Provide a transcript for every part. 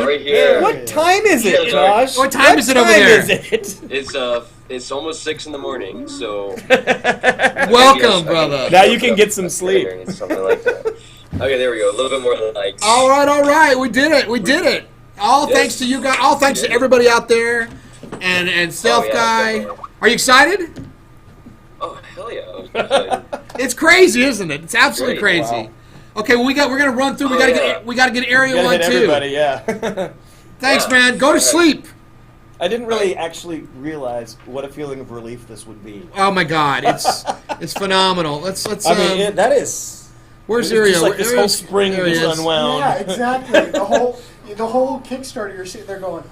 right here. What time is it, Josh? What time is it over there? It's almost 6 in the morning, so... Welcome, brother. Now you can get some sleep. Something like that. Okay, there we go. A little bit more likes. All right. We did it. All thanks to you guys. All thanks to everybody out there. And Stealth Guy. Definitely. Are you excited? Oh, hell yeah. It's crazy, isn't it? It's absolutely Great. crazy. Wow. Okay, well, we're gonna run through. We gotta get area Gotta 1 hit too. everybody, yeah. Thanks, man. Go to sleep. I didn't really actually realize what a feeling of relief this would be. Oh my God, it's phenomenal. Let's. I mean, that is. Where's It's Area? just like this whole spring There he is is. unwound. Yeah, exactly. The whole Kickstarter, you're sitting there going,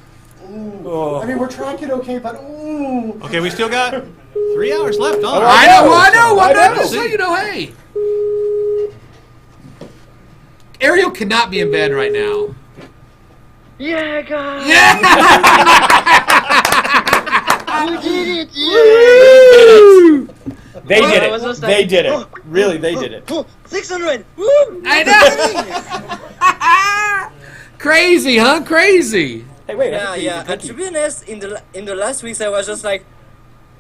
ooh. Oh. I mean, we're tracking okay, but ooh. Okay, we still got 3 hours left on. All I right. know. I know. So you know, hey. Ariel cannot be in bed right now. Yeah, guys. Yeah! We did it. They did I was it. just They like, did it. Really, they did it. 600. Woo! I know. Crazy, huh? Crazy. Hey, wait. I Yeah, think yeah. you And to be honest, in the last weeks, I was just like,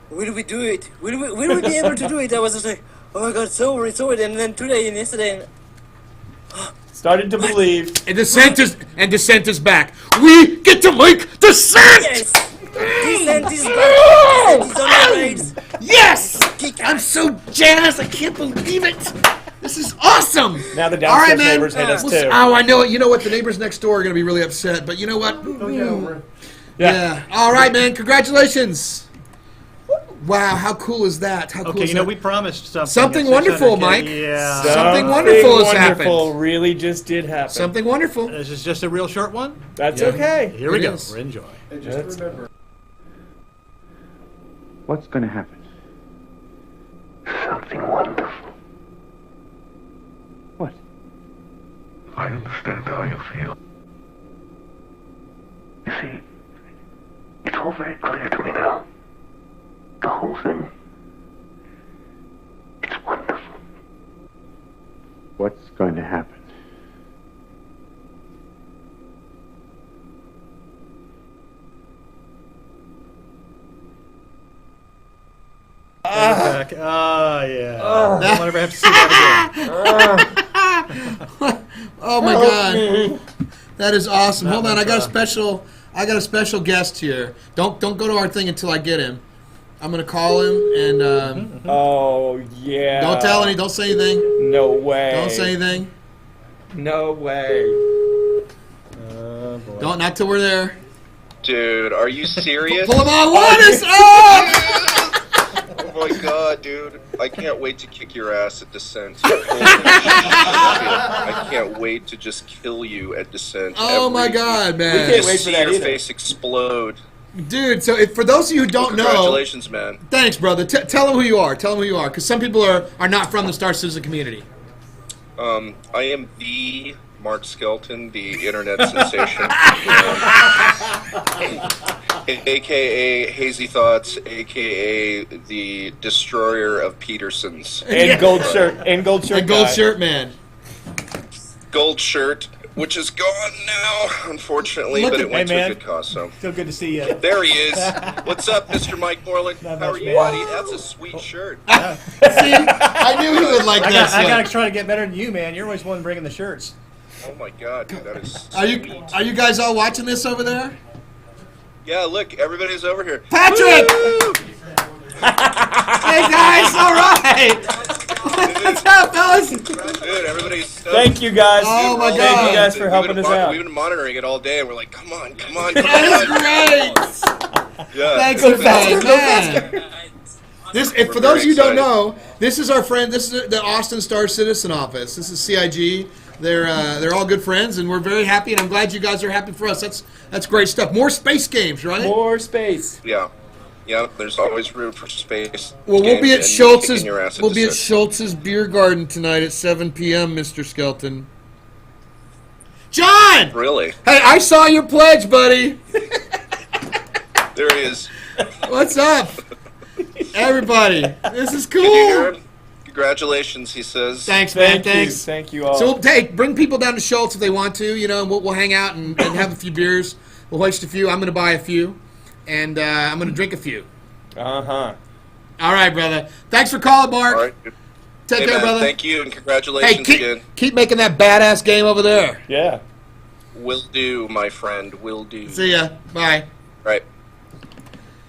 will we do it? Will we be able to do it? I was just like, oh my God, so worried. And then today and yesterday, started to believe. And Descent is back. We get to make Descent. yes, Descent is back. Descent is on the raids. Yes! I'm so jazzed. I can't believe it. This is awesome. Now the All right, downstairs man. neighbors hate us too. Oh, I know it. You know what? The neighbors next door are going to be really upset. But you know what? Don't get over it. Yeah. All right, man. Congratulations. Wow, how cool is that? How cool Okay, is you know, that? we promised something. Something at 600K. wonderful, Mike. Yeah. Something wonderful has happened. Wonderful really just did happen. Something wonderful. This is just a real short one. That's Yeah. okay. Here we It go. is. Enjoy. And just remember. What's going to happen? Something wonderful. What? I understand how you feel. You see, it's all very clear to me now. The whole thing. It's wonderful. What's going to happen? Back. Oh, yeah. I wonder if I have to see that again. Oh my God, that is awesome. Hold on, I got a special guest here. Don't go to our thing until I get him. I'm gonna call him and Oh yeah. don't say anything. No way. Don't say anything. No way. Boy. Don't not till we're there. Dude, are you serious? Pull him on. What is up? Oh my God, dude. I can't wait to kick your ass at Descent. Holy shit. I can't wait to just kill you at Descent. Oh my God, man. We can't Just wait for see that your either. face explode. Dude, so for those of you who don't know, Congratulations, man. thanks, brother. Tell them who you are. Tell them who you are, because some people are not from the Star Citizen community. I am the Mark Skelton, the internet sensation. AKA Hazy Thoughts, AKA the destroyer of Petersons. And gold shirt. And gold shirt. And gold guy. shirt man. Gold shirt, which is gone now, unfortunately, Look but at- it went Hey, to a man. good cause, so. Still good to see you. There he is. What's up, Mr. Mike Morlan? Not How much, are you, man. buddy? That's a sweet shirt. See, I knew he would like I that. gotta Slick. try to get better than you, man. You're always one bringing the shirts. Oh my God, dude, that is Are you sweet. are you guys all watching this over there? Yeah, look, everybody's over here. Patrick! Hey guys, all right. What's up, fellas? Dude, everybody's stoked. Thank you guys. Oh, my Thank God. you guys for helping us out. We've been monitoring it all day, and we're like, come on, come on, come That on. is great. Yeah. Thanks, Go faster, man. This, if, for We're those of very you who don't excited. know, this is our friend. This is the Austin Star Citizen office. This is CIG. They're all good friends, and we're very happy. And I'm glad you guys are happy for us. That's great stuff. More space games, right? More space. Yeah. Yeah, there's always room for space. Well, we'll be at games and Schultz's. kicking your ass We'll be at Descent. Schultz's Beer Garden tonight at 7 p.m. Mr. Skelton. John. Really? Hey, I saw your pledge, buddy. There he is. What's up, everybody? This is Did you hear cool. him? Congratulations, he says. Thanks, man. Thanks. Thank you all. So, hey, bring people down to Schultz if they want to. You know, and we'll hang out and have a few beers. We'll hoist a few. I'm going to buy a few, and I'm going to drink a few. Uh-huh. All right, brother. Thanks for calling, Mark. All right. Take Hey, care, man, brother. thank you, and Hey, congratulations again. keep making that badass game over there. Yeah. Will do, my friend. Will do. See ya. Bye. Right.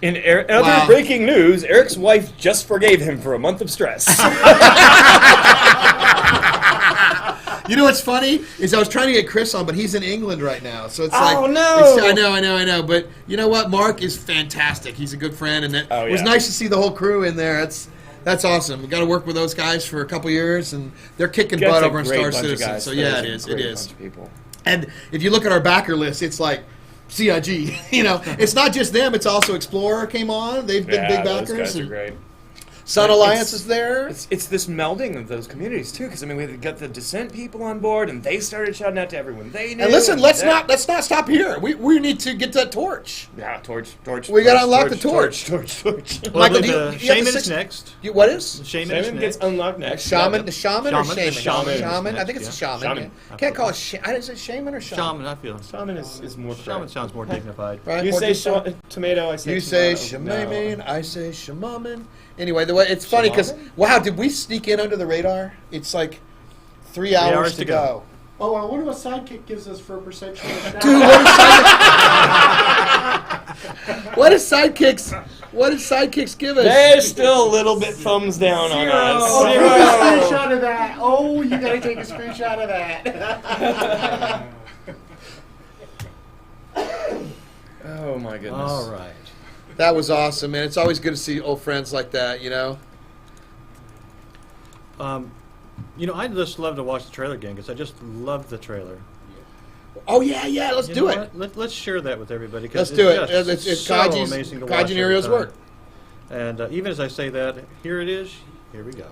In other Wow. breaking news, Eric's wife just forgave him for a month of stress. You know what's funny is I was trying to get Chris on, but he's in England right now, so it's Oh, like, no. I know. But you know what? Mark is fantastic. He's a good friend, and it was yeah. nice to see the whole crew in there. That's awesome. We got to work with those guys for a couple years, and they're kicking That's butt a over in great Star bunch of Citizen. guys. So That yeah, is it a great is. bunch of people. And if you look at our backer list, it's like CIG. You know, it's not just them. It's also Explorer came on. They've been big backers. Those guys are and great. Sun Alliance is there. It's this melding of those communities too, because I mean we got the Descent people on board, and they started shouting out to everyone they knew. And listen, and let's that- not stop here. We need to get that torch. Yeah, torch. We gotta unlock the torch. Torch. Michael, do you have Shaman the is six- next. What is? Shaman is Shaman gets next. unlocked next. Shaman, Yeah. shaman or shaman? Shaman. I think it's a shaman. Shaman. Can't call it is it shaman or shaman? Shaman, I feel. Shaman is more Shaman sounds more dignified. Right? You More say different? tomato, I say You say tomato. shamaman, I say shamaman. Anyway, the way it's funny because Shamaman? wow, did we sneak in under the radar? It's like 3 hours, hours to to go. go. Oh, I wonder what Sidekick gives us for a percentage of the Dude, what does sidekicks give us? They're still a little bit thumbs down on us. Oh, take a screenshot of that. Oh, you gotta take a screenshot of that. Oh my goodness. All right. That was awesome, man. It's always good to see old friends like that, you know. You know, I just love to watch the trailer again because I just love the trailer. Oh yeah, let's You do know it. what? Let's share that with everybody. Let's 'cause do it. just It's so Kaji's amazing to watch Kaji and every Ariel's time. work. And even as I say that, here it is. Here we go.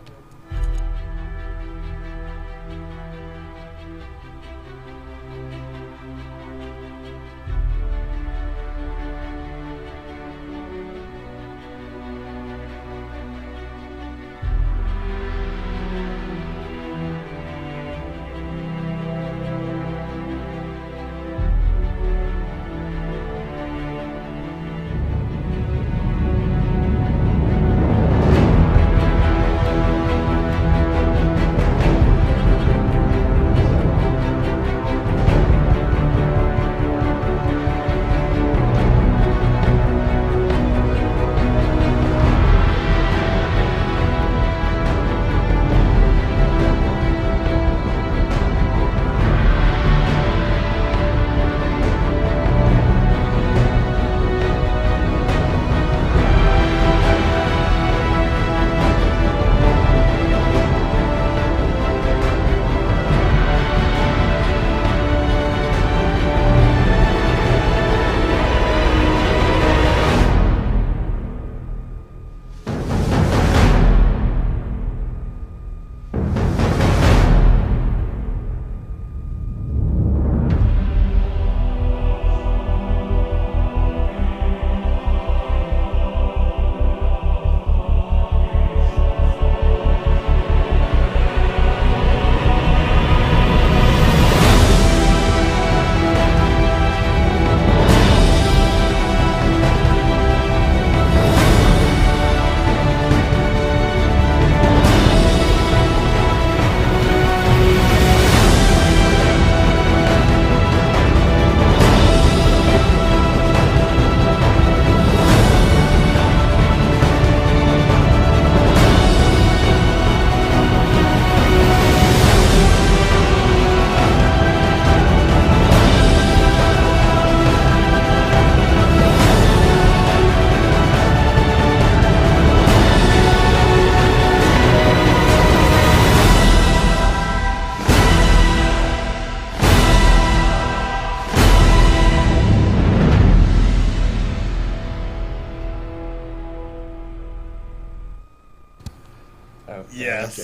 Oh, Yes,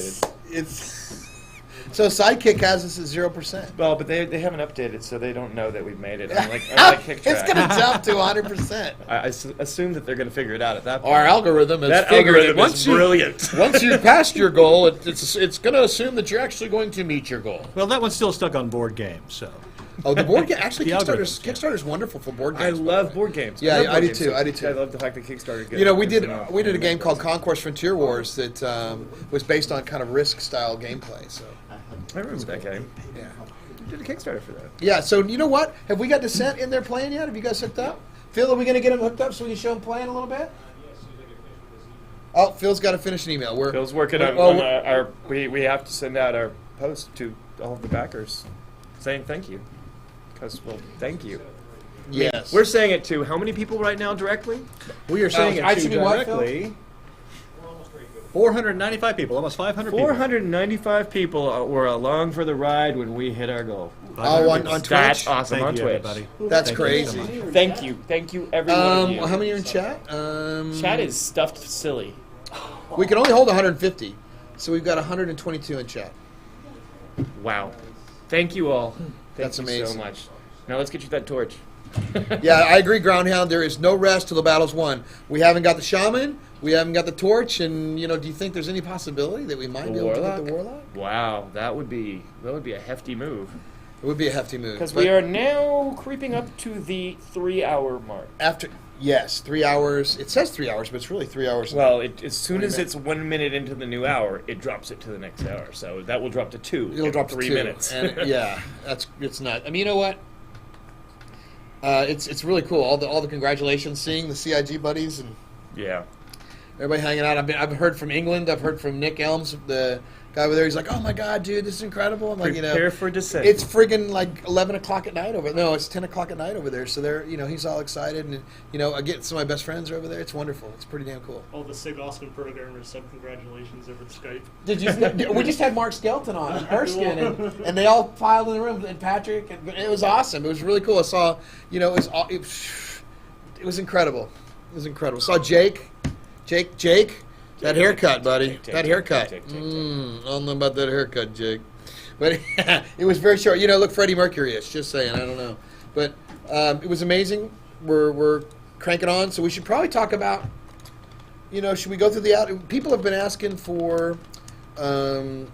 it's So Sidekick has us at 0%. Well, but they haven't updated, so they don't know that we've made it. Unlike It's KickTrack. going to jump to 100%. I assume that they're going to figure it out at that point. Our algorithm has That figured algorithm it. is brilliant. Once you passed your goal, it's going to assume that you're actually going to meet your goal. Well, that one's still stuck on board games, so. Oh, the board game. Actually, The algorithms, Kickstarter's wonderful for board I games. love board games. Yeah, love I board do games. too, I do too. I love the fact that Kickstarter. You know, we did a game called Conquest Frontier Wars that was based on kind of Risk style gameplay. So I remember that game. yeah, We did a Kickstarter for that. yeah. So you know what? Have we got Descent in there playing yet? Have you guys hooked up? Phil, are we going to get them hooked up so we can show them playing a little bit? Oh, Phil's got to finish an email. Phil's working on our. We have to send out our post to all of the backers, saying thank you. Well, thank you. Yes. We're saying it to how many people right now directly? We are saying it to what, Phil? directly. 495 people, almost 500 people. 495 people were along for the ride when we hit our goal. Oh, on Twitch? That's awesome Thank on you, Twitch. everybody. That's Thank you crazy. so much. Thank you, everyone. Of you. How many are in chat? Chat is stuffed silly. We can only hold 150, so we've got 122 in chat. Wow. Thank you all. That's Thank you so amazing. much. Now let's get you that torch. Yeah, I agree, Groundhound. There is no rest till the battle's won. We haven't got the shaman. We haven't got the torch. And do you think there's any possibility that we might be able to get the warlock? Wow, that would be a hefty move. It would be a hefty move. Because we are now creeping up to the 3-hour mark. Yes, 3 hours. It says 3 hours, but it's really 3 hours. Well, as soon as it's 1 minute into the new hour, it drops it to the next hour. So that will drop to 2. It'll drop to 3 2. minutes. And yeah, it's not. I mean, you know what? It's really cool. All the congratulations, seeing the CIG buddies and Yeah. everybody hanging out. I've heard from England. I've heard from Nick Elms, the guy over there. He's like, "Oh my God, dude, this is incredible." I'm like, Prepare for Descent. it's friggin' like 11 o'clock at night over. No, it's 10 o'clock at night over there. So they're, he's all excited, and again, some of my best friends are over there. It's wonderful. It's pretty damn cool. All the Sig Austin programmers said congratulations over Skype. Did you? We just had Mark Skelton on and Erskine, and they all piled in the room, and Patrick, and it was awesome. It was really cool. I saw, it was incredible. It was incredible. Saw Jake. That haircut, buddy. That haircut. I don't know about that haircut, Jake. But it was very short. Look Freddie Mercury-ish. Just saying. I don't know. But it was amazing. We're cranking on. So we should probably talk about, should we go through the out? People have been asking for, well,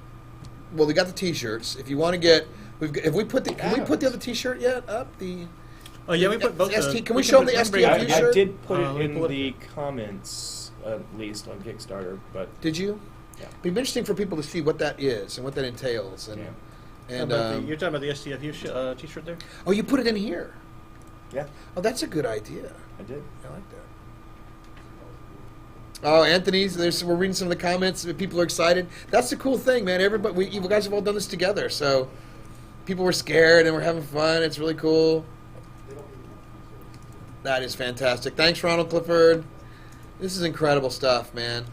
they got the T-shirts. If you want to get, can we put the other T-shirt yet up? Oh, yeah, we put both. Can we show them the STFU shirt? I did put it in pull it. the comments, at least on Kickstarter, but Did you? Yeah. It'd be interesting for people to see what that is and what that entails. And, and You're talking about the STFU T-shirt there? oh, you put it in here. yeah, Oh, that's a good idea. I did. I like that. Oh, Anthony's. We're reading some of the comments. People are excited. That's the cool thing, man. Everybody, you guys have all done this together. So people were scared and we're having fun. It's really cool. That is fantastic. Thanks, Ronald Clifford. This is incredible stuff, man.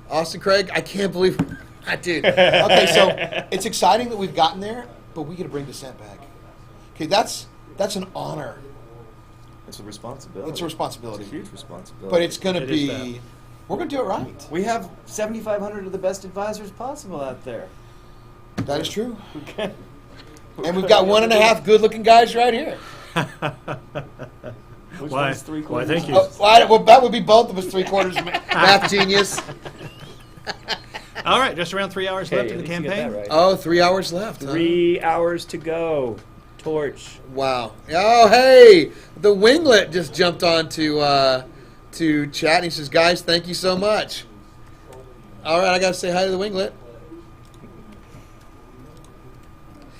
Austin Craig, I can't believe, dude. Okay, so it's exciting that we've gotten there, but we got to bring Descent back. Okay, that's an honor. It's a responsibility. It's a responsibility. It's a huge responsibility. But it's going to It is be. We're going to do it right. We have 7,500 of the best advisors possible out there. That is true. And we've got 1.5 good-looking guys right here. Which Why? one's 3/4? Why, thank you. Well, that would be both of us 3/4 math genius. All right, just around 3 hours left in the campaign. Right. Oh, 3 hours left. 3 hours to go. Torch. Wow. Oh, hey, the Winglet just jumped on to chat, and he says, "Guys, thank you so much." All right, I got to say hi to the Winglet.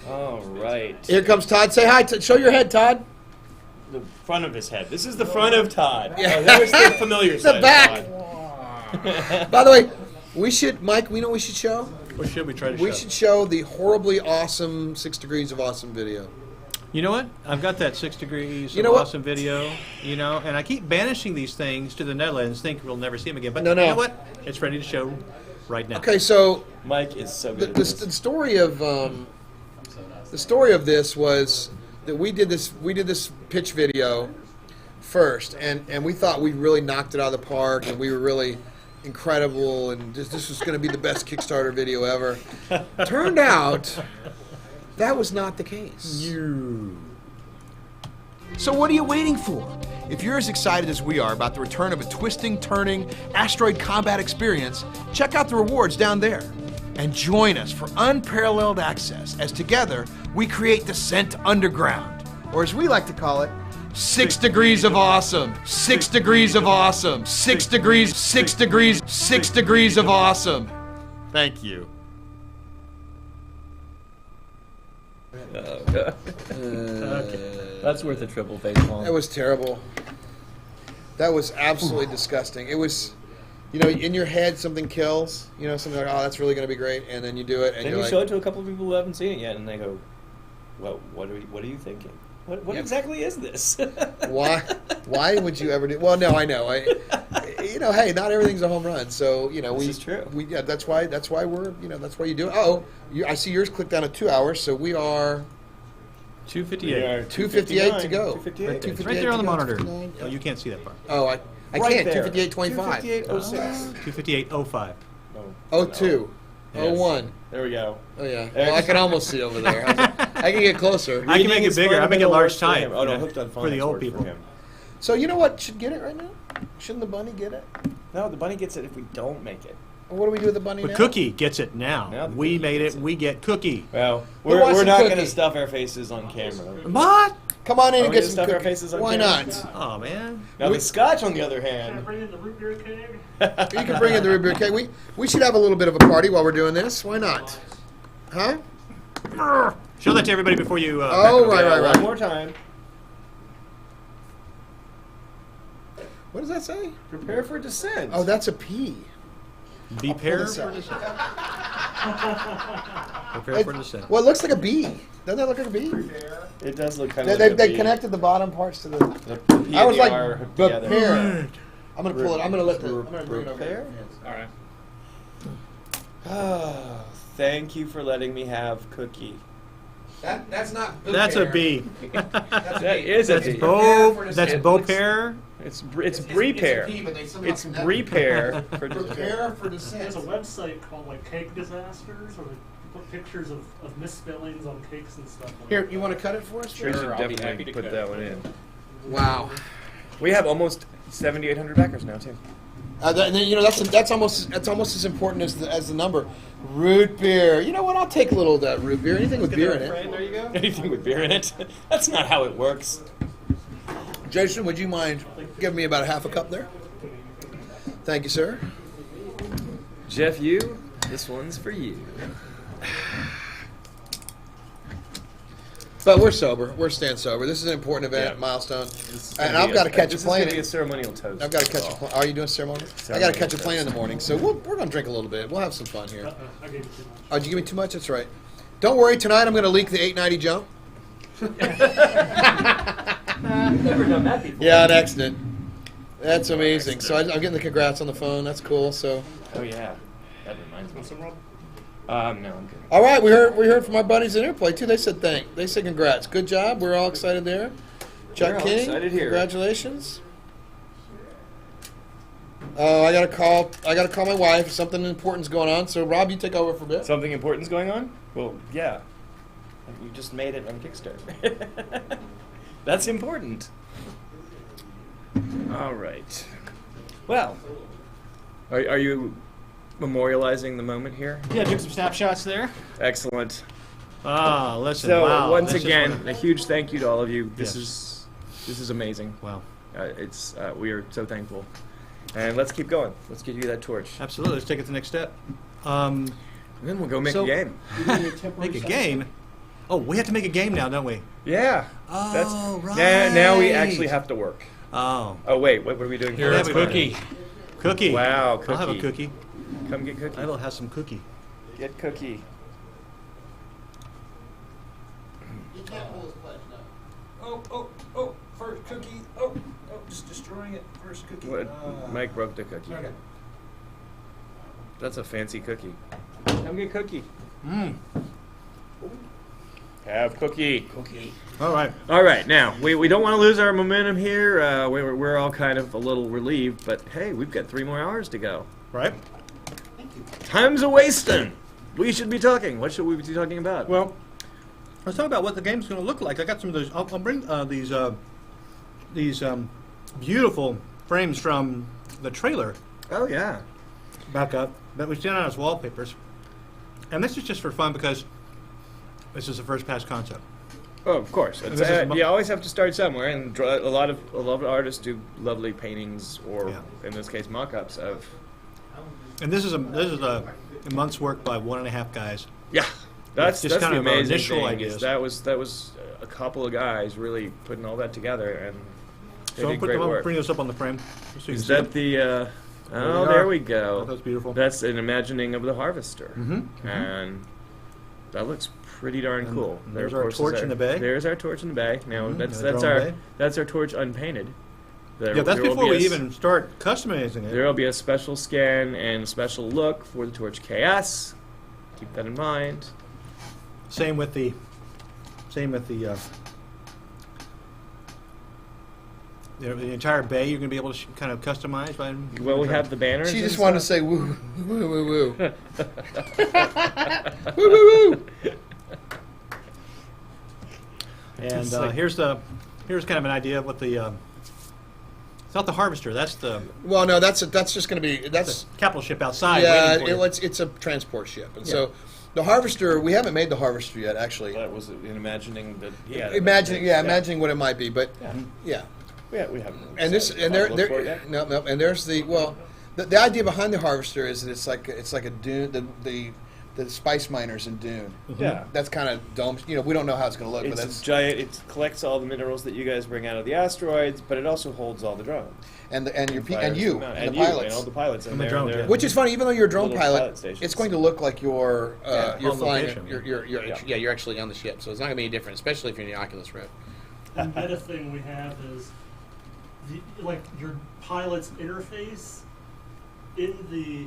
All right. Here comes Todd. Say hi. Show your head, Todd. The front of his head. This is the front of Todd. Yeah. Oh, there's the familiar The side of back. Todd. By the way, we should, Mike. We know what we should show. What should we try to show? We should show the horribly awesome 6 Degrees of Awesome video. You know what? I've got that 6 degrees You know of what? awesome video, and I keep banishing these things to the Netherlands, think we'll never see them again. But No. you know what? It's ready to show right now. Okay, so Mike is so the, good. the, at this. the story of this was that we did this pitch video first, and we thought we really knocked it out of the park, and we were really incredible, and this was going to be the best Kickstarter video ever. Turned out that was not the case. So what are you waiting for? If you're as excited as we are about the return of a twisting, turning, asteroid combat experience, check out the rewards down there. And join us for unparalleled access as together we create Descent Underground. Or as we like to call it, 6 degrees of awesome. 6 degrees of awesome. 6 degrees, 6 degrees, 6 degrees of awesome. Thank you. That's worth a triple face palm. That was terrible. That was absolutely disgusting. It was, you know, in your head something kills. You know, something like, oh, that's really going to be great, and then you do it, and Then you're you like, show it to a couple of people who haven't seen it yet, and they go, "Well, what are you thinking? What Yep. exactly is this?" why would you ever do? Well, no, I know. You know, hey, not everything's a home run. So you know, This is true. Yeah, that's why we're, you know, that's why you do it. Oh, I see yours clicked down at 2 hours, so we are 258. 258 to go. 258. It's right there on the monitor. 259. Oh, you can't see that part. Oh, I Right can't. there. 258.25. 258.06. 258.05. Oh, 02. Yes. 01. There we go. Oh yeah. Well, I can almost see over there. I can get closer. I can make it bigger. I make it large type. Oh no, hooked on phonics for the old worked people. him. So you know what should get it right now? Shouldn't the bunny get it? No, the bunny gets it if we don't make it. Well, what do we do with the bunny But now? Cookie gets it now. Now the We Cookie made gets it. it. We get Cookie. Well, Who we're wants some not going cookie? to stuff our faces on camera. What? Come on in Are and we get gonna some stuff our cookies. faces on Why camera? not? Oh man. Now the scotch, on the other Can I hand, bring in the root beer keg? You can bring in the root beer cake. We should have a little bit of a party while we're doing this. Why not? Huh? Show that to everybody before you. Oh, back it up. right. one more time. What does that say? Prepare for descent. Oh, that's a P. Be prepared this for out. descent. Prepare for descent. Well, it looks like a B. Doesn't that look like a B? It does look kind They, of. they, like they connected the bottom parts to the. The P I was and the like, R hooked together. prepare. I'm gonna pull it. I'm gonna let the. I'm gonna bring it over Prepare? here. All right. Oh, thank you for letting me have Cookie. That's not. That's a B. That is a That's B. Bo. That's Beaupaire. It's Brie Pear. It's Brie Pear for descent. Prepare for There's descent. a website called like Cake Disasters, where they put pictures of misspellings on cakes and stuff. Like Here, that. you want to cut it for us? We should I'll be happy definitely to put cut that it. one in. Wow. We have almost 7,800 backers now too. And then, you know, that's almost as important as the number. Root beer. You know what? I'll take a little of that root beer. Anything with beer in it. There you go. Anything with beer in it? That's not how it works. Jason, would you mind giving me about a half a cup there? Thank you, sir. Jeff, this one's for you. But we're sober. We're staying sober. This is an important event, Yeah. milestone. And I've got to catch a This is plane. gonna be a ceremonial toast. I've got to catch a plane. Are you doing ceremony? I got to catch a plane in the morning, so we're going to drink a little bit. We'll have some fun here. I gave you too much. Oh, did you give me too much? That's right. Don't worry. Tonight I'm going to leak the 890 jump. I've never done that before. Yeah, an accident. That's amazing. So I'm getting the congrats on the phone. That's cool. So, Oh yeah, that reminds me. Want some, Rob? No, I'm good. all right, we heard from our buddies at Airplay too. They said congrats. Good job. We're all excited there. Chuck We're all King, excited here. congratulations. Oh, I gotta call my wife. Something important's going on. So Rob, you take over for a bit. Something important's going on? Well, yeah. You just made it on Kickstarter. That's important. All right. Well, are you memorializing the moment here? Yeah, took some snapshots there. Excellent. Ah, listen. So wow. once this is again, wonderful. a huge thank you to all of you. Yes. This is amazing. Wow. We are so thankful, and let's keep going. Let's give you that torch, Absolutely. Let's take it to the next step. and then we'll go make So- a game. Make a game. Oh, we have to make a game now, don't we? Yeah. Oh, Now we right. actually have to work. Oh. Oh wait, what are we doing? Here, for have a this one? cookie. Cookie. Wow, I'll have a cookie. cookie. Come get cookie. I will have some cookie. Get cookie. You can't pull his pledge, no. Oh! First cookie. Oh! Just destroying it. First cookie. What? Mike broke the cookie. Okay. That's a fancy cookie. Come get cookie. Mmm. Have cookie. All right. All right, now we don't want to lose our momentum here. We're all kind of a little relieved, but hey, we've got 3 more hours to go. Right? Time's a wasting. We should be talking. What should we be talking about? Well, let's talk about what the game's going to look like. I got some of those. I'll bring these beautiful frames from the trailer oh yeah. back up that we stand on as wallpapers. And this is just for fun because this is a first pass concept. Oh, of course. And this is You always have to start somewhere, and a lot of artists do lovely paintings, or in this case, mock-ups of. And this is a month's work by 1.5 guys. Yeah, that's just kind the of our amazing initial thing. ideas. Is that was a couple of guys really putting all that together, and they So did great I'll work. bring this up on the frame. So you Is can see that it. the? Oh, we there are. we go. That's beautiful. That's an imagining of the harvester, Mhm. and that looks pretty darn And cool. there's There, our of course, torch is in the bay. There's our torch in the bay. Now Mhm, that's and the that's drone our bay. that's our torch unpainted. Yeah, that's There will before be we a s- even start customizing it. There will be a special scan and special look for the Torch KS. Keep that in mind. Same with the the entire bay. You're going to be able to kind of customize. By Well, we have the banners. She and just wanted to stuff. say woo, woo, woo, woo. Woo, woo, woo. And It's like- here's kind of an idea of what the it's not the harvester. That's the Well, no, that's just going to be that's capital ship outside. yeah. waiting for you. It's a transport ship, and so the harvester. We haven't made the harvester yet, actually. That was in imagining that. Yeah. Imagining what it might be, but yeah. We haven't. And this and look for it there yet. no, and there's the idea behind the harvester is that it's like a Dune the spice miners in Dune. Yeah. That's kind of dome. You know, we don't know how it's going to look, but It's that's giant. It collects all the minerals that you guys bring out of the asteroids, but it also holds all the drones. and the Fires you them out. and the you pilots. and all the pilots And in the there. drones, they're- yeah. Which is funny, even though you're a drone Little pilot, pilot stations. it's going to look like you're on flying. location. You're actually on the ship, so it's not going to be any different, especially if you're in the Oculus Rift. The meta thing we have is your pilot's interface in the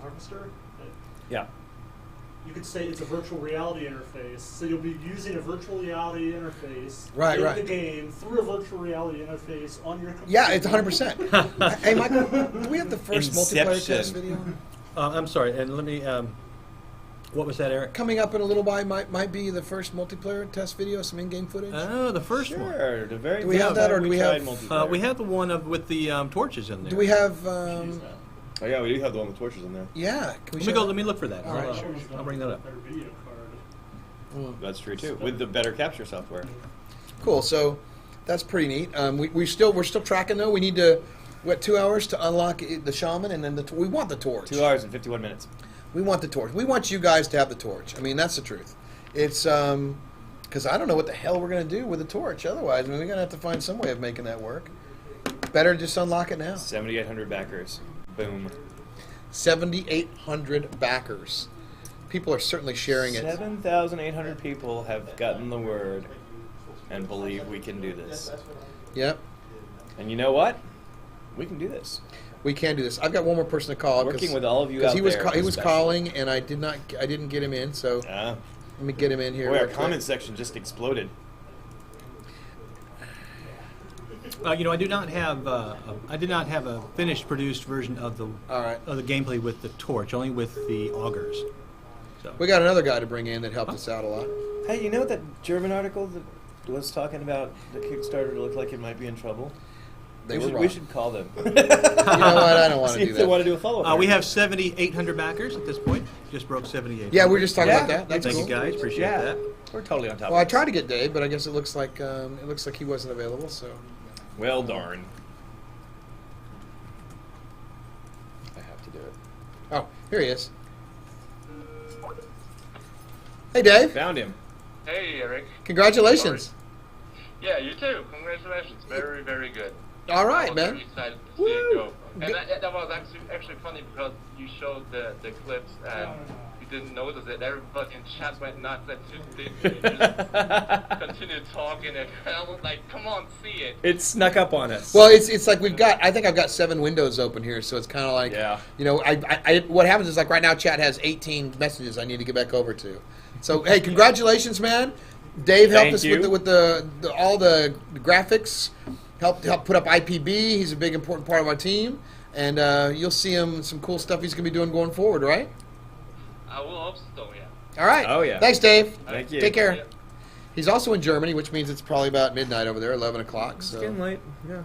harvester. Yeah. You could say it's a virtual reality interface, so you'll be using a virtual reality interface Right, in right. the game through a virtual reality interface on your computer. Yeah, it's 100%. Hey, Michael, do we have the first multiplayer Inception. test video? I'm sorry, and let me. What was that, Eric? Coming up in a little while might be the first multiplayer test video, some in-game footage. Oh, the first one. Sure. The very Do we have that, or do we tried have- multiplayer. We have the one with the torches in there. Do we have? Oh yeah, we do have the one with torches in there. Yeah. Can we Let me show go. Let me look for that. All right, I'll bring that up. Better video card. That's true too. With the better capture software. Cool. So that's pretty neat. We're still tracking though. We need to 2 hours to unlock the shaman, and then we want the torch. 2 hours and 51 minutes. We want the torch. We want you guys to have the torch. I mean, that's the truth. It's because I don't know what the hell we're going to do with the torch. Otherwise, I mean, we're going to have to find some way of making that work. Better just unlock it now. 7,800 backers. Boom. 7,800 backers. People are certainly sharing it. 7,800 people have gotten the word and believe we can do this. Yep. And you know what? We can do this. We can do this. I've got one more person to call. Working with all of you because out he was there he was especially. calling, and I didn't get him in. So let me get him in here. Boy, our real quick. comment section just exploded. I do not have. I did not have a finished, produced version of the of the gameplay with the torch, only with the augers. So We got another guy to bring in that helped us out a lot. Hey, you know that German article that was talking about the Kickstarter looked like it might be in trouble? They we were should, wrong. we should call them. You know what? I don't want See to do if they want that. to do a follow-up. we have 7,800 backers at this point. Just broke 78. Yeah, we're just talking Yeah. about that. That's Thank cool. you guys. Appreciate Yeah. that. We're totally on top Well, I of tried to get Dave, but I guess it looks like he wasn't available. So Well, darn. I have to do it. oh, here he is. Hey, Dave. Found him. Hey, Eric. Congratulations. Yeah, you too. Congratulations. Very, very good. All right, I was man. very excited to see it go. And that was actually funny because you showed the clips and you didn't notice it. Everybody in chat went nuts and just continued talking. And I was like, come on, see it. It snuck up on us. Well, it's like I think I've got 7 windows open here, so it's kind of like, Yeah. you know, I what happens is like right now chat has 18 messages I need to get back over to. So, hey, congratulations, man. Dave helped Thank us you. with the all the graphics, helped put up IPB. He's a big important part of our team, and you'll see him some cool stuff he's gonna be doing going forward, right? I will hope so, yeah. All right. Oh, yeah. Thanks, Dave. Thank you. Take care. Yeah. He's also in Germany, which means it's probably about midnight over there, 11 o'clock. It's So. getting late. Yeah.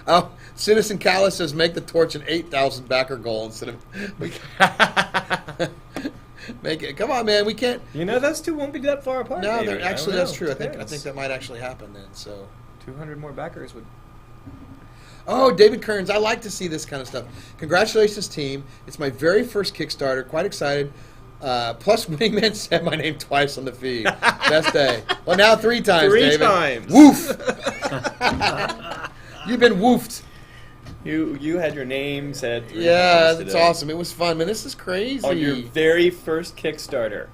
Oh, Citizen Callis says make the torch an 8,000 backer goal instead of. Make it. Come on, man. We can't. You know, those two won't be that far apart. No, maybe. they're, I actually, don't that's know. true. I think Depends. that might actually happen then. So. 200 more backers would. Oh, David Kearns, I like to see this kind of stuff. Congratulations, team. It's my very first Kickstarter. Quite excited. Plus, Wingman said my name twice on the feed. Best day. Well, now 3 times, 3 David. times. Woof. You've been woofed. You had your name said 3 Yeah, times that's today. awesome. It was fun, man. This is crazy. On your very first Kickstarter.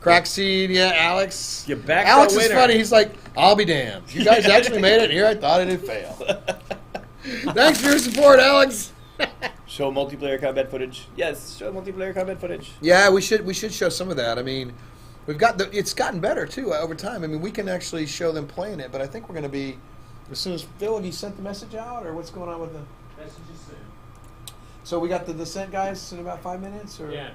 Crackseed, yeah, Alex. You backed Alex the is winner. funny. He's like, I'll be damned. You guys actually made it, and here I thought it'd fail. Thanks for your support, Alex. Show multiplayer combat footage. Yes, show multiplayer combat footage. Yeah, we should show some of that. I mean, we've got it's gotten better too over time. I mean, we can actually show them playing it, but I think we're going to be as soon as Phil, have you sent the message out, or what's going on with the messages soon? So we got the Descent guys in about 5 minutes, or Yeah,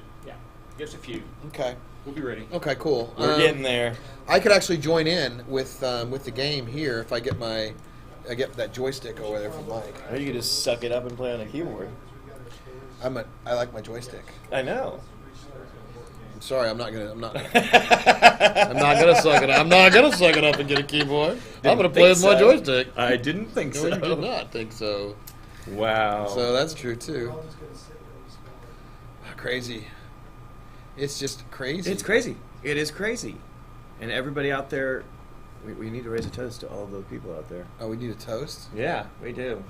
just a few. Okay. We'll be ready. Okay, cool. We're getting there. I could actually join in with the game here if I get that joystick over there from Mike. Or you could just suck it up and play on a keyboard. I like my joystick. I know. I'm sorry, I'm not gonna suck it up. I'm not gonna suck it up and get a keyboard. I'm gonna play with my joystick. I didn't think so. No, you did not think so. Wow. So that's true too. Crazy. It's just crazy. It's crazy. It is crazy. And everybody out there, we need to raise a toast to all those people out there. Oh, we need a toast? Yeah, we do.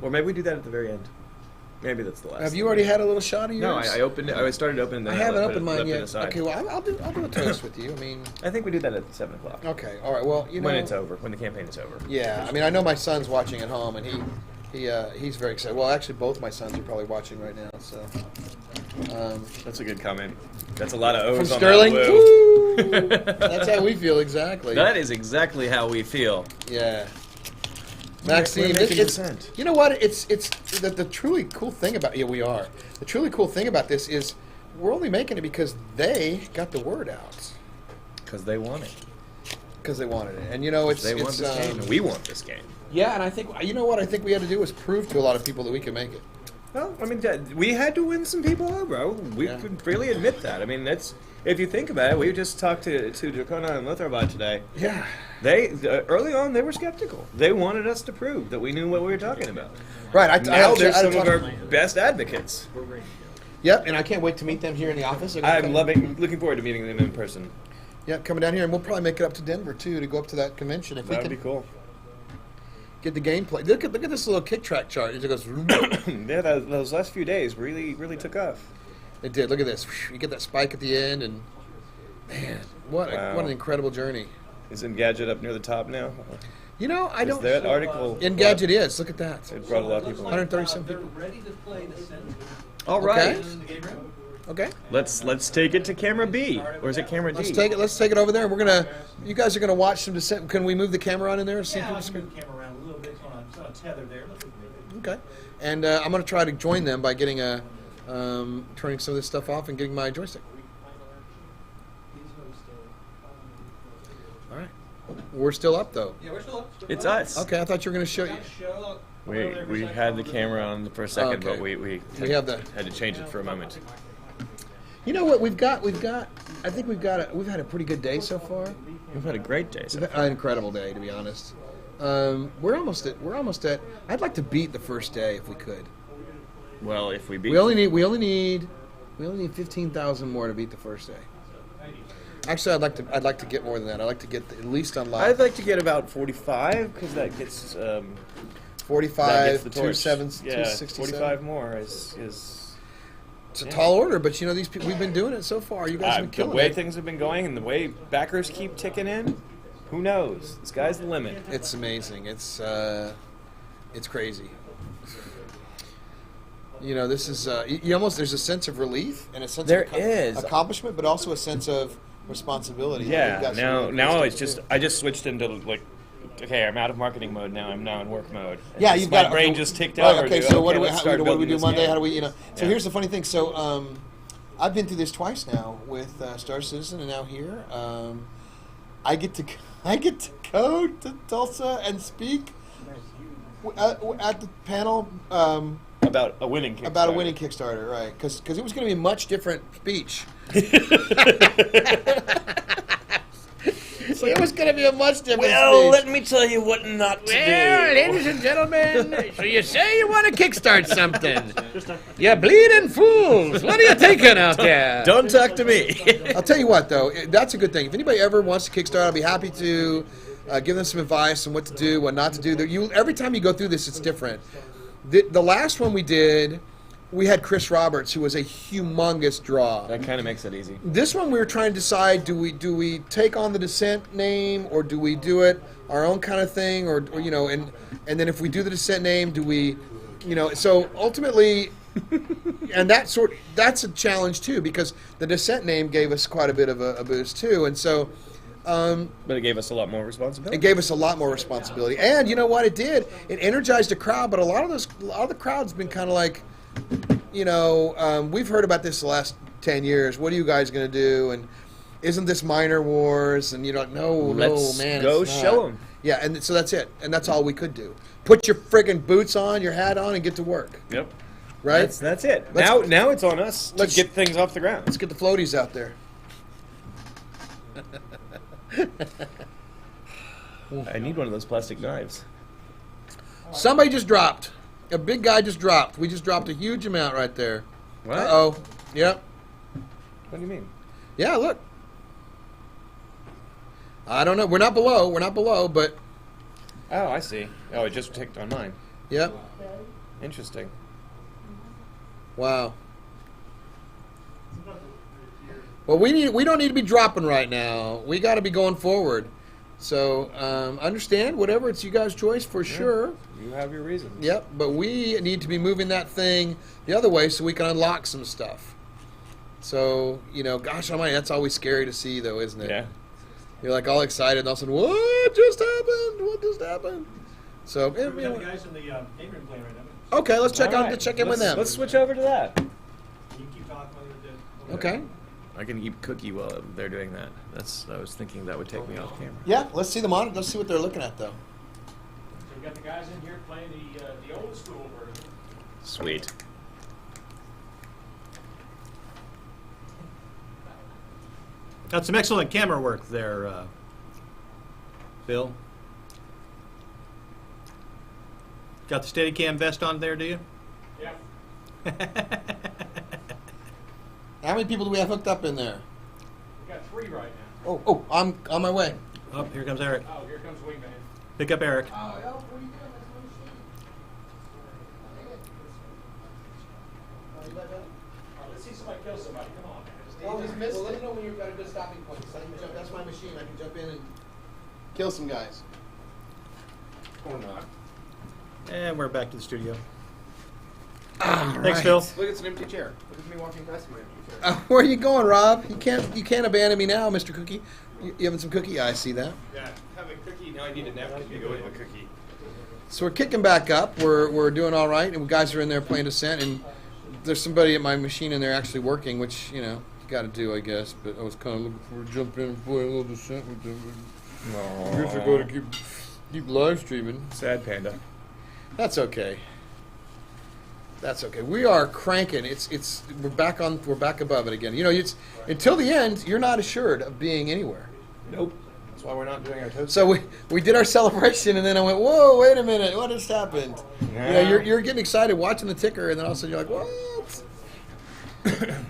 Or maybe we do that at the very end. Maybe that's the last. Have you already had a little shot of yours? No, I opened it. I started opening. I haven't opened mine yet. Okay, well, I'll do a toast with you. I mean, I think we do that at 7 o'clock. Okay, all right. Well, when it's over, when the campaign is over. Yeah, I mean, I know my son's watching at home, and he's very excited. Well, actually, both my sons are probably watching right now. So that's a good comment. That's a lot of O's from on Sterling. that Woo! That's how we feel exactly. That is exactly how we feel. Yeah. Maxine, you know what? It's the truly cool thing about the truly cool thing about this is we're only making it because they got the word out. Because they want it. Because they wanted it, and you know they want this game, and we want this game. Yeah, and I think you know what I think we had to do was prove to a lot of people that we could make it. Well, I mean, we had to win some people over. We could freely admit that. I mean, that's if you think about it. We just talked to Dracona and Lithrobot today. Yeah. They early on they were skeptical. They wanted us to prove that we knew what we were talking about. Right. Now they're some of our best advocates. Yep, and I can't wait to meet them here in the office. I'm looking forward to meeting them in person. Yep, coming down here, and we'll probably make it up to Denver too to go up to that convention if That'd we can. be cool. Get the gameplay. Look at this little kick track chart. It goes. Yeah, those last few days really took off. It did. Look at this. You get that spike at the end, and man, what an incredible journey. Is Engadget up near the top now? You know, I don't. That article. Engadget is. Look at that. It brought a lot of people. 137 people. Ready to play Descendant. All right. Okay. Let's take it to camera B, or is it camera D? Let's take it over there. And we're gonna. You guys are gonna watch some Descent. Can we move the camera on in there? Yeah, I can move the camera around a little bit. It's on a tether there. Okay. And I'm gonna try to join them by getting turning some of this stuff off and getting my joystick. All right. We're still up though. Yeah, we're still up. It's us. Okay, I thought you were gonna show you. We had the camera on for a second, Okay. but we had to change it for a moment. You know what we've got? I think we've had a pretty good day so far. We've had a great day. An incredible day, to be honest. We're almost at. I'd like to beat the first day if we could. Well, if we beat, we only need 15,000 more to beat the first day. Actually, I'd like to get more than that. I'd like to get at least on live. I'd like to get about 45 because that gets 45, the 267. 45 more is. It's a tall order, but you know these people. We've been doing it so far. You guys have been killing the way it. things have been going and the way backers keep ticking in, who knows? The sky's the limit. It's amazing. It's crazy. You know, this is you almost there's a sense of relief and a sense of accomplishment, but also a sense of responsibility. Yeah. Now it's just I just switched into like okay, I'm out of marketing mode now. I'm now in work mode. And Yeah, just you've my got brain just ticked right, over. okay, to, so what do we let's start what do we building do this Monday? game. How do we So Yeah. here's the funny thing. So I've been through this twice now with Star Citizen, and now here. I get to go to Tulsa and speak at the panel about a winning Kickstarter. About a winning Kickstarter, right? Because it was going to be a much different speech. It was going to be a much different Well, speech. let me tell you what not to do. Ladies and gentlemen, so you say you want to kickstart something. You bleeding fools. What are you thinking out there? Don't talk to me. I'll tell you what, though. That's a good thing. If anybody ever wants to kickstart, I'll be happy to give them some advice on what to do, what not to do. Every time you go through this, it's different. The last one we did, we had Chris Roberts, who was a humongous draw. That kind of makes it easy. This one we were trying to decide: do we take on the Descent name, or do we do it our own kind of thing, or you know, and then if we do the Descent name, do we, you know? So ultimately, and that's a challenge too, because the Descent name gave us quite a bit of a boost too, and so. But it gave us a lot more responsibility. It gave us a lot more responsibility, and you know what it did? It energized a crowd, but a lot of the crowd's been kind of like, you know, we've heard about this the last 10 years. What are you guys going to do? And isn't this Minor Wars? And you're like, no, man, go it's not. show them. Yeah, and so that's it, and that's all we could do. Put your friggin' boots on, your hat on, and get to work. Yep. Right. That's it. Now it's on us to get things off the ground. Let's get the floaties out there. I need one of those plastic knives. Somebody just dropped. A big guy just dropped. We just dropped a huge amount right there. What? Uh-oh. Yep. What do you mean? Yeah, look. I don't know. We're not below, but... Oh, I see. Oh, it just ticked on mine. Yep. Interesting. Wow. Well, we don't need to be dropping right now. We got to be going forward. So understand, whatever, it's you guys' choice for sure. You have your reasons. Yep, but we need to be moving that thing the other way so we can unlock some stuff. So, you know, gosh almighty, that's always scary to see, though, isn't it? Yeah. You're like all excited, and all of a sudden, what just happened? What just happened? So, We have the guys in the game room playing right now. okay, let's check All out. right. Let's check in with them. Let's switch over to that. You can keep talking while you're doing. Okay. I can eat cookie while they're doing that. I was thinking that would take me off camera. Yeah, let's see the monitor. Let's see what they're looking at, though. So we got the guys in here playing the old school version. Sweet. Got some excellent camera work there, Bill. Got the Steadicam vest on there, do you? Yeah. How many people do we have hooked up in there? We got 3 right now. Oh, I'm on my way. Oh, here comes Eric. Oh, here comes Wingman. Pick up Eric. Let's see somebody kill somebody. Come on, man. Well, let me know when you've got a good stopping point. So I can jump, that's my machine. I can jump in and kill some guys. Or not. And we're back to the studio. All Thanks, right. Phil. Look, it's an empty chair. Look at me walking past my empty chair. Where are you going, Rob? You can't abandon me now, Mr. Cookie. You having some cookie? I see that. Yeah, have a cookie. Now I need a napkin to go with a cookie. So we're kicking back up. We're doing all right, and guys are in there playing Descent, and there's somebody at my machine in there actually working, which you know you got to do, I guess. But I was kind of looking for to jump in and play a little Descent with them. I guess I got to keep live streaming. Sad panda. That's okay. That's okay. We are cranking. We're back above it again. You know, it's until the end. You're not assured of being anywhere. Nope. That's why we're not doing our toast. So we did our celebration, and then I went, whoa, wait a minute, what just happened? Yeah. You know, you're getting excited watching the ticker, and then all of a sudden you're like, what?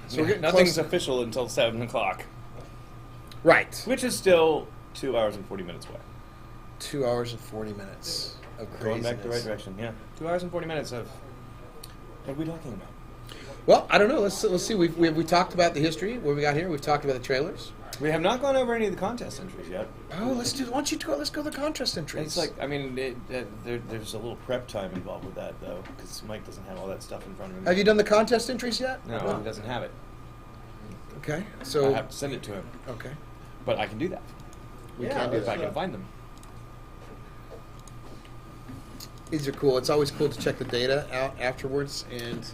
So we're getting Nothing's close. official until 7 o'clock, Right. which is still 2 hours and 40 minutes away. 2 hours and 40 minutes of craziness. Going back the right direction. Yeah. 2 hours and 40 minutes of. What are we talking about? Well, I don't know. Let's see. We talked about the history. What we got here? We've talked about the trailers. We have not gone over any of the contest entries yet. Oh, let's do. Why don't you go? Let's go to the contest entries. It's like, I mean, there's a little prep time involved with that, though, because Mike doesn't have all that stuff in front of him. Have you done the contest entries yet? No, he doesn't have it. Okay. I So. have to send it to him. Okay. But I can do that. We can do if I can find them. These are cool. It's always cool to check the data out afterwards. And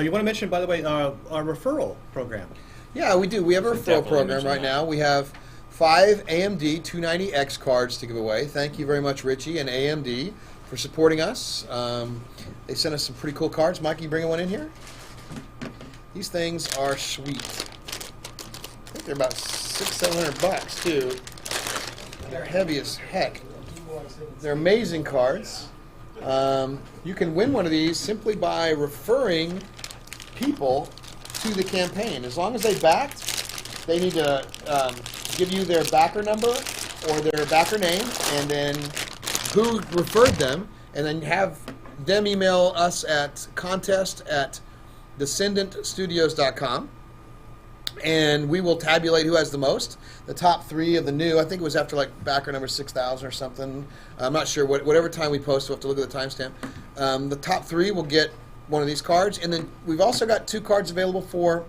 you want to mention, by the way, our referral program. yeah, we do. We have a referral program right now. We have 5 AMD 290X cards to give away. Thank you very much, Richie and AMD, for supporting us. They sent us some pretty cool cards. Mike, you bringing one in here? These things are sweet. I think they're about $600-700 too. They're heavy as heck. They're amazing cards. You can win one of these simply by referring people to the campaign. As long as they backed, they need to give you their backer number or their backer name, and then who referred them, and then have them email us at contest@Descendent.Studios.com, and we will tabulate who has the most. The top 3 of the new, I think it was after like backer number 6,000 or something. I'm not sure. Whatever time we post, we'll have to look at the timestamp. The top 3 will get one of these cards, and then we've also got 2 cards available for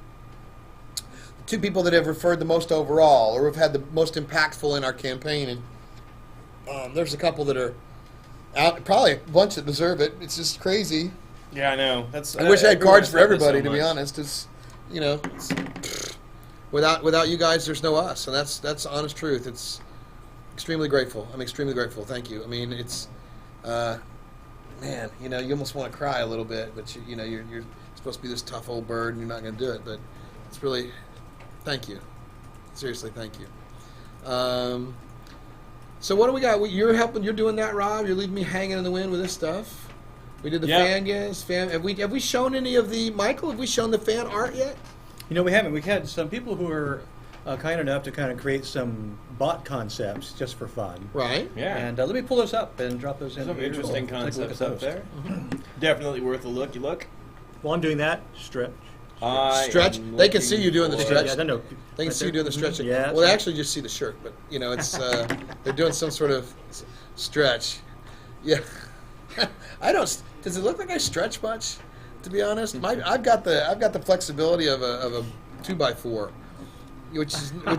2 people that have referred the most overall, or have had the most impactful in our campaign. And there's a couple that are out, probably a bunch that deserve it. It's just crazy. Yeah, I know. I wish I had cards for everybody, to be honest. It's, you know, without you guys, there's no us, and that's honest truth. It's extremely grateful. I'm extremely grateful. Thank you. I mean, it's, man, you know, you almost want to cry a little bit, but you know, you're supposed to be this tough old bird, and you're not going to do it. But it's really, thank you. Seriously, thank you. So what do we got? You're helping. You're doing that, Rob. You're leaving me hanging in the wind with this stuff. We did the fan Have we shown any of the Michael? Have we shown the fan art yet? You know, we haven't. We've had some people who are kind enough to kind of create some bot concepts just for fun. Right. Yeah. And let me pull those up and drop those in. Some interesting concepts up there. Mm-hmm. Definitely worth a look. You look. While I'm doing that, stretch. Stretch. They can see you doing the stretch. Yeah, no, they can see you doing the stretching. Yeah. Well, they actually just see the shirt, but you know, it's they're doing some sort of stretch. Yeah. I don't. Does it look like I stretch much? To be honest, I've got the flexibility of a 2x4, which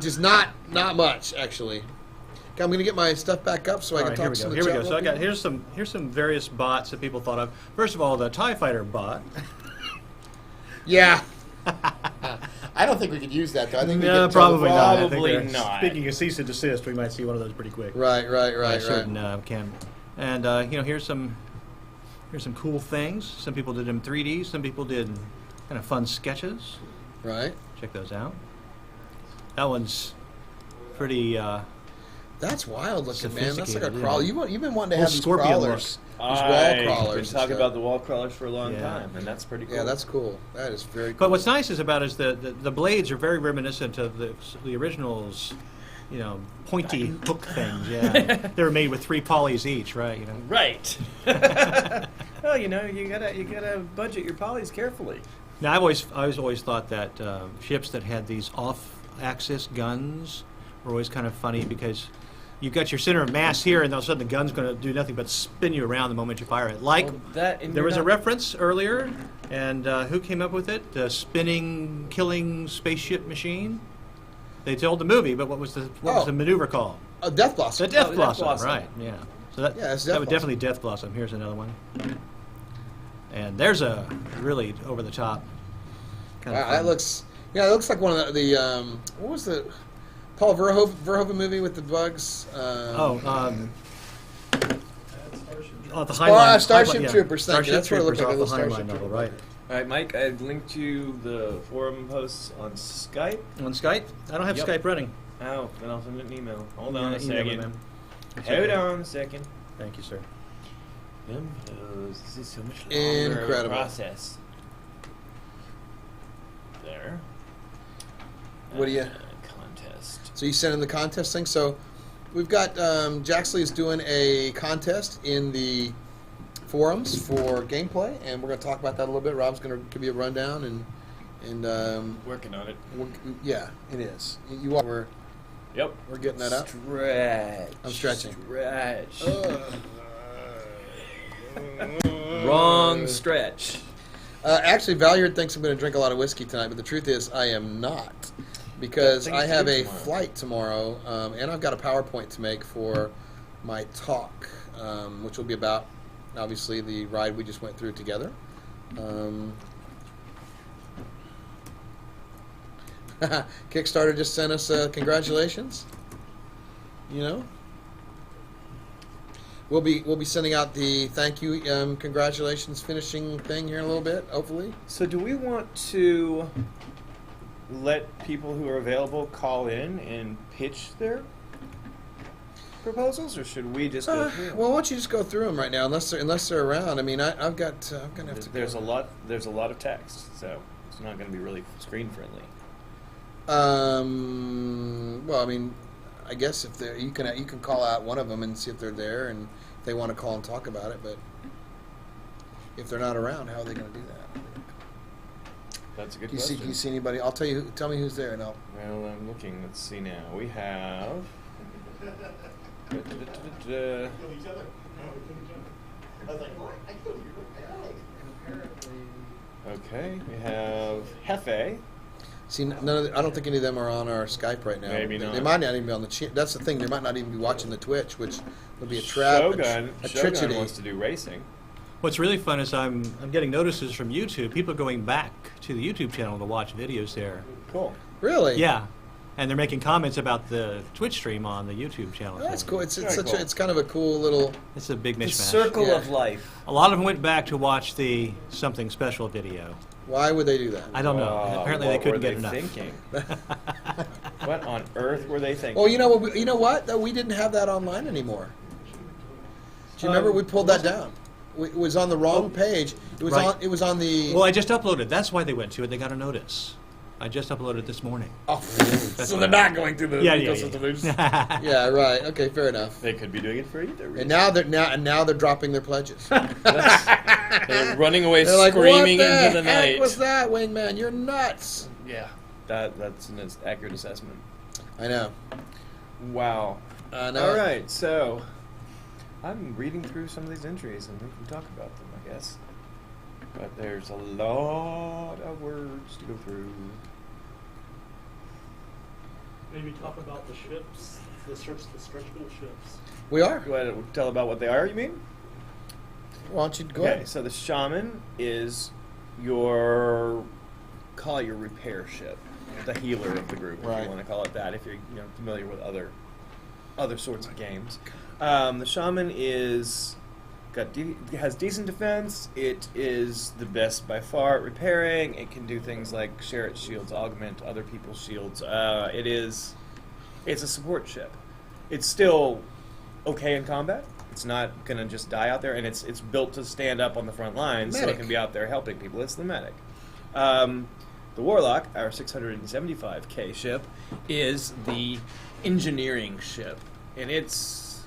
is not much actually. Okay, I'm going to get my stuff back up so I can talk to some of the Here we chat go. So I got here's some various bots that people thought of. First of all, the TIE Fighter bot. Yeah. I don't think we could use that though. I think no, probably not. Probably not. Speaking of cease and desist, we might see one of those pretty quick. Right. Certain can. And you know, here's some cool things. Some people did them 3D. Some people did kind of fun sketches. Right. Check those out. That one's pretty. That's wild looking, man. That's like a Sophisticated, crawler. yeah. You've been wanting to have these scorpion crawlers. These wall I've crawlers. been talking about the wall crawlers for a long time, and that's pretty cool. Yeah, that's cool. That is very cool. But what's nice is the blades are very reminiscent of the originals, you know, pointy hook things. Yeah, they were made with 3 polys each, right? You know. Right. Well, you know, you gotta budget your polys carefully. Now, I always thought that ships that had these off-axis guns were always kind of funny because you've got your center of mass here, and all of a sudden the gun's going to do nothing but spin you around the moment you fire it. Like, there was a reference earlier, and who came up with it? The spinning, killing spaceship machine? They told the movie, but what was the maneuver called? Death Blossom. The Death Blossom, right, yeah. So that was definitely Death Blossom. Here's another one. And there's a really over-the-top kind of that looks... Yeah, it looks like one of the what was the... Paul Verhoeven movie with the bugs. The Heinlein Starship Troopers. Thank you. Starship That's what it looked like. Troopers A off the Starship Heinlein novel, Trooper. right? All right, Mike, I've linked you the forum posts on Skype. On Skype? I don't have Skype running. Oh, then I'll send an email. Hold Yeah, on a email second. them. Hold on a second. Thank you, sir. This is so much longer Incredible. process. There. What do you... Contest. So you sent in the contest thing. So we've got Jaxley is doing a contest in the forums for gameplay, and we're going to talk about that a little bit. Rob's going to give you a rundown and working on it. Yeah, it is. You are. Yep. We're getting that up. Stretch. I'm stretching. Stretch. Wrong stretch. Actually, Valyard thinks I'm going to drink a lot of whiskey tonight, but the truth is I am not. Because I have a flight tomorrow, and I've got a PowerPoint to make for my talk, which will be about obviously the ride we just went through together. Kickstarter just sent us congratulations. You know, we'll be sending out the thank you congratulations finishing thing here in a little bit, hopefully. So do we want to let people who are available call in and pitch their proposals, or should we just go through them? Well, why don't you just go through them right now, unless they're around. I mean, I'm gonna have to. There's a lot of text, so it's not going to be really screen friendly. Well, I mean, I guess if you can call out one of them and see if they're there, and if they want to call and talk about it. But if they're not around, how are they going to do that? That's a good Do question. you see anybody? I'll tell you. Tell me who's there, and I'll. Well, I'm looking. Let's see now. We have. Kill each other? No, we killed each other. I was like, what? I killed you. Okay, we have Hefe. See, I don't think any of them are on our Skype right now. Maybe They not. might not even be on the. That's the thing. They might not even be watching the Twitch, which would be a trap. Shogun treachery. wants to do racing. What's really fun is I'm getting notices from YouTube. People are going back to the YouTube channel to watch videos there. Cool. Really? Yeah, and they're making comments about the Twitch stream on the YouTube channel. That's cool. It's Very such cool. it's kind of a cool little. It's a big The mishmash. circle Yeah. of life. A lot of them went back to watch the Something Special video. Why would they do that? I don't know. Apparently they What couldn't were get enough. Thinking? What on earth were they thinking? Well, you know what? Though we didn't have that online anymore. Do you remember we pulled that down? It was on the wrong page. It was Right. on. It was on the. Well, I just uploaded. That's why they went to it. They got a notice. I just uploaded this morning. Oh, so they're not going through the ecosystem. Yeah. Yeah, right. Okay, fair enough. They could be doing it for either reason. And now they're dropping their pledges. They're running away, They're like, screaming what the into the heck night. was that, Wingman? You're nuts. Yeah, that's an accurate assessment. I know. Wow. I know. All right, so I'm reading through some of these entries, and we can talk about them, I guess. But there's a lot of words to go through. Maybe talk about the ships, the stretchable ships. We are. You want to tell about what they are, you mean? Why don't you go Okay, ahead? so the Shaman is your, call it your repair ship, the healer of the group, if Right. you want to call it that, if you're familiar with other sorts of games. The Shaman has decent defense. It is the best by far at repairing. It can do things like share its shields, augment other people's shields. It's a support ship. It's still okay in combat. It's not going to just die out there, and it's built to stand up on the front lines, so it Medic. can be out there helping people. It's the medic. The Warlock, our 675K ship, is the engineering ship, and it's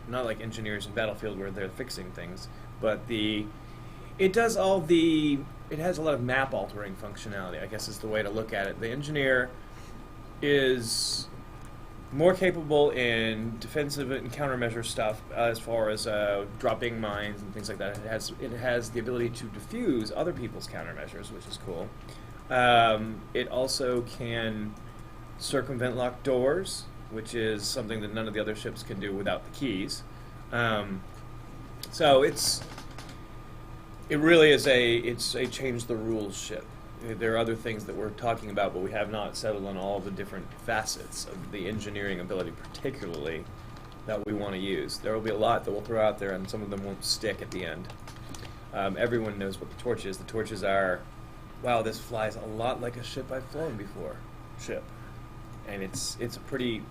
not like engineers in Battlefield where they're fixing things, but it has a lot of map altering functionality, I guess is the way to look at it. The engineer is more capable in defensive and countermeasure stuff as far as dropping mines and things like that. It has the ability to defuse other people's countermeasures, which is cool. It also can circumvent locked doors, which is something that none of the other ships can do without the keys. So it really is a change the rules ship. There are other things that we're talking about, but we have not settled on all the different facets of the engineering ability, particularly that we want to use. There will be a lot that we'll throw out there, and some of them won't stick at the end. Everyone knows what the torch is. The torches are, wow, this flies a lot like a ship I've flown before. Ship. And it's a pretty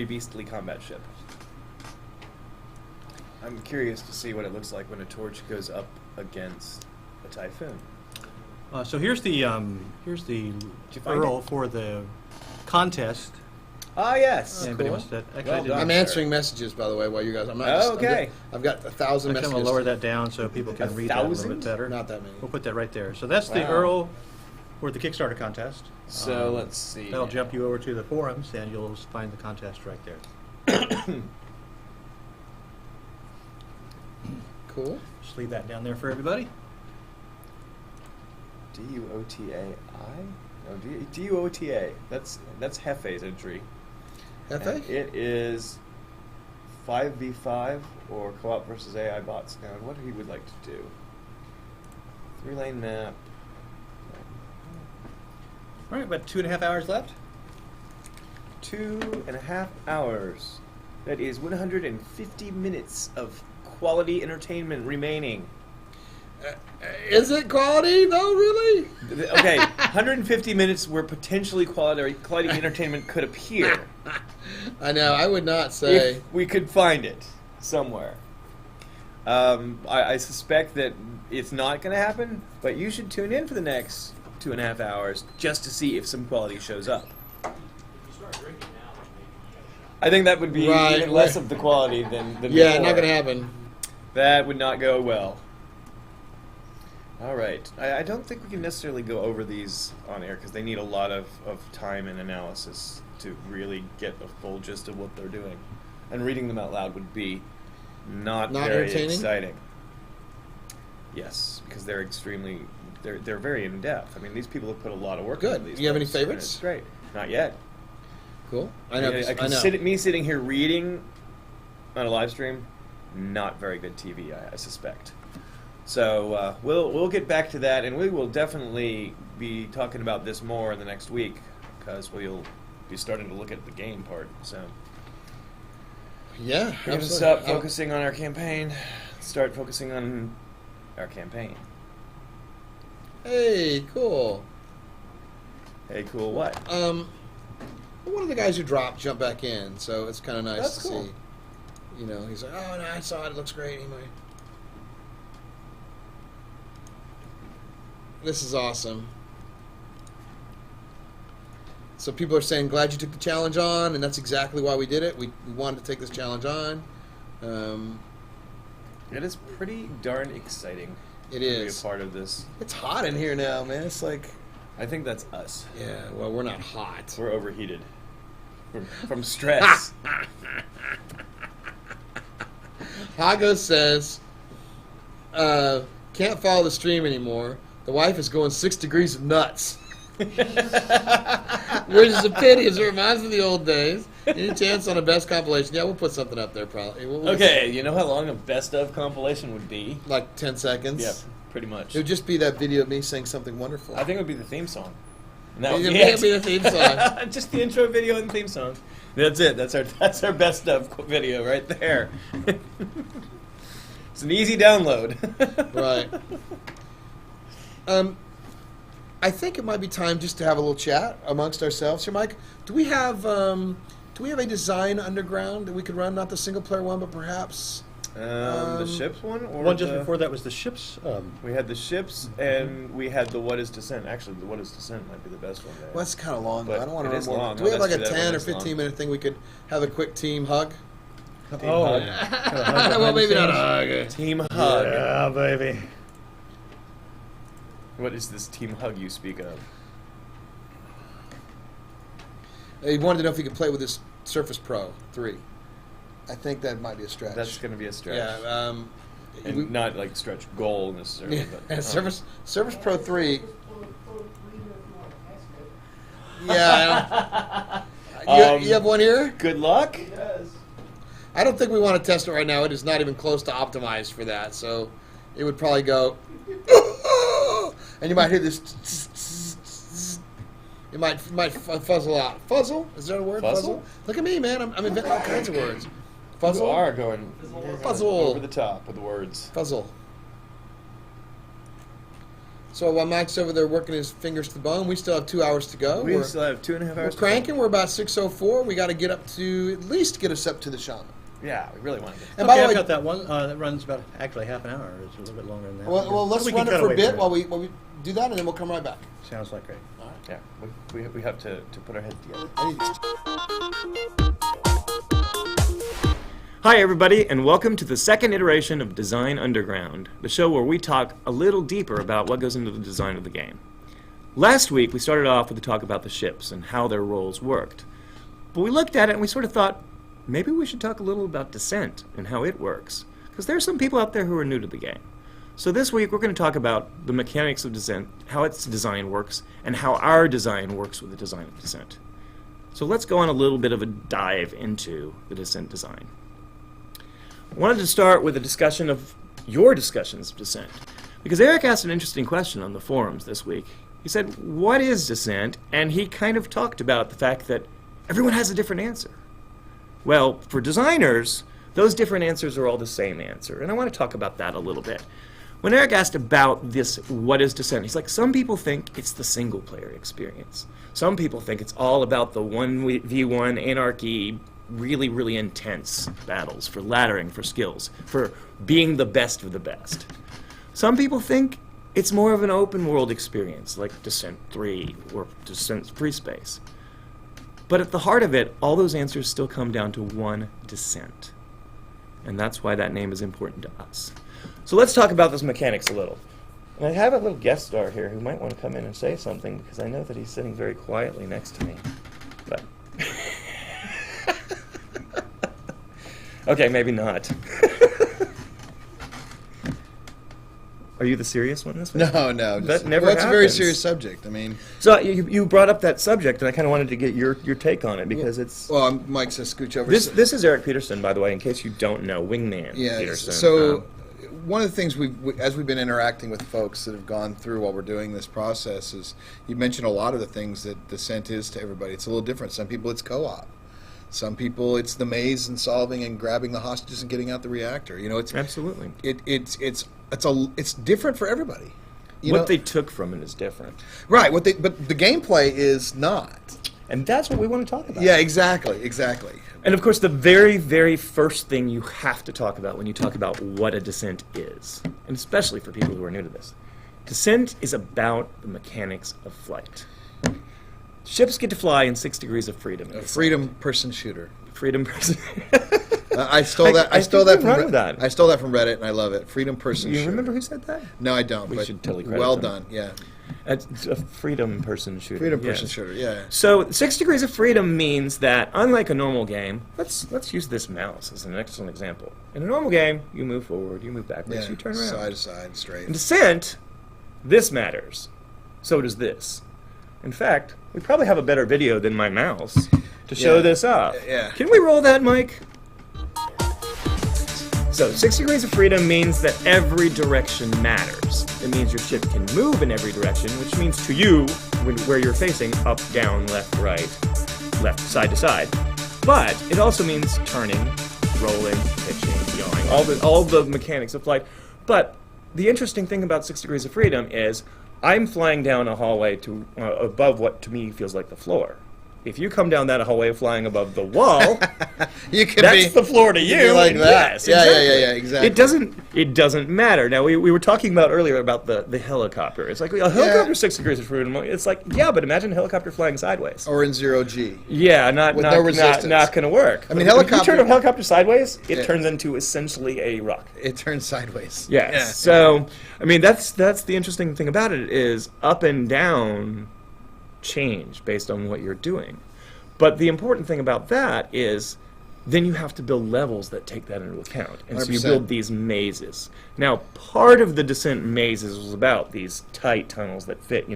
beastly combat ship. I'm curious to see what it looks like when a torch goes up against a Typhoon. So here's the find URL for the contest. Ah, yes. Anybody cool. wants that? Actually, Well I didn't- done. I'm answering messages, by the way, while you guys. I'm not. Oh, okay. I've got 1,000 I'm messages. going to lower that down so people can read that a little 1,000? bit better. Not that many. We'll put that right there. So that's the Wow. URL for the Kickstarter contest. So let's see. That'll jump you over to the forums, and you'll find the contest right there. Cool. Just leave that down there for everybody. DUOTAI? No, DUOTA. That's Hefe's entry. Hefe? And it is 5v5 or co-op versus AI bots now. What he would like to do. 3-lane map. All right, about 2.5 hours left. 2.5 hours. That is 150 minutes of quality entertainment remaining. Is it quality though? Really? Okay, 150 minutes where potentially quality entertainment could appear. I know. I would not say. If we could find it somewhere. I suspect that it's not going to happen, but you should tune in for the next 2.5 hours just to see if some quality shows up. I think that would be even less of the quality than yeah, before. not going to happen. That would not go well. All right. I don't think we can necessarily go over these on air because they need a lot of time and analysis to really get a full gist of what they're doing. And reading them out loud would be not very exciting. Yes, because they're they're very in-depth. I mean, these people have put a lot of work into these. Good. You have any books, favorites? It's great. Not yet. Cool. I know. I can me sitting here reading on a live stream, not very good TV, I suspect. So we'll get back to that, and we will definitely be talking about this more in the next week because we'll be starting to look at the game part. So yeah, we're going to stop focusing on our campaign, start focusing on our campaign. Hey, cool. Hey, cool. What? One of the guys who dropped jumped back in, so it's kind of nice That's to cool. see. You know, he's like, "Oh no, I saw it. It looks great." Anyway. This is awesome. So people are saying, glad you took the challenge on, and that's exactly why we did it. We wanted to take this challenge on. It is pretty darn exciting. It to is. be a part of this. It's hot in here now, man. It's like... I think that's us. Yeah, well, we're not hot. We're overheated. From stress. Hago says, can't follow the stream anymore. The wife is going 6 degrees of nuts. Which is a pity, as it reminds me of the old days. Any chance on a best compilation? Yeah, we'll put something up there probably. Okay, you know how long a best of compilation would be? Like 10 seconds? Yep, pretty much. It would just be that video of me saying something wonderful. I think it would be the theme song. And that would It be would be the theme song. Just the intro video and theme song. That's it. That's our best of video right there. It's an easy download. Right. I think it might be time just to have a little chat amongst ourselves here, Mike. Do we have a design underground that we could run? Not the single player one, but perhaps the ships one, or one just before that was the ships. We had the ships, and we had the What is Descent. Actually, the What is Descent might be the best one there. Well, that's kind of long. But I don't want to it run is more. long. Do we No, have like a that's true. 10 or That one is 15 long. minute thing we could have a quick team hug? Oh, Well, maybe not a hug. Team hug. Yeah, baby. What is this team hug you speak of? He wanted to know if he could play with this Surface Pro 3. I think that might be a stretch. That's going to be a stretch. Yeah. And not like stretch goal necessarily. But, Surface Pro 3. Yeah. You have one here? Good luck. I don't think we want to test it right now. It is not even close to optimized for that. So it would probably go, and you might hear this. It might fuzzle out. Fuzzle? Is there a word? Fuzzle? Look at me, man. I'm inventing all kinds of words. Fuzzle? You are going Fuzzle. over the top with the words. Fuzzle. So while Mike's over there working his fingers to the bone, we still have 2 hours to go. We still have 2.5 hours. We're cranking. We're about 6:04. We got to get up to at least get us up to the shaman. Yeah, we really want to get. And Okay, by the I've way, got that one. That runs about actually half an hour. It's a little bit longer than that. well, let's We can run it cut for a away bit from while we do that, and then we'll come right back. Sounds like great. Yeah, we have to put our heads together. Hi, everybody, and welcome to the second iteration of Design Underground, the show where we talk a little deeper about what goes into the design of the game. Last week, we started off with a talk about the ships and how their roles worked. But we looked at it and we sort of thought, maybe we should talk a little about Descent and how it works, because there are some people out there who are new to the game. So this week, we're going to talk about the mechanics of Descent, how its design works, and how our design works with the design of Descent. So let's go on a little bit of a dive into the Descent design. I wanted to start with a discussion of your discussions of Descent. Because Eric asked an interesting question on the forums this week. He said, what is Descent? And he kind of talked about the fact that everyone has a different answer. Well, for designers, those different answers are all the same answer. And I want to talk about that a little bit. When Eric asked about this, what is Descent, he's like, some people think it's the single-player experience. Some people think it's all about the 1v1 anarchy, really, really intense battles for laddering, for skills, for being the best of the best. Some people think it's more of an open-world experience, like Descent 3 or Descent Free Space. But at the heart of it, all those answers still come down to one Descent. And that's why that name is important to us. So let's talk about those mechanics a little. And I have a little guest star here who might want to come in and say something, because I know that he's sitting very quietly next to me. But okay, maybe not. Are you the serious one this week? No. That never Well, it's a very happens. serious subject. I mean, So you brought up that subject, and I kind of wanted to get your take on it, because it's... well, Mike says scooch over. This is Eric Peterson, by the way, in case you don't know, Wingman Yeah. Peterson. So one of the things as we've been interacting with folks that have gone through while we're doing this process is you mentioned a lot of the things that Descent is to everybody. It's a little different. Some people it's co-op. Some people it's the maze and solving and grabbing the hostages and getting out the reactor. You know, it's Absolutely. It's different for everybody. What they took from it is different. Right. But the gameplay is not. And that's what we want to talk about. Yeah, exactly. And of course, the very, very first thing you have to talk about when you talk about what a Descent is, and especially for people who are new to this, Descent is about the mechanics of flight. Ships get to fly in 6 degrees of freedom. A freedom person shooter. Freedom person. I stole that. I stole think that we from run with that. I stole that from Reddit, and I love it. Freedom person. You shooter. remember who said that? No, I don't. We but should totally credit well them. done. Yeah. It's a freedom person shooter. Freedom person yes. shooter. Yeah. So 6 degrees of freedom means that, unlike a normal game, let's use this mouse as an excellent example. In a normal game, you move forward, you move backwards, Yeah. you turn around. Side to side, straight. In Descent, this matters. So does this. In fact, we probably have a better video than my mouse to show Yeah. this off. Yeah. Can we roll that, Mike? So 6 degrees of freedom means that every direction matters. It means your ship can move in every direction, which means to you, where you're facing, up, down, left, right, left, side to side. But it also means turning, rolling, pitching, yawing, all the mechanics of flight. But the interesting thing about 6 degrees of freedom is I'm flying down a hallway to above what to me feels like the floor. If you come down that hallway flying above the wall, that's the floor to you. Like that. Yes, Yeah, exactly. yeah, exactly. It doesn't matter. Now we were talking about earlier about the helicopter. It's like a helicopter 6 degrees of freedom. It's like, yeah, but imagine a helicopter flying sideways. Or in 0G. Yeah, not With no resistance. not going to work. I mean, If helicopter- you turn a helicopter sideways, it Yeah. turns into essentially a rock. It turns sideways. Yes. Yeah. So, I mean, that's the interesting thing about it is up and down change based on what you're doing. But the important thing about that is then you have to build levels that take that into account. And so you 100%. build these mazes. Now, part of the Descent mazes was about these tight tunnels that fit,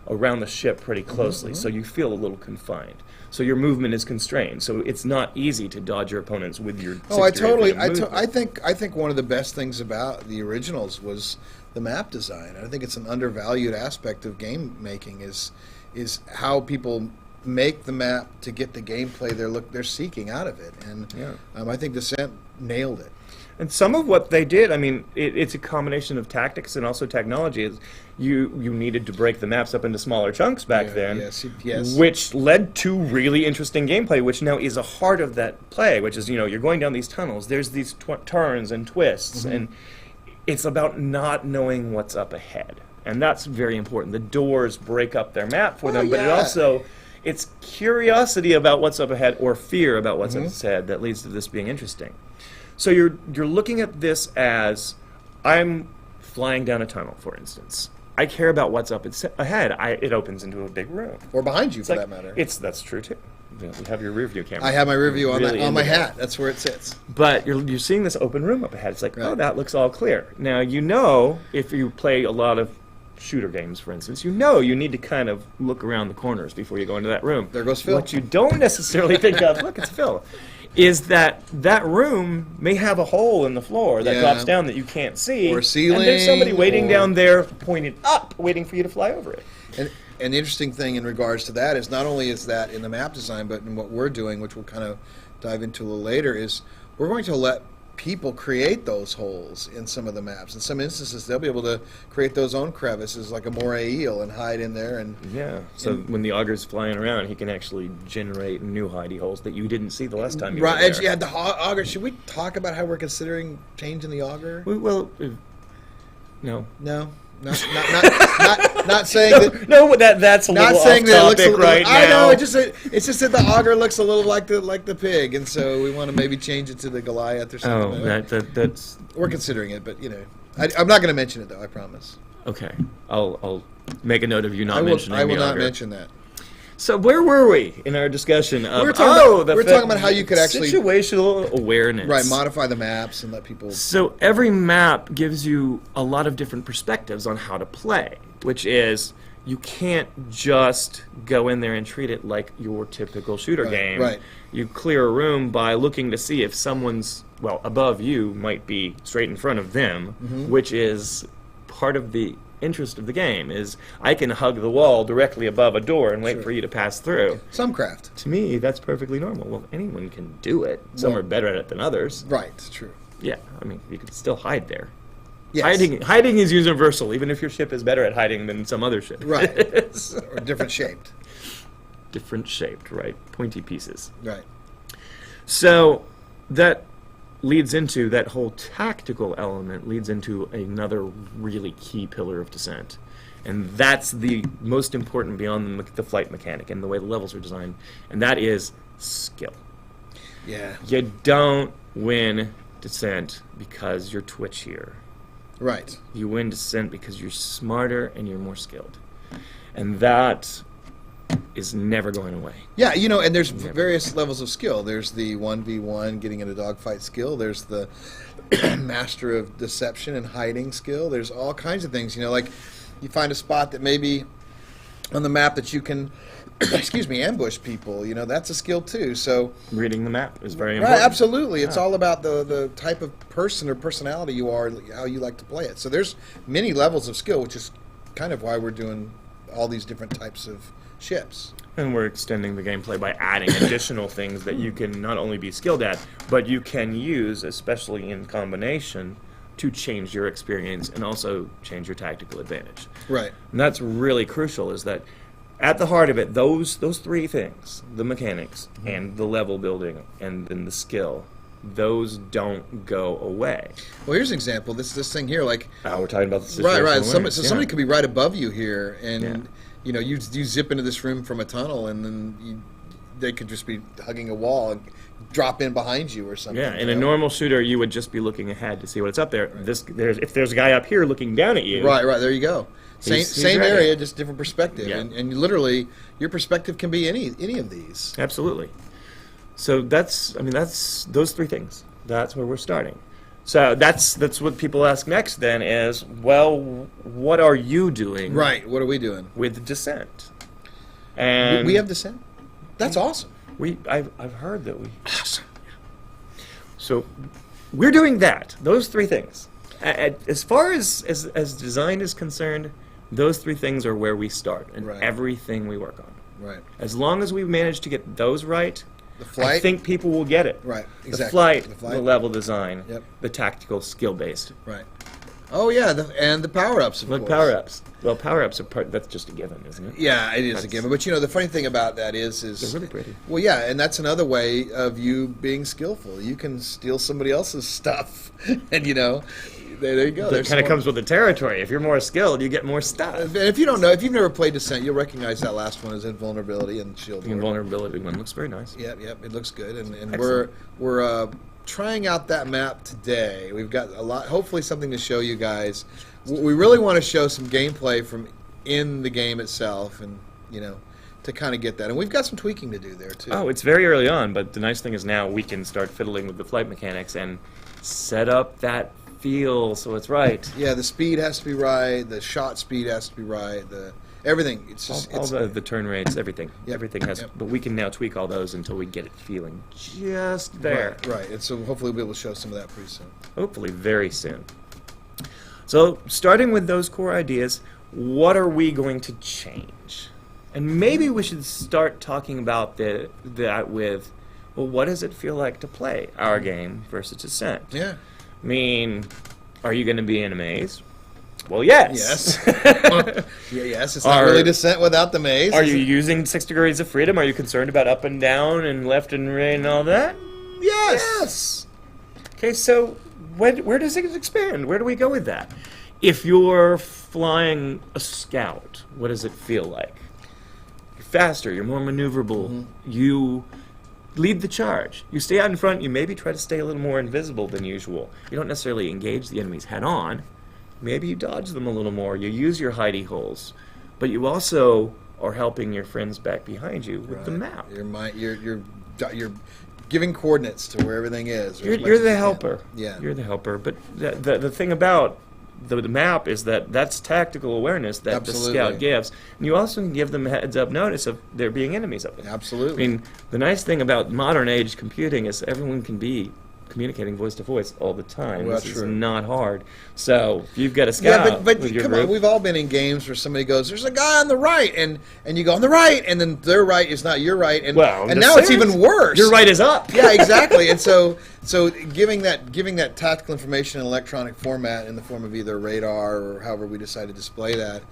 around the ship pretty closely, so you feel a little confined. So your movement is constrained. So it's not easy to dodge your opponents with your Oh, I 6 degree totally. freedom movement. I think one of the best things about the originals was the map design. I think it's an undervalued aspect of game making is how people make the map to get the gameplay they're seeking out of it, and I think Descent nailed it. And some of what they did, I mean, it's a combination of tactics and also technology. You needed to break the maps up into smaller chunks back then, yes. which led to really interesting gameplay, which now is a heart of that play, which is, you're going down these tunnels, there's these turns and twists, and it's about not knowing what's up ahead. And that's very important. The doors break up their map for them, but it also... It's curiosity about what's up ahead or fear about what's up ahead that leads to this being interesting. So you're looking at this as I'm flying down a tunnel, for instance. I care about what's up ahead. It opens into a big room. Or behind you, It's for like- that matter. That's true too. You have your rear view camera. I have my rear view Really on my into that. hat. That's where it sits. But you're seeing this open room up ahead. It's like, oh, Right. that looks all clear. Now, if you play a lot of shooter games, for instance, you need to kind of look around the corners before you go into that room. There goes Phil. What you don't necessarily think of, look, it's Phil, is that room may have a hole in the floor that Yeah. drops down that you can't see. Or ceiling, and there's somebody waiting or- down there pointed up, waiting for you to fly over it. And the interesting thing in regards to that is not only is that in the map design, but in what we're doing, which we'll kind of dive into a little later, is we're going to let people create those holes in some of the maps. In some instances, they'll be able to create those own crevices like a moray eel and hide in there. And Yeah, so when the auger's flying around, he can actually generate new hidey holes that you didn't see the last time you were right, there. yeah, the auger. Should we talk about how we're considering changing the auger? Well, no. No, not saying that. No, that's a Not little saying off that it looks a topic little, right I now. know. It's just that the auger looks a little like the pig, and so we want to maybe change it to the Goliath or something. That's We're considering it, but I'm not going to mention it though. I promise. okay. I'll make a note of you not I will mentioning not the auger. mention that. So where were we in our discussion of? We were talking about how you could actually situational awareness. right modify the maps and let people. So every map gives you a lot of different perspectives on how to play, which is you can't just go in there and treat it like your typical shooter game. Right. You clear a room by looking to see if someone's above you might be straight in front of them, which is part of the interest of the game. Is I can hug the wall directly above a door and wait for you to pass through. Some craft. To me, that's perfectly normal. Well, anyone can do it. Some are better at it than others. Right. True. Yeah, I mean, you can still hide there. Yes. Hiding is universal, even if your ship is better at hiding than some other ship. Right. Or different shaped. Different shaped, right? Pointy pieces. Right. So that leads into that whole tactical element, leads into another really key pillar of Descent. And that's the most important beyond the flight mechanic and the way the levels are designed, and that is skill. Yeah. You don't win Descent because you're twitchier. Right. You win Descent because you're smarter and you're more skilled. And that is never going away. Yeah, and there's various levels of skill. There's the 1v1 getting in a dogfight skill. There's the master of deception and hiding skill. There's all kinds of things. Like you find a spot that maybe on the map that you can, ambush people. That's a skill too. So reading the map is very right, important. absolutely. It's all about the type of person or personality you are, how you like to play it. So there's many levels of skill, which is kind of why we're doing all these different types of ships. And we're extending the gameplay by adding additional things that you can not only be skilled at, but you can use, especially in combination, to change your experience and also change your tactical advantage. Right. And that's really crucial, is that at the heart of it, those three things, the mechanics and the level building and then the skill, those don't go away. Well, here's an example. This thing here, like we're talking about the right. situational Somebody could be right above you here, and Yeah. you zip into this room from a tunnel, and then they could just be hugging a wall and drop in behind you or something. Yeah, in a normal shooter, you would just be looking ahead to see what's up there. Right. If there's a guy up here looking down at you, right, there you go. Same ready. area, just different perspective, Yeah. and literally your perspective can be any of these. Absolutely. So that's those three things. That's where we're starting. So that's what people ask next. Then is, well, what are you doing? Right. What are we doing with Descent? And we have Descent. That's awesome. I've heard that we. Awesome. So we're doing that. Those three things. As far as design is concerned, those three things are where we start and everything we work on. Right. As long as we manage to get those right, the flight, I think people will get it. Right. Exactly. The flight, the level design, the tactical, skill-based. Right. Oh yeah, and the power-ups. Of course. Power-ups. Well, power-ups are that's just a given, isn't it? Yeah, it is a given. But the funny thing about that is they're really pretty. Well, yeah, and that's another way of you being skillful. You can steal somebody else's stuff, and there you go. That kind of comes with the territory. If you're more skilled, you get more stuff. And if you don't know, if you've never played Descent, you'll recognize that last one as Invulnerability and Shield. The Invulnerability one looks very nice. Yep, it looks good, and we're trying out that map today. We've got a lot, hopefully something to show you guys. We really want to show some gameplay from in the game itself, and to kind of get that. And we've got some tweaking to do there too. Oh, it's very early on, but the nice thing is now we can start fiddling with the flight mechanics and set up that feel so it's right. Yeah, the speed has to be right. The shot speed has to be right. Everything. It's just all the turn rates, everything. Yep. Everything has. Yep. But we can now tweak all those until we get it feeling just there. Right. And so hopefully we'll be able to show some of that pretty soon. Hopefully, very soon. So, starting with those core ideas, what are we going to change? And maybe we should start talking about that with, well, what does it feel like to play our game versus Descent? Yeah. I mean, are you going to be in a maze? Well, yes. Yes. It's not really Descent without the maze. Are you using 6 degrees of freedom? Are you concerned about up and down and left and right and all that? Yes. Okay, so where does it expand? Where do we go with that? If you're flying a scout, what does it feel like? You're faster, you're more maneuverable, you lead the charge. You stay out in front, you maybe try to stay a little more invisible than usual. You don't necessarily engage the enemies head on. Maybe you dodge them a little more, you use your hidey holes. But you also are helping your friends back behind you with the map. You're giving coordinates to where everything is. You're the helper. Yeah. You're the helper. But the thing about the map is that's tactical awareness that the scout gives. And you also can give them heads-up notice of there being enemies up there. Absolutely. I mean, the nice thing about modern age computing is everyone can be communicating voice to voice all the time. Well, this is not hard. So if you've got a scout, yeah, but with your come group, on, we've all been in games where somebody goes, "There's a guy on the right," and you go on the right, and then their right is not your right, and now it's even worse. Your right is up. Yeah, exactly. And so giving that tactical information in electronic format in the form of either radar or however we decide to display that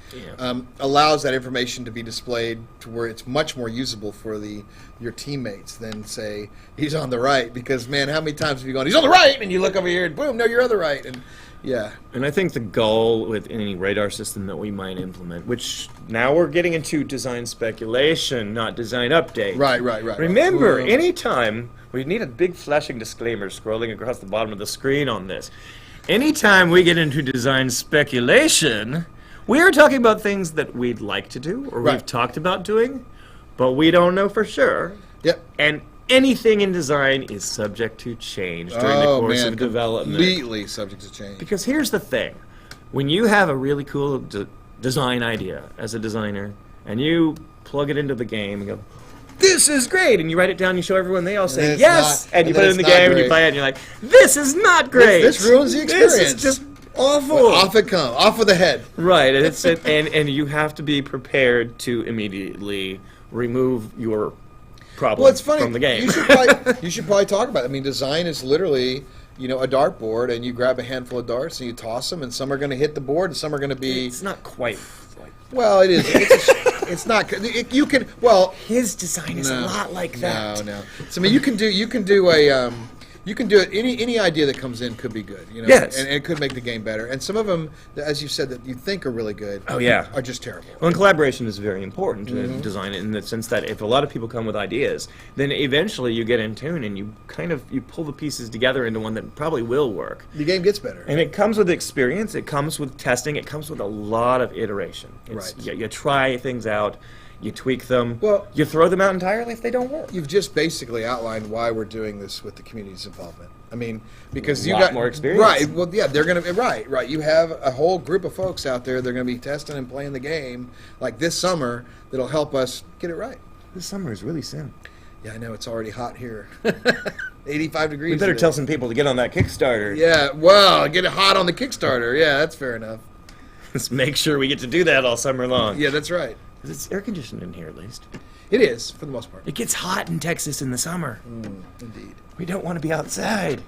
allows that information to be displayed to where it's much more usable for your teammates than say he's on the right, because man, how many times have you gone, he's on the right, and you look over here and boom, no, you're on the right. And yeah. And I think the goal with any radar system that we might implement, which now we're getting into design speculation, not design update. Right. Remember, anytime we need a big flashing disclaimer scrolling across the bottom of the screen on this. Anytime we get into design speculation, we are talking about things that we'd like to do or we've talked about doing, but we don't know for sure. Yep. And anything in design is subject to change during the course of development. Completely subject to change. Because here's the thing. When you have a really cool design idea as a designer, and you plug it into the game and go, this is great, and you write it down, you show everyone, they all say yes, and you put it in the game, and you play it, and you're like, this is not great. This ruins the experience. This is just awful. Well, off it comes, off with the head. Right, and you have to be prepared to immediately remove your problem from the game. You should probably talk about it. I mean, design is literally, a dartboard, and you grab a handful of darts and you toss them, and some are going to hit the board, and some are going to be. It's not quite. Well, it is. It's not. You can. Well, his design is a lot like that. No. So I mean, you can do a. You can do it. Any idea that comes in could be good. Yes. And it could make the game better. And some of them, as you said, that you think are really good. Oh yeah. Are just terrible. Well, and collaboration is very important to design it, in the sense that if a lot of people come with ideas, then eventually you get in tune and you pull the pieces together into one that probably will work. The game gets better. And it comes with experience. It comes with testing. It comes with a lot of iteration. Right. You try things out. You tweak them. Well, you throw them out entirely if they don't work. You've just basically outlined why we're doing this with the community's involvement. I mean, because you got got more experience. Right. Well, yeah, they're going to right. You have a whole group of folks out there. They're going to be testing and playing the game like this summer. That'll help us get it right. This summer is really soon. Yeah, I know, it's already hot here. 85 degrees. We better today. tell some people to get on that Kickstarter. Yeah. Well, get it hot on the Kickstarter. Yeah, that's fair enough. Let's make sure we get to do that all summer long. Yeah, that's right. It's air conditioned in here, at least. It is, for the most part. It gets hot in Texas in the summer. Indeed. We don't want to be outside.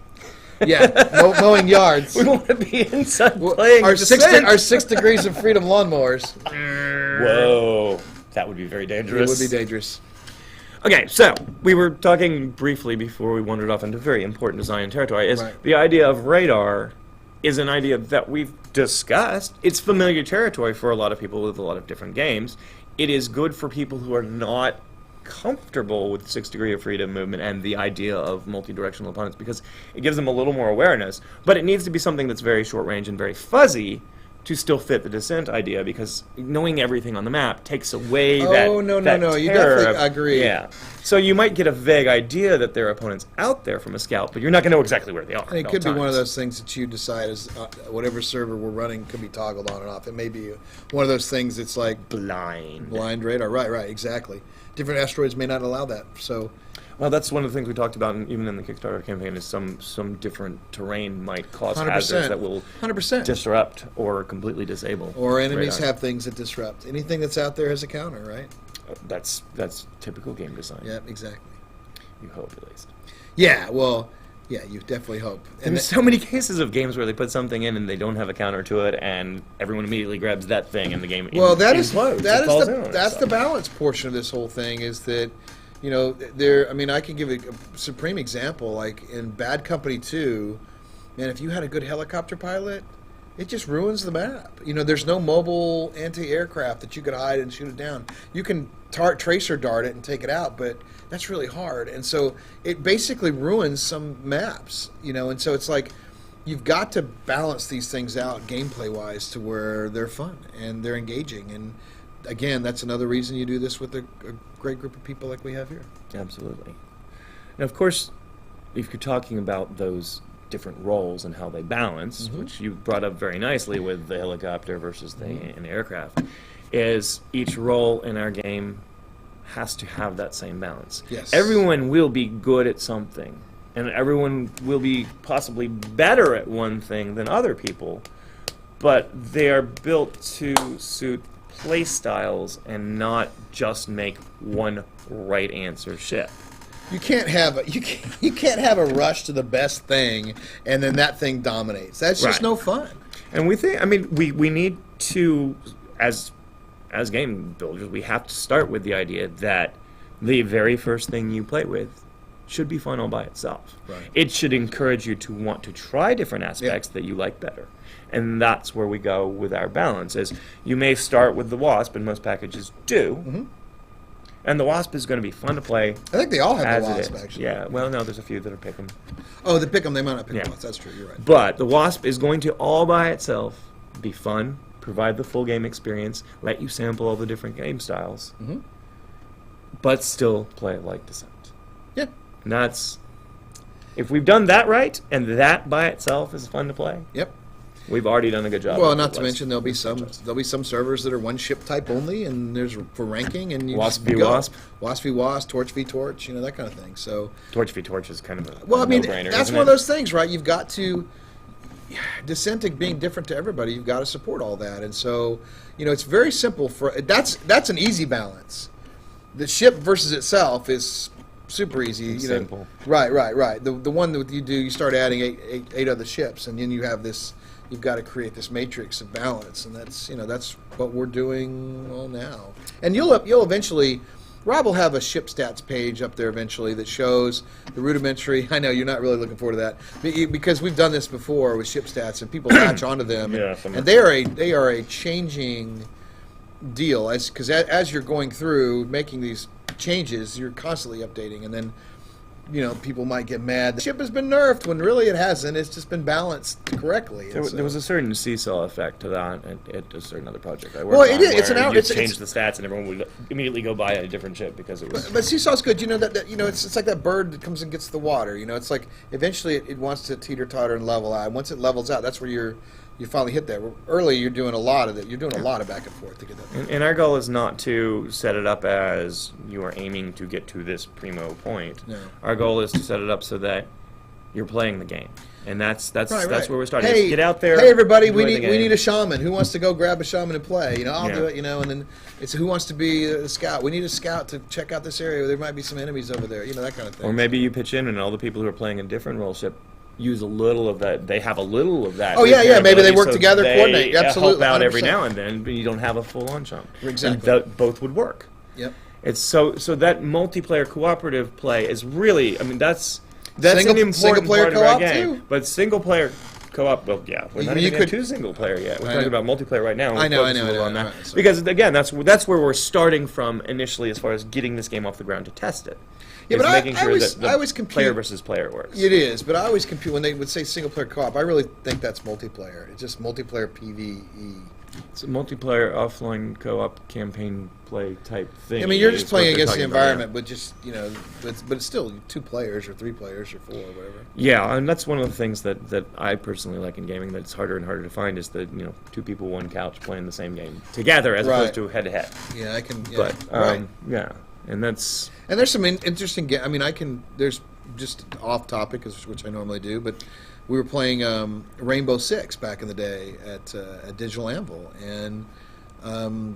Yeah, mowing yards. We want to be inside playing our 6 degrees of freedom lawnmowers. Whoa. That would be very dangerous. It would be dangerous. Okay, so we were talking briefly before we wandered off into very important design territory. The idea of radar is an idea that we've discussed. It's familiar territory for a lot of people with a lot of different games. It is good for people who are not comfortable with 6 degree of freedom movement and the idea of multi-directional opponents, because it gives them a little more awareness. But it needs to be something that's very short range and very fuzzy, to still fit the Descent idea, because knowing everything on the map takes away Oh, that. no, that you terror definitely of- agree. Yeah. So you might get a vague idea that there are opponents out there from a scout, but you're not going to know exactly where they are. And it at could all be one of times. those things that you decide is whatever server we're running could be toggled on and off. It may be one of those things that's like blind radar. Right, exactly. Different asteroids may not allow that. So, well, that's one of the things we talked about, even in the Kickstarter campaign, is some different terrain might cause 100%. hazards that will 100%. disrupt or completely disable. Or enemies radar. have things that disrupt. Anything that's out there has a counter, right? That's typical game design. Yeah, exactly. You hope, at least. Yeah, well, yeah, you definitely hope. And there's so many cases of games where they put something in and they don't have a counter to it, and everyone immediately grabs that thing, and the game Well, implodes. It falls in on that's the itself. balance portion of this whole thing. Is that, you know, there. I mean, I can give a supreme example. Like in Bad Company 2, man, if you had a good helicopter pilot, it just ruins the map. You know, there's no mobile anti-aircraft that you could hide and shoot it down. You can tracer dart it and take it out, but that's really hard. And so it basically ruins some maps, you know, and so it's like you've got to balance these things out gameplay-wise to where they're fun and they're engaging. And again, that's another reason you do this with a great group of people like we have here. Absolutely. And of course, if you're talking about those different roles and how they balance, which you brought up very nicely with the helicopter versus an aircraft, is each role in our game has to have that same balance. Yes. Everyone will be good at something, and everyone will be possibly better at one thing than other people, but they are built to suit play styles and not just make one right answer ship. You can't have you can't have a rush to the best thing and then that thing dominates. That's just Right. no fun. And we think, I mean, we need to, as game builders, we have to start with the idea that the very first thing you play with should be fun all by itself. Right. It should encourage you to want to try different aspects that you like better. And that's where we go with our balance, is you may start with the Wasp, and most packages do. And the Wasp is going to be fun to play. I think they all have as the it Wasp, is. actually. Yeah, well, no, there's a few that are pick 'em. Oh, they pick them. They might not pick Yeah. the Wasp. That's true. You're right. But the Wasp is going to all by itself be fun, provide the full game experience, let you sample all the different game styles, but still play it like Descent. Yeah. And that's, if we've done that right, and that by itself is fun to play. Yep. We've already done a good job. Well, with not the to West. mention there'll be some servers that are one ship type only, and there's for ranking, and you Wasp just v go. Wasp. Wasp v Wasp, Torch v Torch, you know, that kind of thing. So, Torch v Torch is kind of a well, I mean, no-brainer, that's isn't one of it? those things, right? You've got to Descent being different to everybody. You've got to support all that, and so you know, it's very simple. That's an easy balance. The ship versus itself is super easy. You know, simple. Right. The one that you do, you start adding eight other ships, and then you have this. You've got to create this matrix of balance, and that's what we're doing all now. And you'll eventually, Rob will have a ship stats page up there eventually that shows the rudimentary. I know you're not really looking forward to that because we've done this before with ship stats, and people latch onto them, Yeah, and they are a changing deal because as you're going through making these changes, you're constantly updating, and then. You know, people might get mad. The ship has been nerfed when really it hasn't. It's just been balanced correctly. There was a certain seesaw effect to that at a certain other project I worked Well, it on. is. It's an where out- you it's- change the stats and everyone would immediately go buy a different ship because it was. But seesaw's good. You know that you know it's like that bird that comes and gets the water. You know, it's like eventually it wants to teeter totter and level out. Once it levels out, that's where you finally hit that. Early, you're doing a lot of it. You're doing a lot of back and forth to get that. And our goal is not to set it up as you are aiming to get to this primo point. No. Our goal is to set it up so that you're playing the game, and that's Right. where we're starting. Hey, Get out there. Hey, everybody, we enjoy the need game. a shaman. Who wants to go grab a shaman and play? You know, I'll Yeah. do it. You know, and then it's who wants to be a scout. We need a scout to check out this area. There might be some enemies over there. You know, that kind of thing. Or maybe you pitch in, and all the people who are playing a different role ship use a little of that. They have a little of that. Oh, yeah, with yeah, their maybe they ability, work so together, they coordinate. Absolutely, help out every 100%. now and then, but you don't have a full-on chunk. Exactly. And both would work. Yep. It's so that multiplayer cooperative play is really. I mean, that's an Single important player part of our co-op, game. too. But single player co-op, well, yeah, we're not You even could- into single player yet. We're I talking know. about multiplayer right now. and I know, we'll I know, focus a I little know, on that. right, so- Because again, that's where we're starting from initially as far as getting this game off the ground to test it. Yeah, It's but making sure always, that the I always compute. player versus player works. It is, but I always compute when they would say single player co-op. I really think that's multiplayer. It's just multiplayer PvE. It's a multiplayer offline co-op campaign play type thing. I mean, you're just is what playing they're against the talking about, yeah. environment, but just but it's still 2 players or 3 players or 4 or whatever. Yeah, and that's one of the things that I personally like in gaming. That's harder and harder to find is that 2 people, 1 couch playing the same game together as opposed to head to head. Yeah, I can. Yeah, But right. yeah, and that's And there's some interesting. I mean, there's just off topic, which I normally do, but we were playing Rainbow Six back in the day at Digital Anvil, and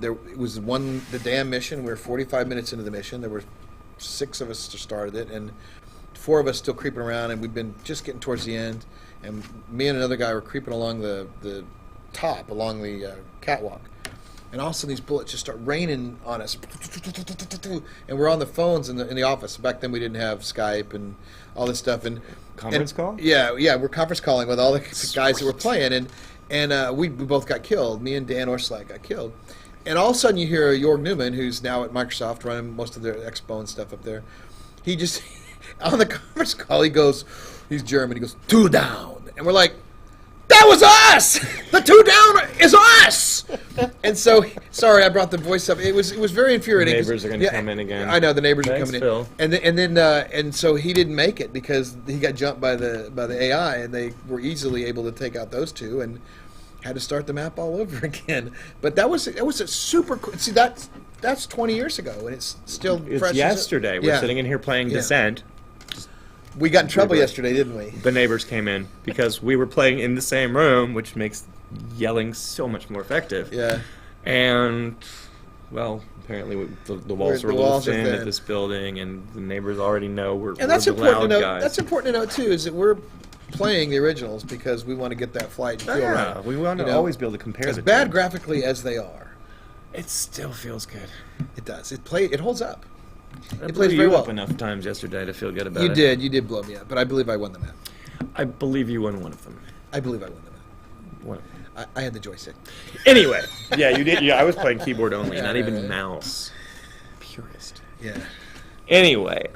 it was the damn mission. We were 45 minutes into the mission. There were 6 of us to started it, and 4 of us still creeping around, and we'd been just getting towards the end, and me and another guy were creeping along the top, along the catwalk. And all of a sudden, these bullets just start raining on us, and we're on the phones in the office. Back then, we didn't have Skype and all this stuff. And conference call. Yeah, we're conference calling with all the guys that were playing, and we both got killed. Me and Dan Orslag got killed. And all of a sudden, you hear Jorg Newman, who's now at Microsoft running most of their Expo and stuff up there. He just on the conference call, he's German. He goes 2 down, and we're like, that was us! The 2 down is us! And so, sorry, I brought the voice up. It was very infuriating. The neighbors are going to come in again. I know the neighbors Thanks, are coming Phil. in, and so he didn't make it because he got jumped by the AI, and they were easily able to take out those 2 and had to start the map all over again. But that was a super cool. See, that's 20 years ago, and it's still fresh. It's yesterday. We're sitting in here playing Descent. We got in trouble yesterday, didn't we? The neighbors came in because we were playing in the same room, which makes yelling so much more effective. Yeah. And, well, apparently the walls are a little thin at this building, and the neighbors already know we're the loud guys. That's important to know, too, is that we're playing the originals because we want to get that flight and feel right. We want to always be able to compare as the bad two. graphically as they are. It still feels good. It does. It holds up. I It plays blew very you well. up enough times yesterday to feel good about You it. did blow me up, but I believe I won the map. I believe you won one of them. I believe I won the map. One. I had the joystick. Anyway, yeah, you did. Yeah, I was playing keyboard only, not even right. mouse. Purist. Yeah. Anyway,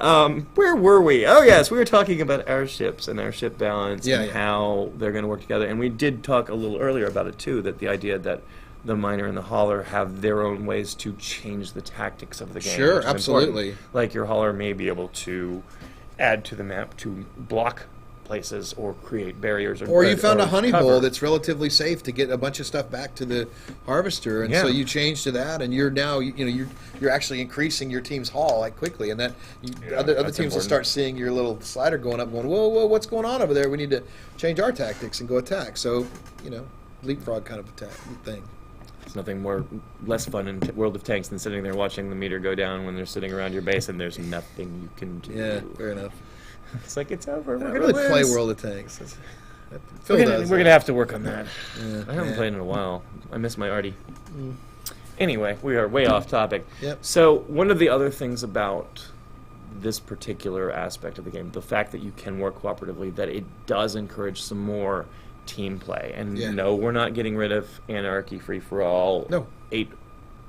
where were we? Oh yes, we were talking about our ships and our ship balance and how they're going to work together. And we did talk a little earlier about it too, that the idea that the miner and the hauler have their own ways to change the tactics of the game. Sure, which is absolutely. important. Like your hauler may be able to add to the map to block places or create barriers. Or you found a honey cover. bowl that's relatively safe to get a bunch of stuff back to the harvester, and so you change to that, and you're now you're actually increasing your team's haul like quickly, and that other teams will important. start seeing your little slider going up, going whoa, what's going on over there? We need to change our tactics and go attack. So leapfrog kind of attack thing. There's nothing less fun in World of Tanks than sitting there watching the meter go down when they're sitting around your base and there's nothing you can do. Yeah, fair enough. It's like it's over. I don't really play World of Tanks. We're gonna have to work on that. Yeah, I haven't played in a while. I miss my Artie. Anyway, we are way off topic. Yep. So one of the other things about this particular aspect of the game, the fact that you can work cooperatively, that it does encourage some more team play. And no, we're not getting rid of anarchy, free for all. No. 8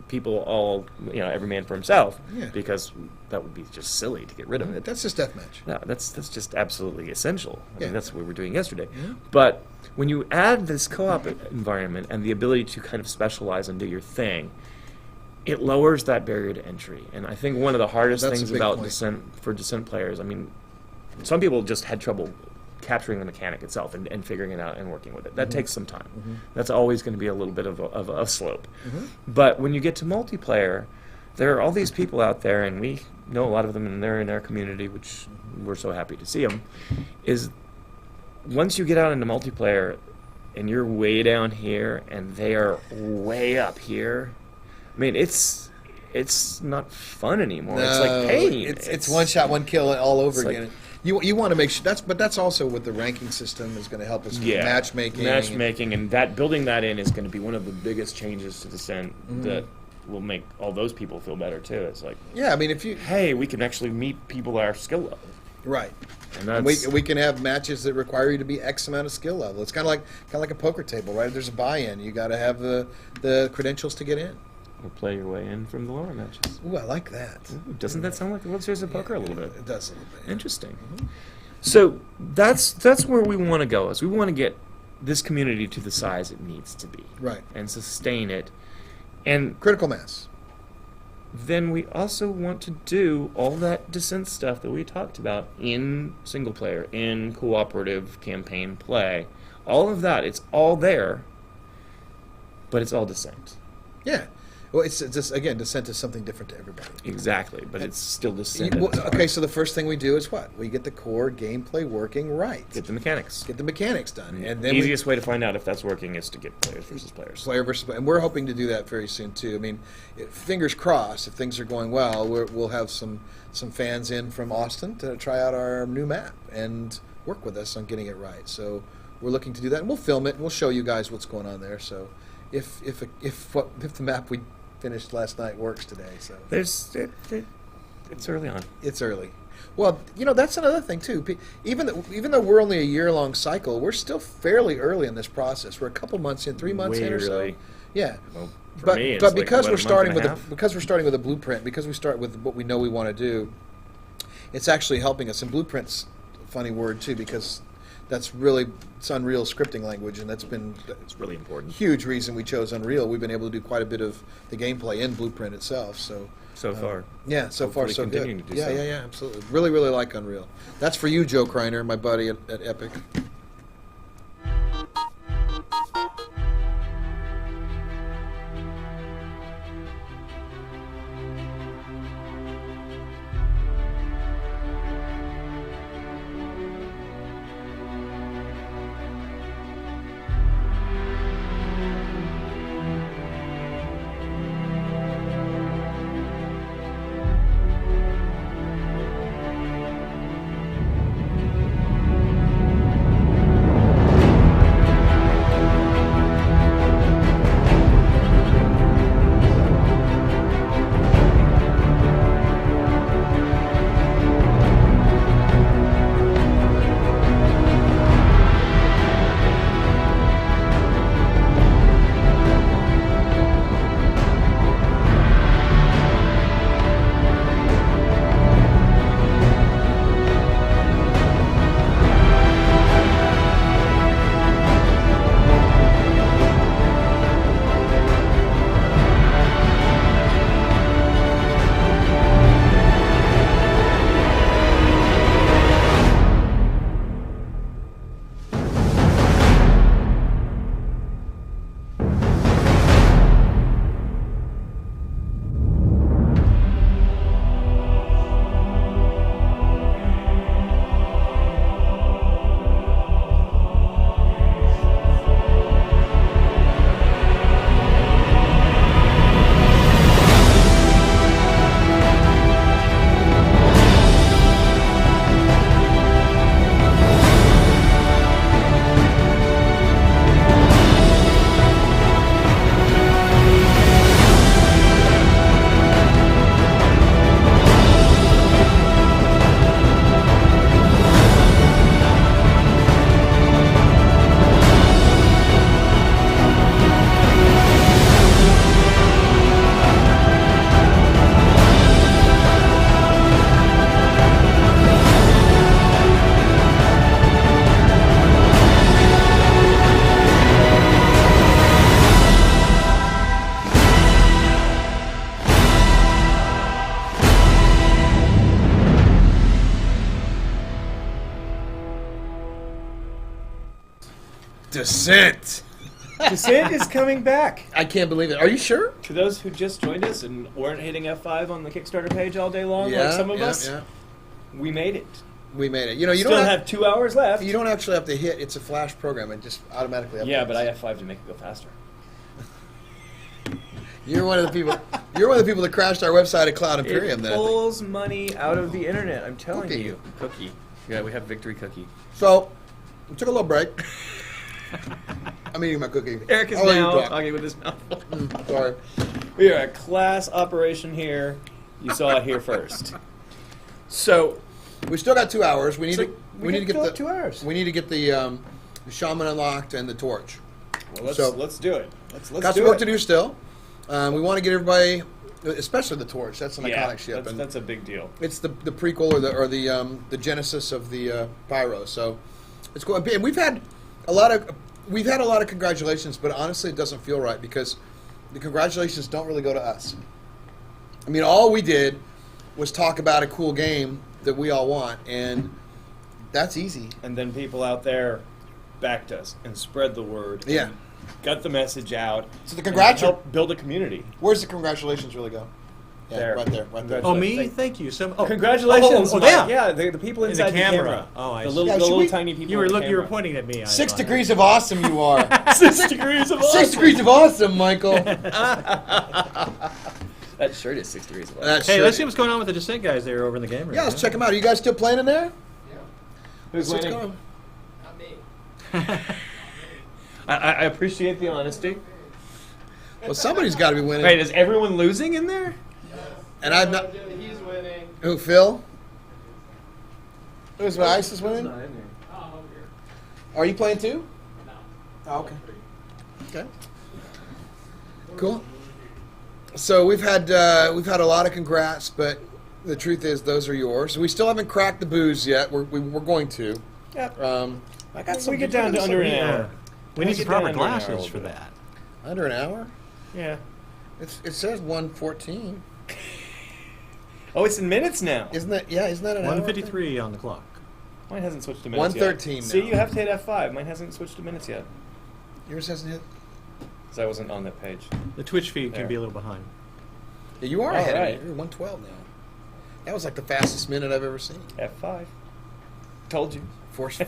people, all every man for himself. Yeah. Because that would be just silly to get rid of it. That's just deathmatch. No, that's just absolutely essential. I Yeah. mean, that's what we were doing yesterday. Yeah. But when you add this co-op environment and the ability to kind of specialize and do your thing, it lowers that barrier to entry. And I think one of the hardest That's a things big about point. Descent players, I mean, some people just had trouble capturing the mechanic itself and figuring it out and working with it. That takes some time. That's always going to be a little bit of a slope. But when you get to multiplayer, there are all these people out there, and we know a lot of them, and they're in our community, which we're so happy to see them, is once you get out into multiplayer and you're way down here and they are way up here, I mean, it's not fun anymore. It's like pain. It's one shot, one kill all over it's like- again. You want to make sure that's also what the ranking system is going to help us with matchmaking. And that building that in is going to be one of the biggest changes to Descent that will make all those people feel better too. It's like, I mean, hey, we can actually meet people at our skill level. Right. And that's, we can have matches that require you to be X amount of skill level. It's kind of like a poker table, right? If there's a buy-in, you got to have the credentials to get in. or play your way in from the lower matches. Ooh, I like that. Ooh, doesn't that sound like the World Series of Poker a little bit? It does a little bit. Interesting. So that's where we want to go. Is we want to get this community to the size it needs to be, Right. and sustain it, and critical mass. Then we also want to do all that Descent stuff that we talked about in single player, in cooperative campaign play. All of that, it's all there, but it's all Descent. Yeah. Well, it's just, again, Descent is something different to everybody. Exactly, but it's still Descent. Okay, so the first thing we do is what? We get the core gameplay working right. Get the mechanics. Get the mechanics done. And then the easiest way to find out if that's working is to get players versus players. Player versus player. And we're hoping to do that very soon, too. I mean, fingers crossed, if things are going well, we'll have some fans in from Austin to try out our new map and work with us on getting it right. So we're looking to do that. And we'll film it, and we'll show you guys what's going on there. So if the map we finished last night works today, so it's early on. It's early. Well, that's another thing too. Even though we're only a year-long cycle, we're still fairly early in this process. We're a couple months in, 3 months in or so. Early. Yeah. Well, but me, but because we're starting with a a blueprint, because we start with what we know we want to do, it's actually helping us. And blueprint's a funny word too, because it's Unreal scripting language, and it's really important. Huge reason we chose Unreal. We've been able to do quite a bit of the gameplay in Blueprint itself. So far, yeah, so far so good. To do yeah, so. yeah, absolutely. Really, really like Unreal. That's for you, Joe Kreiner, my buddy at Epic. Descent. Descent is coming back. I can't believe it. Are you sure? To those who just joined us and weren't hitting F5 on the Kickstarter page all day long, like some of us, we made it. We made it. You know, you still don't have 2 hours left. You don't actually have to hit. It's a Flash program. It just automatically updates. Yeah, but I F5 to make it go faster. You're one of the people. You're one of the people that crashed our website at Cloud Imperium. It pulls money out of the internet. I'm telling you. Cookie. Yeah, we have Victory Cookie. So, we took a little break. I'm eating my cookie. Eric is now talking with his mouth full. Sorry. We are a class operation here. You saw it here first. So, we still got 2 hours. We need to. We need to get the 2 hours. We need to get the shaman unlocked and the torch. Well, let's do it. Let's got do some work it. to do still. We want to get everybody, especially the Torch. That's an iconic ship. That's a big deal. It's the prequel or the genesis of the Pyro. So it's cool. And we've had a lot of congratulations, but honestly, it doesn't feel right because the congratulations don't really go to us. I mean, all we did was talk about a cool game that we all want, and that's easy. And then people out there backed us and spread the word. Yeah. And got the message out. So the help build a community. Where's the congratulations really go? Yeah, there. Right there. Oh, me? Thank you. Congratulations. Yeah. The people inside the camera. Oh, I the see. little tiny people. You were pointing at me. 6 degrees of awesome you are. 6 degrees of awesome. 6 degrees of awesome, Michael. That shirt is 6 degrees of awesome. Hey, let's see what's going on with the Descent guys there over in the game room. Yeah, let's check them out. Are you guys still playing in there? Yeah. Who's What's winning? going on? Not me. I appreciate the honesty. Well, somebody's got to be winning. Wait, is everyone losing in there? And I've not. He's winning. Who, Phil? Who's Ice is winning? Are you playing too? No. Oh, okay. Okay. Cool. So we've had a lot of congrats, but the truth is those are yours. We still haven't cracked the booze yet. We're going to. Yep. I got some. We get down to under an hour. We need some get down proper under an hour glasses a for little bit. that. Under an hour? Yeah. It says 1:14. Oh, it's in minutes now. Isn't that an hour? 1:53 on the clock. Mine hasn't switched to minutes yet. 1:13 now. See, you have to hit F5. Mine hasn't switched to minutes yet. Yours hasn't hit. Because I wasn't on that page. The Twitch feed There. can be a little behind. Yeah, you are All ahead right. of me. You're 1:12 now. That was like the fastest minute I've ever seen. F5. Told you. Force it.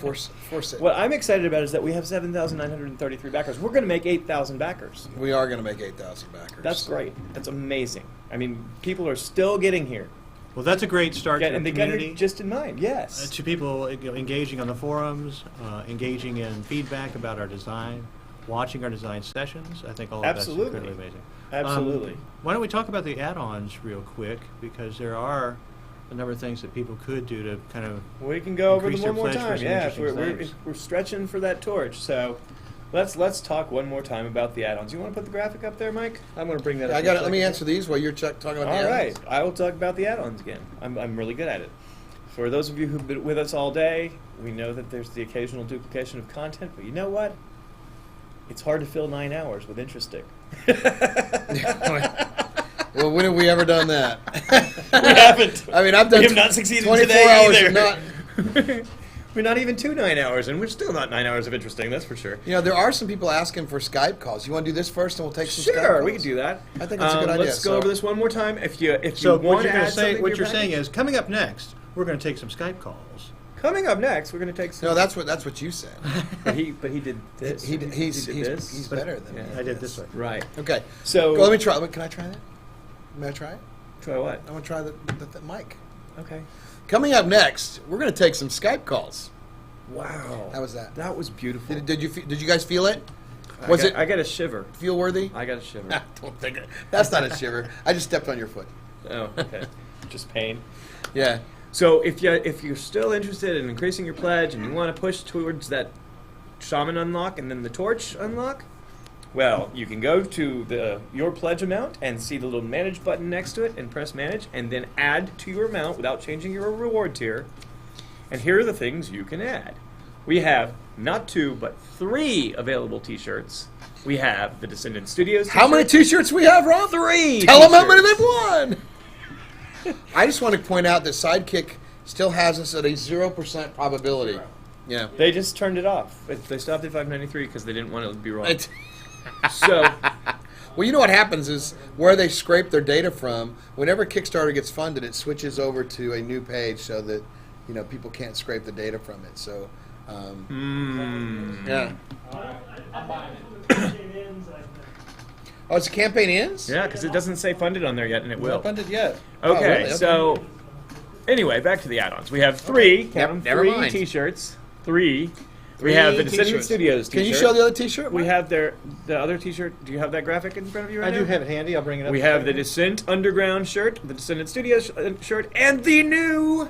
What I'm excited about is that we have 7,933 backers. We're going to make 8,000 backers. We are going to make 8,000 backers. That's great. That's amazing. I mean, people are still getting here. Well, that's a great start to the And they get community. it just in mind, yes. To people engaging on the forums, engaging in feedback about our design, watching our design sessions. I think all of that's Absolutely. incredibly amazing. Absolutely. Why don't we talk about the add-ons real quick, because there are a number of things that people could do to kind of We can go over them increase one their more pledge for time. some Yeah, interesting things. we're stretching for that torch. So let's talk one more time about the add-ons. You want to put the graphic up there, Mike? I'm going to bring that up. I got it. Let me answer these while you're talking about the All right. add-ons. I will talk about the add-ons again. I'm really good at it. For those of you who've been with us all day, we know that there's the occasional duplication of content, but you know what? It's hard to fill 9 hours with interesting. Well, when have we ever done that? We haven't. I mean, I've done We have not succeeded 24 today hours either. of not. We're not even 9 hours, and we're still not 9 hours of interesting, that's for sure. You know, there are some people asking for Skype calls. You want to do this first, and we'll take some Skype Sure, calls? we can do that. I think that's a good idea. Let's go over this one more time. If you So want what to you're add something to what your you're saying package- is, coming up next, we're going to take some Skype calls. Coming up next, we're going to take some. No, that's what you said. But he did this. He's did this. he's better than me. I did this way. Right. Okay. So Go, let me try. Can I try that? May I try it? try what? I want to try the mic. Okay. Coming up next, we're going to take some Skype calls. Wow. How was that? That was beautiful. Did you guys feel it? I got a shiver. Feel worthy? I got a shiver. Don't think it. That's not a shiver. I just stepped on your foot. Oh, okay. Just pain. Yeah. So if you're still interested in increasing your pledge and you want to push towards that shaman unlock and then the torch unlock, well, you can go to your pledge amount and see the little manage button next to it and press manage and then add to your amount without changing your reward tier. And here are the things you can add. We have not 2 but 3 available t-shirts. We have the Descendent.Studios How many t-shirts we have, Rob? 3. Tell them how many they've won. I just want to point out that Sidekick still has us at a 0% probability. Yeah. They just turned it off. They stopped at 593 because they didn't want it to be wrong. So, well, you know what happens is where they scrape their data from. Whenever Kickstarter gets funded, it switches over to a new page so that people can't scrape the data from it. So, yeah. I'm buying it. Oh, it's a campaign ends? yeah, because it doesn't say funded on there yet, and it will. Not funded yet. Okay, Oh, really? so anyway, back to the add-ons. We have 3. Count them, Never 3 mind. t-shirts. 3. We have the Descendent.Studios t-shirt. Can you show the other t-shirt? We have the other t-shirt. Do you have that graphic in front of you right I now? do have it handy. I'll bring it up. We have the Descent Underground shirt, the Descendent.Studios shirt, and the new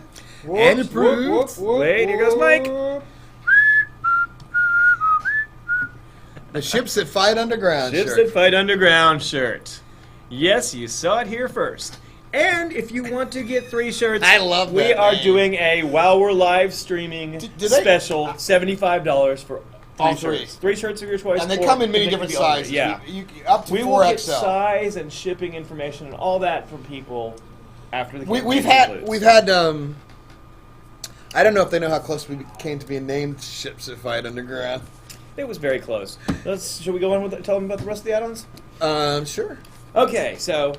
And improved. Wait, here goes Mike. The Ships That Fight Underground Ships shirt. That Fight Underground shirt. Yes, you saw it here first. And if you want to get 3 shirts, I love we that are name. doing a while we're live streaming special, $75 for all 3 three. shirts. 3 shirts of your choice. And they or come in many they can different be all sizes. three. Yeah. You up to we 4XL. will get size and shipping information and all that from people after the campaign We've had I don't know if they know how close we came to being named Shipsified Underground. It was very close. Should we go on with tell them about the rest of the add-ons? Sure. Okay, so,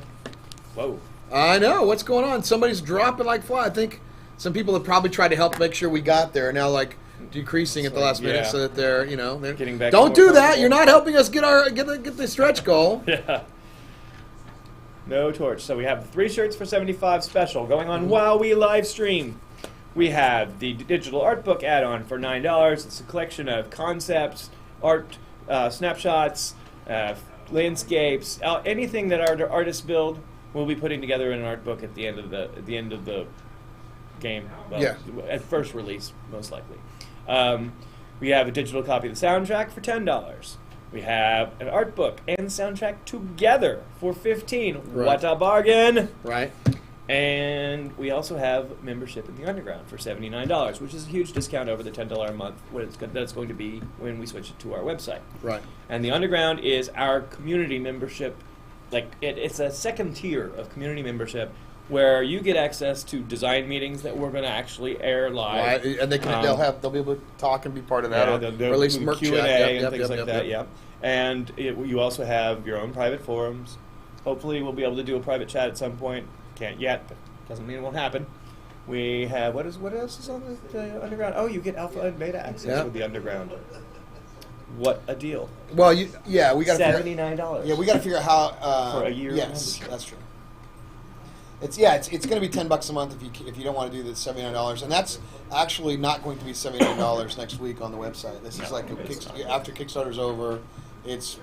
whoa. I know what's going on. Somebody's dropping like fly. I think some people have probably tried to help make sure we got there. Are now like decreasing at the last minute Yeah. so that they're they're Getting back Don't to more do that. comfortable. You're not helping us get the stretch goal. Yeah. No torch. So we have the 3 shirts for $75 special going on while we live stream. We have the digital art book add-on for $9. It's a collection of concepts, art, snapshots, landscapes, anything that our artists build. We'll be putting together in an art book at the end of the game. Well, Yeah. At first release, most likely. We have a digital copy of the soundtrack for $10. We have an art book and soundtrack together for $15. Right. What a bargain! Right. And we also have membership in the Underground for $79, which is a huge discount over the $10 a month that's going to be when we switch it to our website. Right. And the Underground is our community membership. Like it's a second tier of community membership where you get access to design meetings that we're going to actually air live. Right. And they'll be able to talk and be part of that. Yeah, or they'll release do merch Q&A chat. and things like that. Yeah. And you also have your own private forums. Hopefully, we'll be able to do a private chat at some point. Can't yet, but doesn't mean it won't happen. We have what else is on the Underground? Oh, you get alpha and beta access with the Underground. What a deal! Well, we got $79. Yeah, we got to figure out how for a year. Yes, that's true. It's going to be $10 a month if you don't want to do the $79, and that's actually not going to be $79 next week on the website. This is like after Kickstarter's over, it's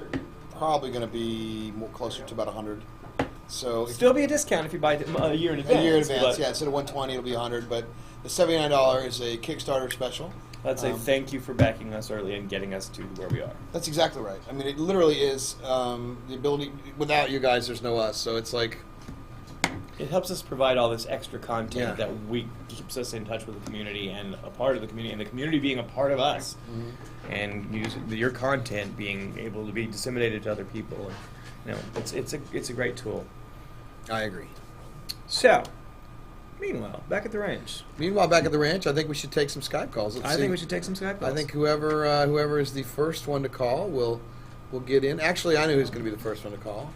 probably going to be more closer to about $100. So Still be a discount if you buy it a year in advance. A year in advance, yeah. Instead of $120, it'll be $100. But the $79 is a Kickstarter special. Let's say thank you for backing us early and getting us to where we are. That's exactly right. I mean, it literally is the ability. Without you guys, there's no us. So it's like it helps us provide all this extra content that keeps us in touch with the community and a part of the community, and the community being a part of us, and your content being able to be disseminated to other people. It's a great tool. I agree. So, meanwhile, back at the ranch. I think we should take some Skype calls. I think we should take some Skype calls. I think whoever is the first one to call will get in. Actually, I know who's going to be the first one to call.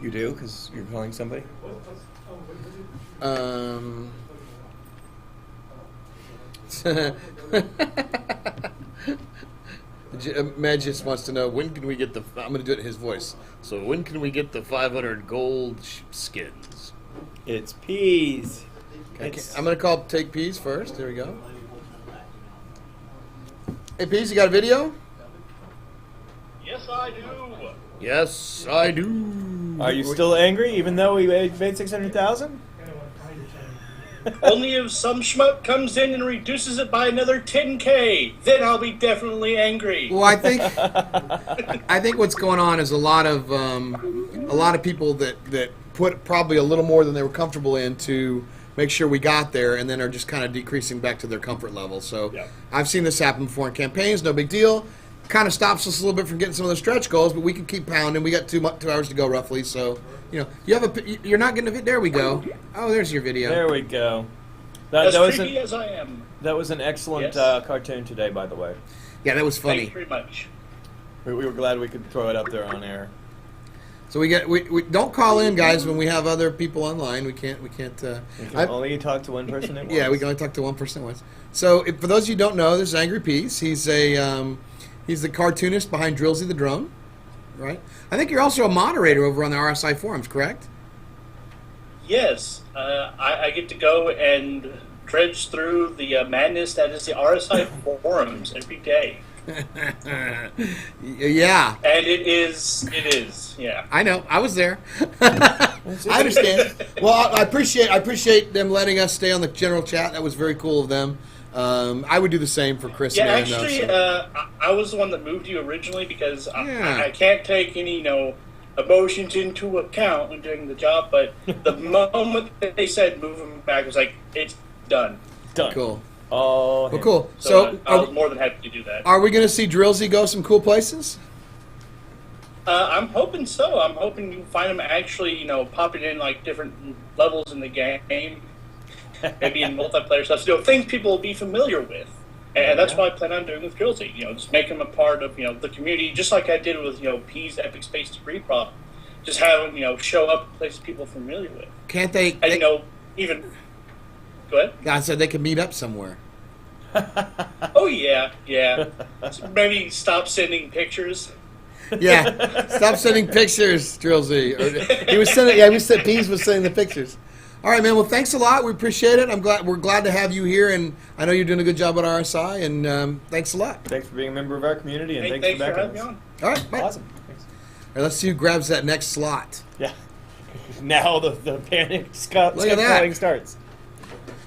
You do, because you're calling somebody? Meg just wants to know, when can we get I'm going to do it in his voice. So when can we get the 500 gold skins? It's peas. Okay, I'm going to take Peas first. There we go. Hey, Peas, you got a video? Yes, I do. Yes, I do. Are you still angry, even though we made 600,000? Only if some schmuck comes in and reduces it by another 10K, then I'll be definitely angry. Well, I think what's going on is a lot of people that put probably a little more than they were comfortable in to make sure we got there, and then are just kind of decreasing back to their comfort level. So I've seen this happen before in campaigns. No big deal. Kind of stops us a little bit from getting some of the stretch goals, but we can keep pounding. We got 2 hours to go roughly, so you're not getting a video. There we go. Oh, there's your video. There we go. As creepy as I am. That was an excellent cartoon today, by the way. Yeah, that was funny. Thank you very much. We were glad we could throw it up there on air. So we don't call in, guys, when we have other people online. We can't. We can only talk to one person at once. Yeah, we can only talk to one person at once. So for those of you who don't know, this is Angry Peas. He's the cartoonist behind Drillsy the Drone, right? I think you're also a moderator over on the RSI forums, correct? Yes, I get to go and dredge through the madness that is the RSI forums every day. Yeah. And it is, yeah. I know. I was there. I understand. Well, I appreciate them letting us stay on the general chat. That was very cool of them. I would do the same for Chris. Yeah, and actually, I was the one that moved you originally because I can't take any, emotions into account when doing the job. But the moment that they said move him back, it was like, it's done. Done. Cool. Oh, Well, cool. So So, I was more than happy to do that. are we going to see Drillsy go some cool places? I'm hoping so. I'm hoping you find him actually, popping in like different levels in the game, maybe in multiplayer stuff. Things people will be familiar with, and that's what I plan on doing with Drillsy. Just make him a part of the community, just like I did with P's Epic Space Debris Prop. Just have him show up in places people are familiar with. Can't they? And even go ahead. I said they could meet up somewhere. Oh yeah. So maybe stop sending pictures. Yeah, stop sending pictures, Drillsy. He was sending. Yeah, Pease was sending the pictures. All right, man. Well, thanks a lot. We appreciate it. We're glad to have you here, and I know you're doing a good job at RSI. And thanks a lot. Thanks for being a member of our community, and Thanks for backing having me us. on. All right, bye. Awesome. Thanks. All right, let's see who grabs that next slot. Yeah. Now the panic Look at that. starts.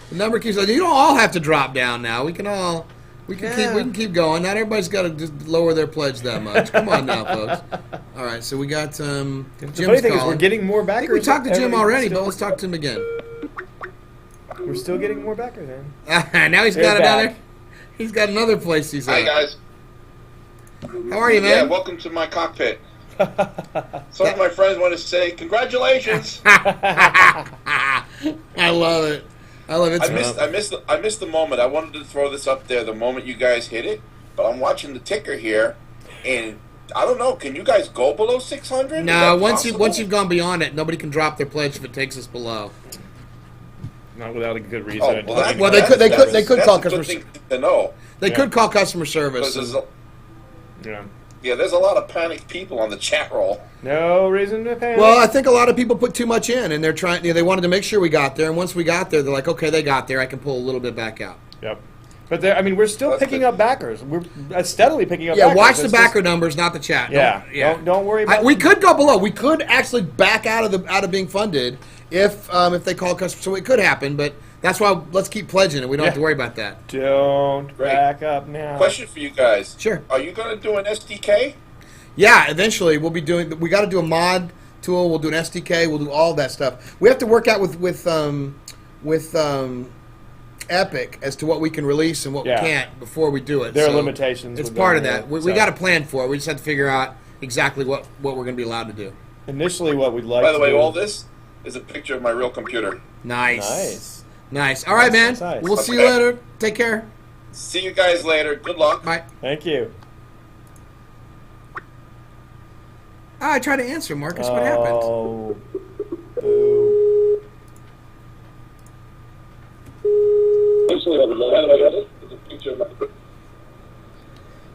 The number keeps. You don't all have to drop down now. We can all. We can keep going. Not everybody's got to just lower their pledge that much. Come on now, folks. All right, so we got Jim's The funny thing is, calling. we're getting more I backers. think we talked to Jim already, Still- but let's talk to him again. We're still getting more backers, man. Now he's They're got back. another. He's got another place he's Hi at. guys. How are you, Yeah, man? welcome to my cockpit. Some of my friends want to say congratulations. I love it. I love it. I missed the moment. I wanted to throw this up there the moment you guys hit it, but I'm watching the ticker here, and I don't know. Can you guys go below 600? No, once you've gone beyond it, nobody can drop their pledge if it takes us below. Not without a good reason. Oh, well, They could call that's a customer. good thing to know. They could call customer service. Because there's Yeah. there's a lot of panicked people on the chat roll. No reason to panic. Well, I think a lot of people put too much in, and they're trying. They wanted to make sure we got there, and once we got there, they're like, "Okay, they got there. I can pull a little bit back out." Yep. But we're still picking up backers. We're steadily picking up. Yeah, backers. watch the It's backer numbers, not the chat. Yeah. Don't worry about. We could go below. We could actually back out of being funded if they call customer. So it could happen, but that's why let's keep pledging it. We don't have to worry about that. Don't back up now. Question for you guys. Sure. Are you going to do an SDK? Yeah, eventually we'll be doing. We got to do a mod tool. We'll do an SDK. We'll do all that stuff. We have to work out with Epic as to what we can release and what we can't before we do it. There are limitations. It's with part of doing that. it, We got a plan for it. We just have to figure out exactly what we're going to be allowed to do. Initially, what we'd like. By the way, to do, all this is a picture of my real computer. Nice. All right, man. Nice. We'll see you later. Take care. See you guys later. Good luck. Bye. Thank you. I tried to answer, Marcus. What happened? Oh. Boo.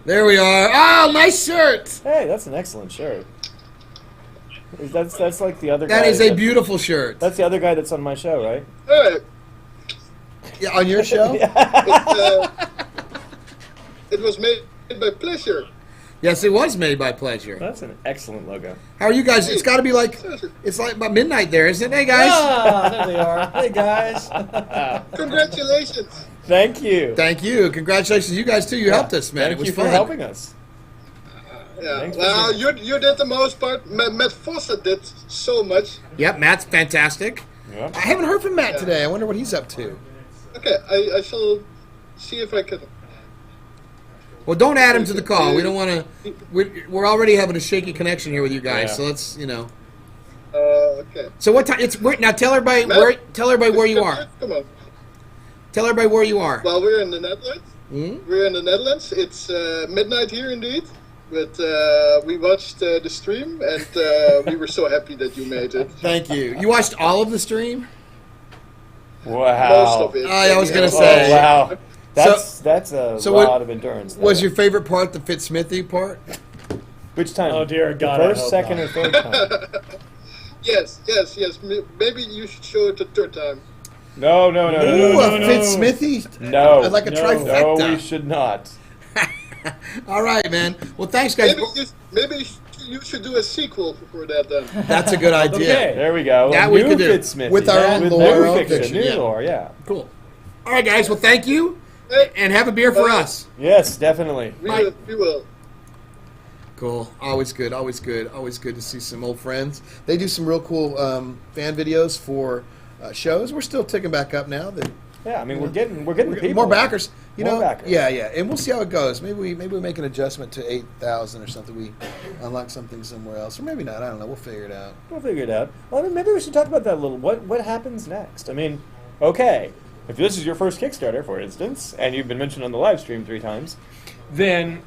There we are. Oh, nice shirt. Hey, that's an excellent shirt. That's like the other guy. That is a beautiful shirt. That's the other guy that's on my show, right? Hey, Yeah, on your show? it was made by pleasure. Yes, it was made by pleasure. That's an excellent logo. How are you guys? It's got to be like about midnight there, isn't it? Hey, guys. Ah, there they are. Hey, guys. Congratulations. Thank you. Thank you. Congratulations, you guys too. You helped us, man. Thank It was you fun. for helping us. Yeah. Thanks for Well, being- you did the most part. Matt Foster did so much. Yep, Matt's fantastic. Yep. I haven't heard from Matt today. I wonder what he's up to. Okay, I shall see if I can. Well, don't add him to the call. We don't want to. We're already having a shaky connection here with you guys, Yeah. so let's Okay. So what time? Now tell everybody where you are. Come on. Tell everybody where you are. Well, we're in the Netherlands. Hmm? We're in the Netherlands. It's midnight here, indeed. But we watched the stream, and we were so happy that you made it. Thank you. You watched all of the stream? Wow. Most of it. I was gonna Oh, say. wow. That's a so lot what- of endurance. Was there. your favorite part the Fitzsmithy part? Which time? Oh, dear God, The I first, hope second, not. or third time? Yes. Maybe you should show it the third time. No. Ooh, a no. Fitzsmithy? No. Like a No. trifecta. No, we should not. All right, man. Well, thanks, guys. Maybe you should do a sequel for that then. That's a good idea. Okay. There we go. That A we new could do. Fitzsmithy. With our own With lore, new our own fiction, fiction, new yeah. lore, yeah. Cool. All right, guys. Well, thank you, Hey, and have a beer for us. Yes, definitely. we will. Go Cool. Always good. Always good. Always good to see some old friends. They do some real cool fan videos for shows. We're still ticking back up now. Yeah, I mean, we're getting the people. More backers. More backers. Yeah, and we'll see how it goes. Maybe we make an adjustment to 8,000 or something. We unlock something somewhere else, or maybe not. I don't know. We'll figure it out. Well, I mean, maybe we should talk about that a little. What happens next? I mean, okay, if this is your first Kickstarter, for instance, and you've been mentioned on the live stream 3 times, then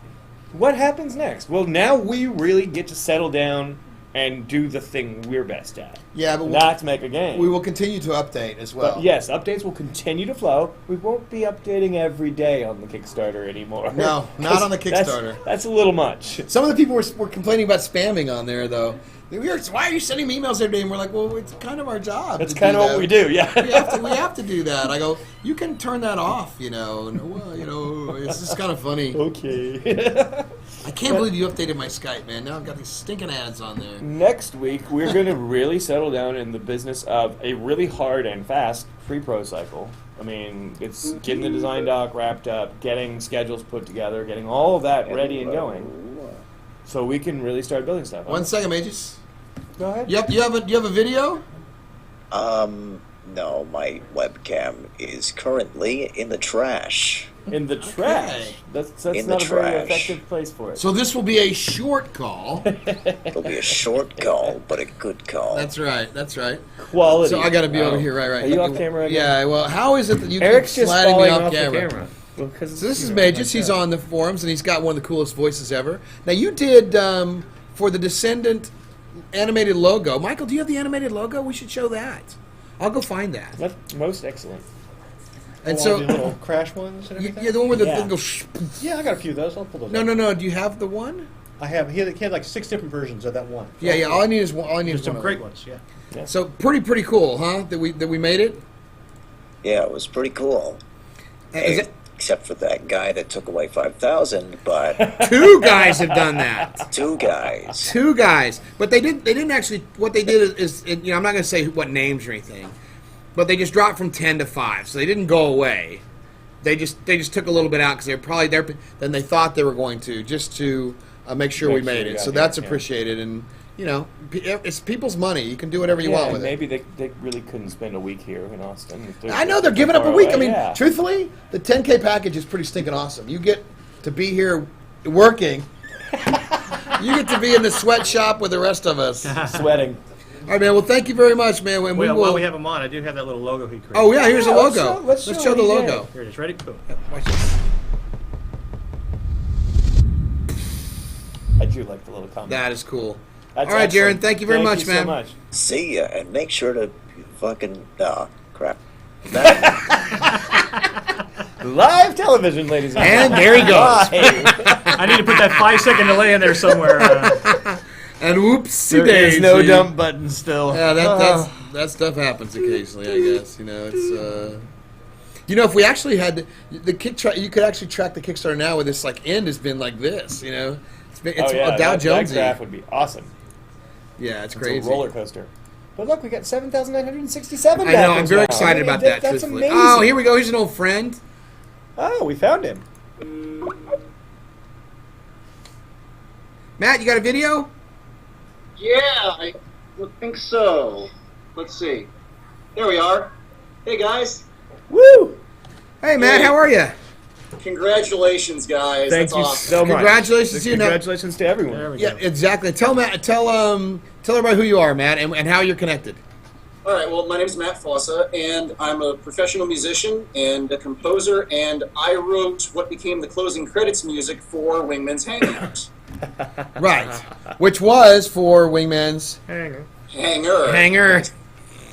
what happens next? Well, now we really get to settle down and do the thing we're best at. Yeah, but not to make a game. We will continue to update as well. But yes, updates will continue to flow. We won't be updating every day on the Kickstarter anymore. No, not on the Kickstarter. That's a little much. Some of the people were complaining about spamming on there, though. Why are you sending me emails every day? And we're like, well, it's kind of our job. That's kind of what we do, yeah. we have to do that. I go, you can turn that off, And, well, it's just kind of funny. Okay. I can't believe you updated my Skype, man. Now I've got these stinking ads on there. Next week, we're going to really settle down in the business of a really hard and fast pre-pro cycle. I mean, it's getting the design doc wrapped up, getting schedules put together, getting all of that ready and going. So we can really start building stuff. 1 second, Mages. Go ahead. You have a video? No, my webcam is currently in the trash. In the trash? That's not a very effective place for it. So this will be a short call. It'll be a short call, but a good call. That's right. Quality. So I got to be over here, right. Are you off camera again? Yeah, well, how is it that you Eric's keep just sliding me falling off camera? the camera. Well, So this is Magus. He's on the forums, and he's got one of the coolest voices ever. Now, you did, for the Descendant animated logo. Michael, do you have the animated logo? We should show that. I'll go find that. That's most excellent. And so, the little crash ones and everything? Yeah, the one where the thing goes... Yeah, I got a few of those. I'll pull those No. Do you have the one? I have. He had like 6 different versions of that one. Yeah. All I need is one. There's some great ones, yeah. So pretty cool, huh? That we made it. Yeah, it was pretty cool. Except for that guy that took away 5,000, but 2 guys have done that. 2 guys. 2 guys, but they didn't actually. What they did is I'm not going to say what names or anything, but they just dropped from 10 to 5, so they didn't go away. They just took a little bit out because they were probably there than they thought they were going to, just to make sure we made it. So that's appreciated, and it's people's money. You can do whatever you want with it. Maybe they really couldn't spend a week here in Austin. I know they're giving up a week. I mean, truthfully, the 10K package is pretty stinking awesome. You get to be here working. You get to be in the sweatshop with the rest of us. Sweating. All right, man. Well, thank you very much, man. While we have him on, I do have that little logo he created. Oh, yeah, here's the logo. Let's show the logo. Here it is. Ready? Boom. Watch this. I do like the little comment. That is cool. That's all right, excellent. Jaron. Thank you very much, you man. So much. See ya, and make sure to fucking... crap. Live television, ladies and And gentlemen. there he goes. I need to put that 5-second delay in there somewhere. And whoopsie There daisy. is no dump button still. Yeah, that stuff happens occasionally, I guess. It's if we actually had the you could actually track the Kickstarter now with this end has been like this. It's a Dow Jones. That graph would be awesome. Yeah, it's crazy. It's a roller coaster. But look, we got 7,967. I know. I'm very excited about that. That's truthfully. amazing. Oh, here we go. Here's an old friend. Oh, we found him. Matt, you got a video? Yeah, I would think so. Let's see. There we are. Hey, guys. Woo! Hey, Matt, how are you? Congratulations, guys. Thank That's you awesome. so much. Congratulations to you. Congratulations to everyone. There we Yeah, go. exactly. Tell everybody who you are, Matt, and how you're connected. All right, well, my name is Matt Fossa, and I'm a professional musician and a composer, and I wrote what became the closing credits music for Wingman's Hangout. Right. Which was for Wingman's Hanger.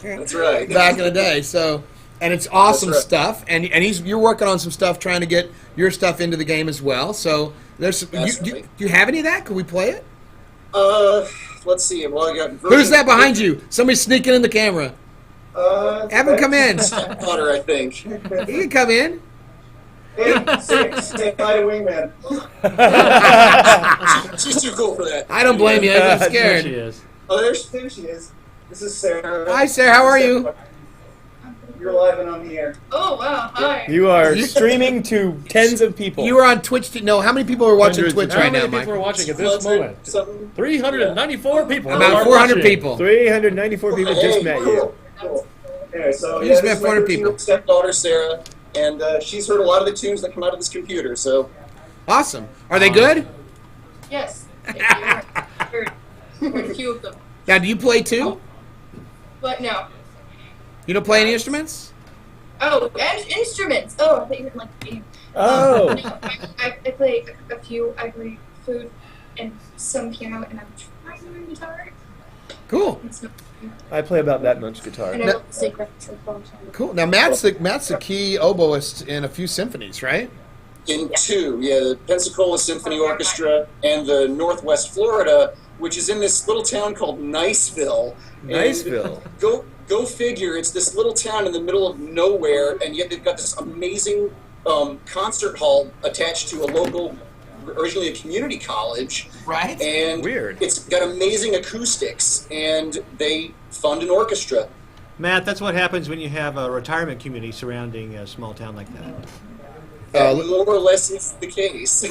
That's right. Back in the day. So, and it's awesome That's stuff. And you're working on some stuff, trying to get your stuff into the game as well. So there's some, That's do right. you have any of that? Can we play it? Let's see. Well, I got Who's that behind you? Somebody's sneaking in the camera. Have him come in. Potter, I think. He can come in. Hey, say hi to Wingman. She's too cool for that. I don't blame you. I'm There she scared. is. Oh, there she is. This is Sarah. Hi, Sarah. How are you? You're live and on the air. Oh, wow. Hi. You are streaming to tens of people. You were on Twitch. No, how many people are watching Hundreds Twitch of right now, people. How many Mike? people are watching at this moment? 394 people. About 400 people. 394 people just met you. Cool. Anyway, so You yeah, just this met is my 400 people. 13-year-old stepdaughter, Sarah, and she's heard a lot of the tunes that come out of this computer, so... Awesome. Are they good? Yes. Heard a few of them. Now, do you play too? But no. You don't play any instruments? Oh, and instruments. Oh, I thought you meant like games. Oh. No, I play a few. I play flute and some piano, and I'm trying to learn guitar. Cool. It's not, I play about that much guitar. and I love to sing songs. Cool. Now, Matt's the key oboist in a few symphonies, right? In two, yeah, the Pensacola Symphony Orchestra and the Northwest Florida, which is in this little town called Niceville. And Niceville. Go figure, it's this little town in the middle of nowhere, and yet they've got this amazing concert hall attached to a local, originally a community college. Right. And weird. It's got amazing acoustics, and they fund an orchestra. Matt, that's what happens when you have a retirement community surrounding a small town like that. More or less is the case.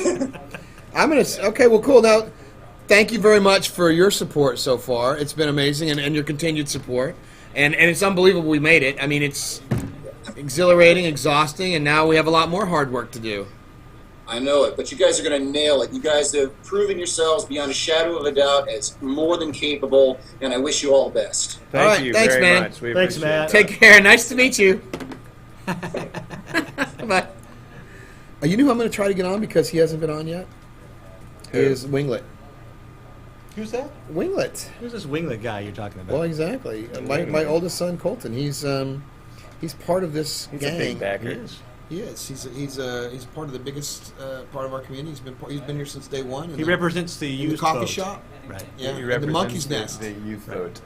Okay, well, cool. Now, thank you very much for your support so far. It's been amazing, and your continued support. And it's unbelievable we made it. I mean, it's exhilarating, exhausting, and now we have a lot more hard work to do. I know it, but you guys are going to nail it. You guys have proven yourselves beyond a shadow of a doubt as more than capable, and I wish you all the best. Thank you thanks, very man. much. We Thanks, appreciate Matt. it. Take care. Nice to meet you. Bye. You know who I'm going to try to get on because he hasn't been on yet? Is Winglet. Who's that? Winglet. Who's this Winglet guy you're talking about? Well, exactly. My oldest son, Colton. He's part of this He's gang. a big backer. He is. He's part of the biggest part of our community. He's been here since day one. He represents the in youth the coffee vote. shop. Right. Yeah. He and the represents monkey's nest. the youth vote.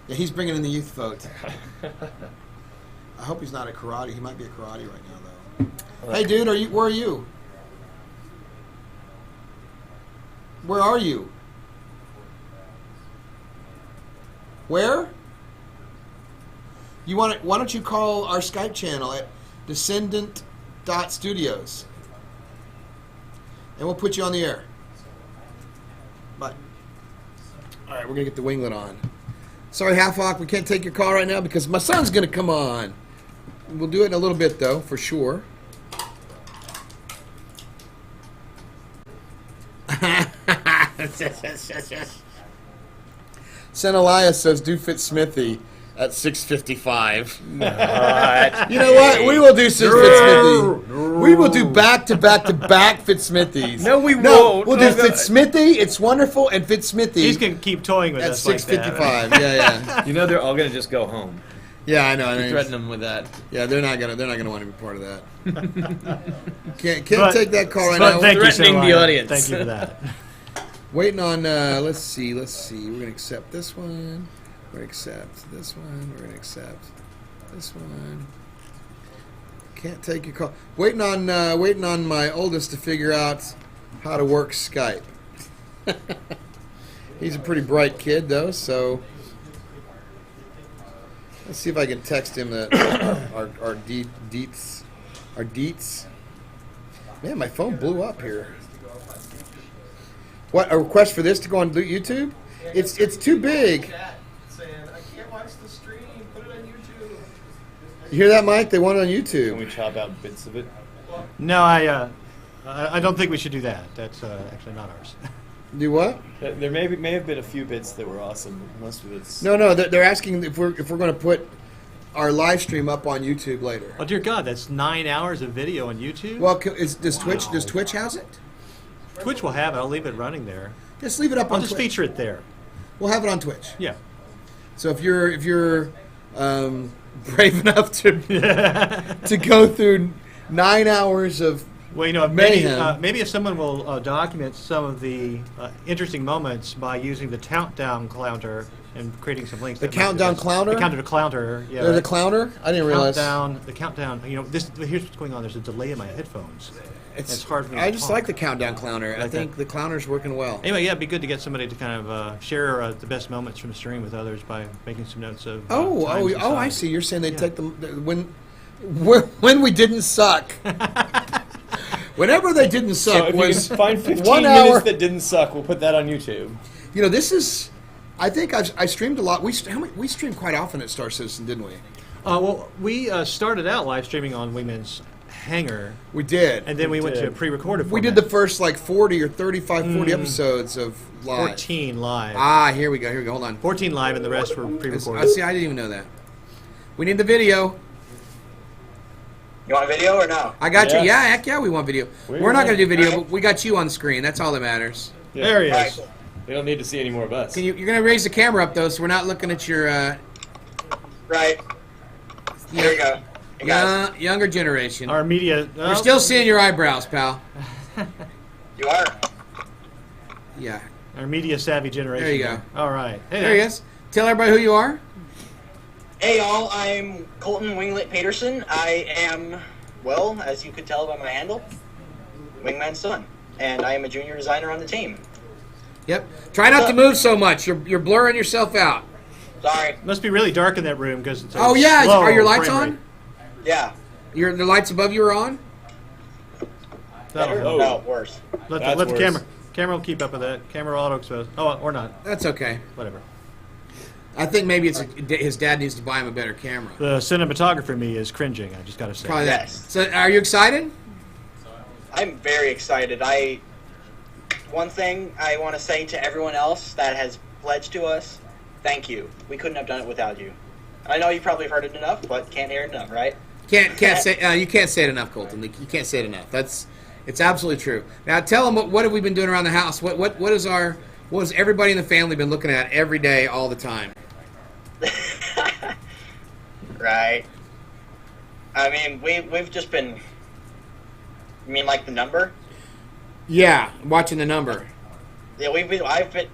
Yeah, he's bringing in the youth vote. I hope he's not a karate. He might be a karate right now, though. Hey, dude, where are you? Where are you? Where? Why don't you call our Skype channel at Descendent.Studios, and we'll put you on the air. Bye. All right, we're gonna get the Winglet on. Sorry, Halfhawk, we can't take your call right now because my son's gonna come on. We'll do it in a little bit, though, for sure. Sen Elias says, "Do Fit Smithy at 6:55." You know what? We will do Fit Smithy. We will do back to Fit Smithies. No, we won't. We'll do Fit Smithy. It's wonderful, and Fit Smithy. He's going to keep toying with at us like 6:55. that. Yeah. You know they're all gonna just go home. Yeah, I know. You threaten them with that. Yeah, they're not gonna want to be part of that. Can't But- take that call right but now. thank you, Threatening Sir the Ryan. audience. Thank you for that. Waiting on. Let's see. We're gonna accept this one. We're gonna accept this one. We're gonna accept this one. Can't take your call. Waiting on my oldest to figure out how to work Skype. He's a pretty bright kid though, so let's see if I can text him that our deets. Man, my phone blew up here. What, a request for this to go on YouTube? It's too big. You hear that, Mike? They want it on YouTube. Can we chop out bits of it? No, I don't think we should do that. That's actually not ours. Do what? There may have been a few bits that were awesome. Most of it's No. They're asking if we're going to put our live stream up on YouTube later. Oh dear God, that's 9 hours of video on YouTube. Well, does Twitch house it? Twitch will have it. I'll leave it running there. Just leave it up I'll on just Twitch. feature it there. We'll have it on Twitch. Yeah. So if you're brave enough to go through 9 hours of Well, you know, mayhem. maybe if someone will document some of the interesting moments by using the countdown counter and creating some links. The that might be countdown best. clowner? The counter, yeah. There's a clowner? I didn't realize. The countdown. You know, here's what's going on. There's a delay in my headphones. It's hard for me I to just talk. like the countdown clowner. I Like think the clowner's working well. Anyway, yeah, it'd be good to get somebody to kind of share the best moments from the stream with others by making some notes of. times and I size. see. You're saying they take them when we didn't suck. Whenever they didn't So suck if was you can find 15 1 minutes hour. that didn't suck, we'll put that on YouTube. You know, this is. I think I streamed a lot. We streamed quite often at Star Citizen, didn't we? Well, we started out live streaming on Wingman's Hangar. We did. And then we went to a did. pre-recorded format. We did the first like 40 or 35, 40 episodes of live. 14 live. Ah, here we go. Hold on. 14 live, and the rest were I pre-recorded. see. I didn't even know that. We need the video. You want a video or no? I got you. Yes. Yeah, heck yeah, we want video. We're not going to do video, but we got you on screen. That's all that matters. Yeah. There he is. Right. They don't need to see any more of us. You're going to raise the camera up though, so we're not looking at your Right. Here we go. Hey, guys. younger generation. Our media. We're still seeing your eyebrows, pal. You are? Yeah. Our media savvy generation. There you go. All right. Hey, There he is. Tell everybody who you are. Hey, y'all. I'm Colton Winglet Peterson. I am, well, as you could tell by my handle, Wingman's son. And I am a junior designer on the team. Yep. Try not to move so much. You're blurring yourself out. Sorry. Must be really dark in that room because it's. Oh yeah. slow Are your lights frame on? rate. Yeah. The lights above you are on. That'll Better? help. No, worse. Let That's the worse. camera will keep up with that. Camera will auto expose. Oh, or not. That's okay. Whatever. I think maybe his dad needs to buy him a better camera. The cinematographer in me is cringing. I just got to say. Probably that. Yes. So, are you excited? I'm very excited. One thing I want to say to everyone else that has pledged to us, thank you. We couldn't have done it without you. I know you probably heard it enough, but can't hear it enough, right? Can't say you can't say it enough, Colton. You can't say it enough. It's absolutely true. Now tell them what have we been doing around the house? What has everybody in the family been looking at every day, all the time? Right. I mean, we've just been. You mean like the number? Yeah, watching the number. Yeah, I've been.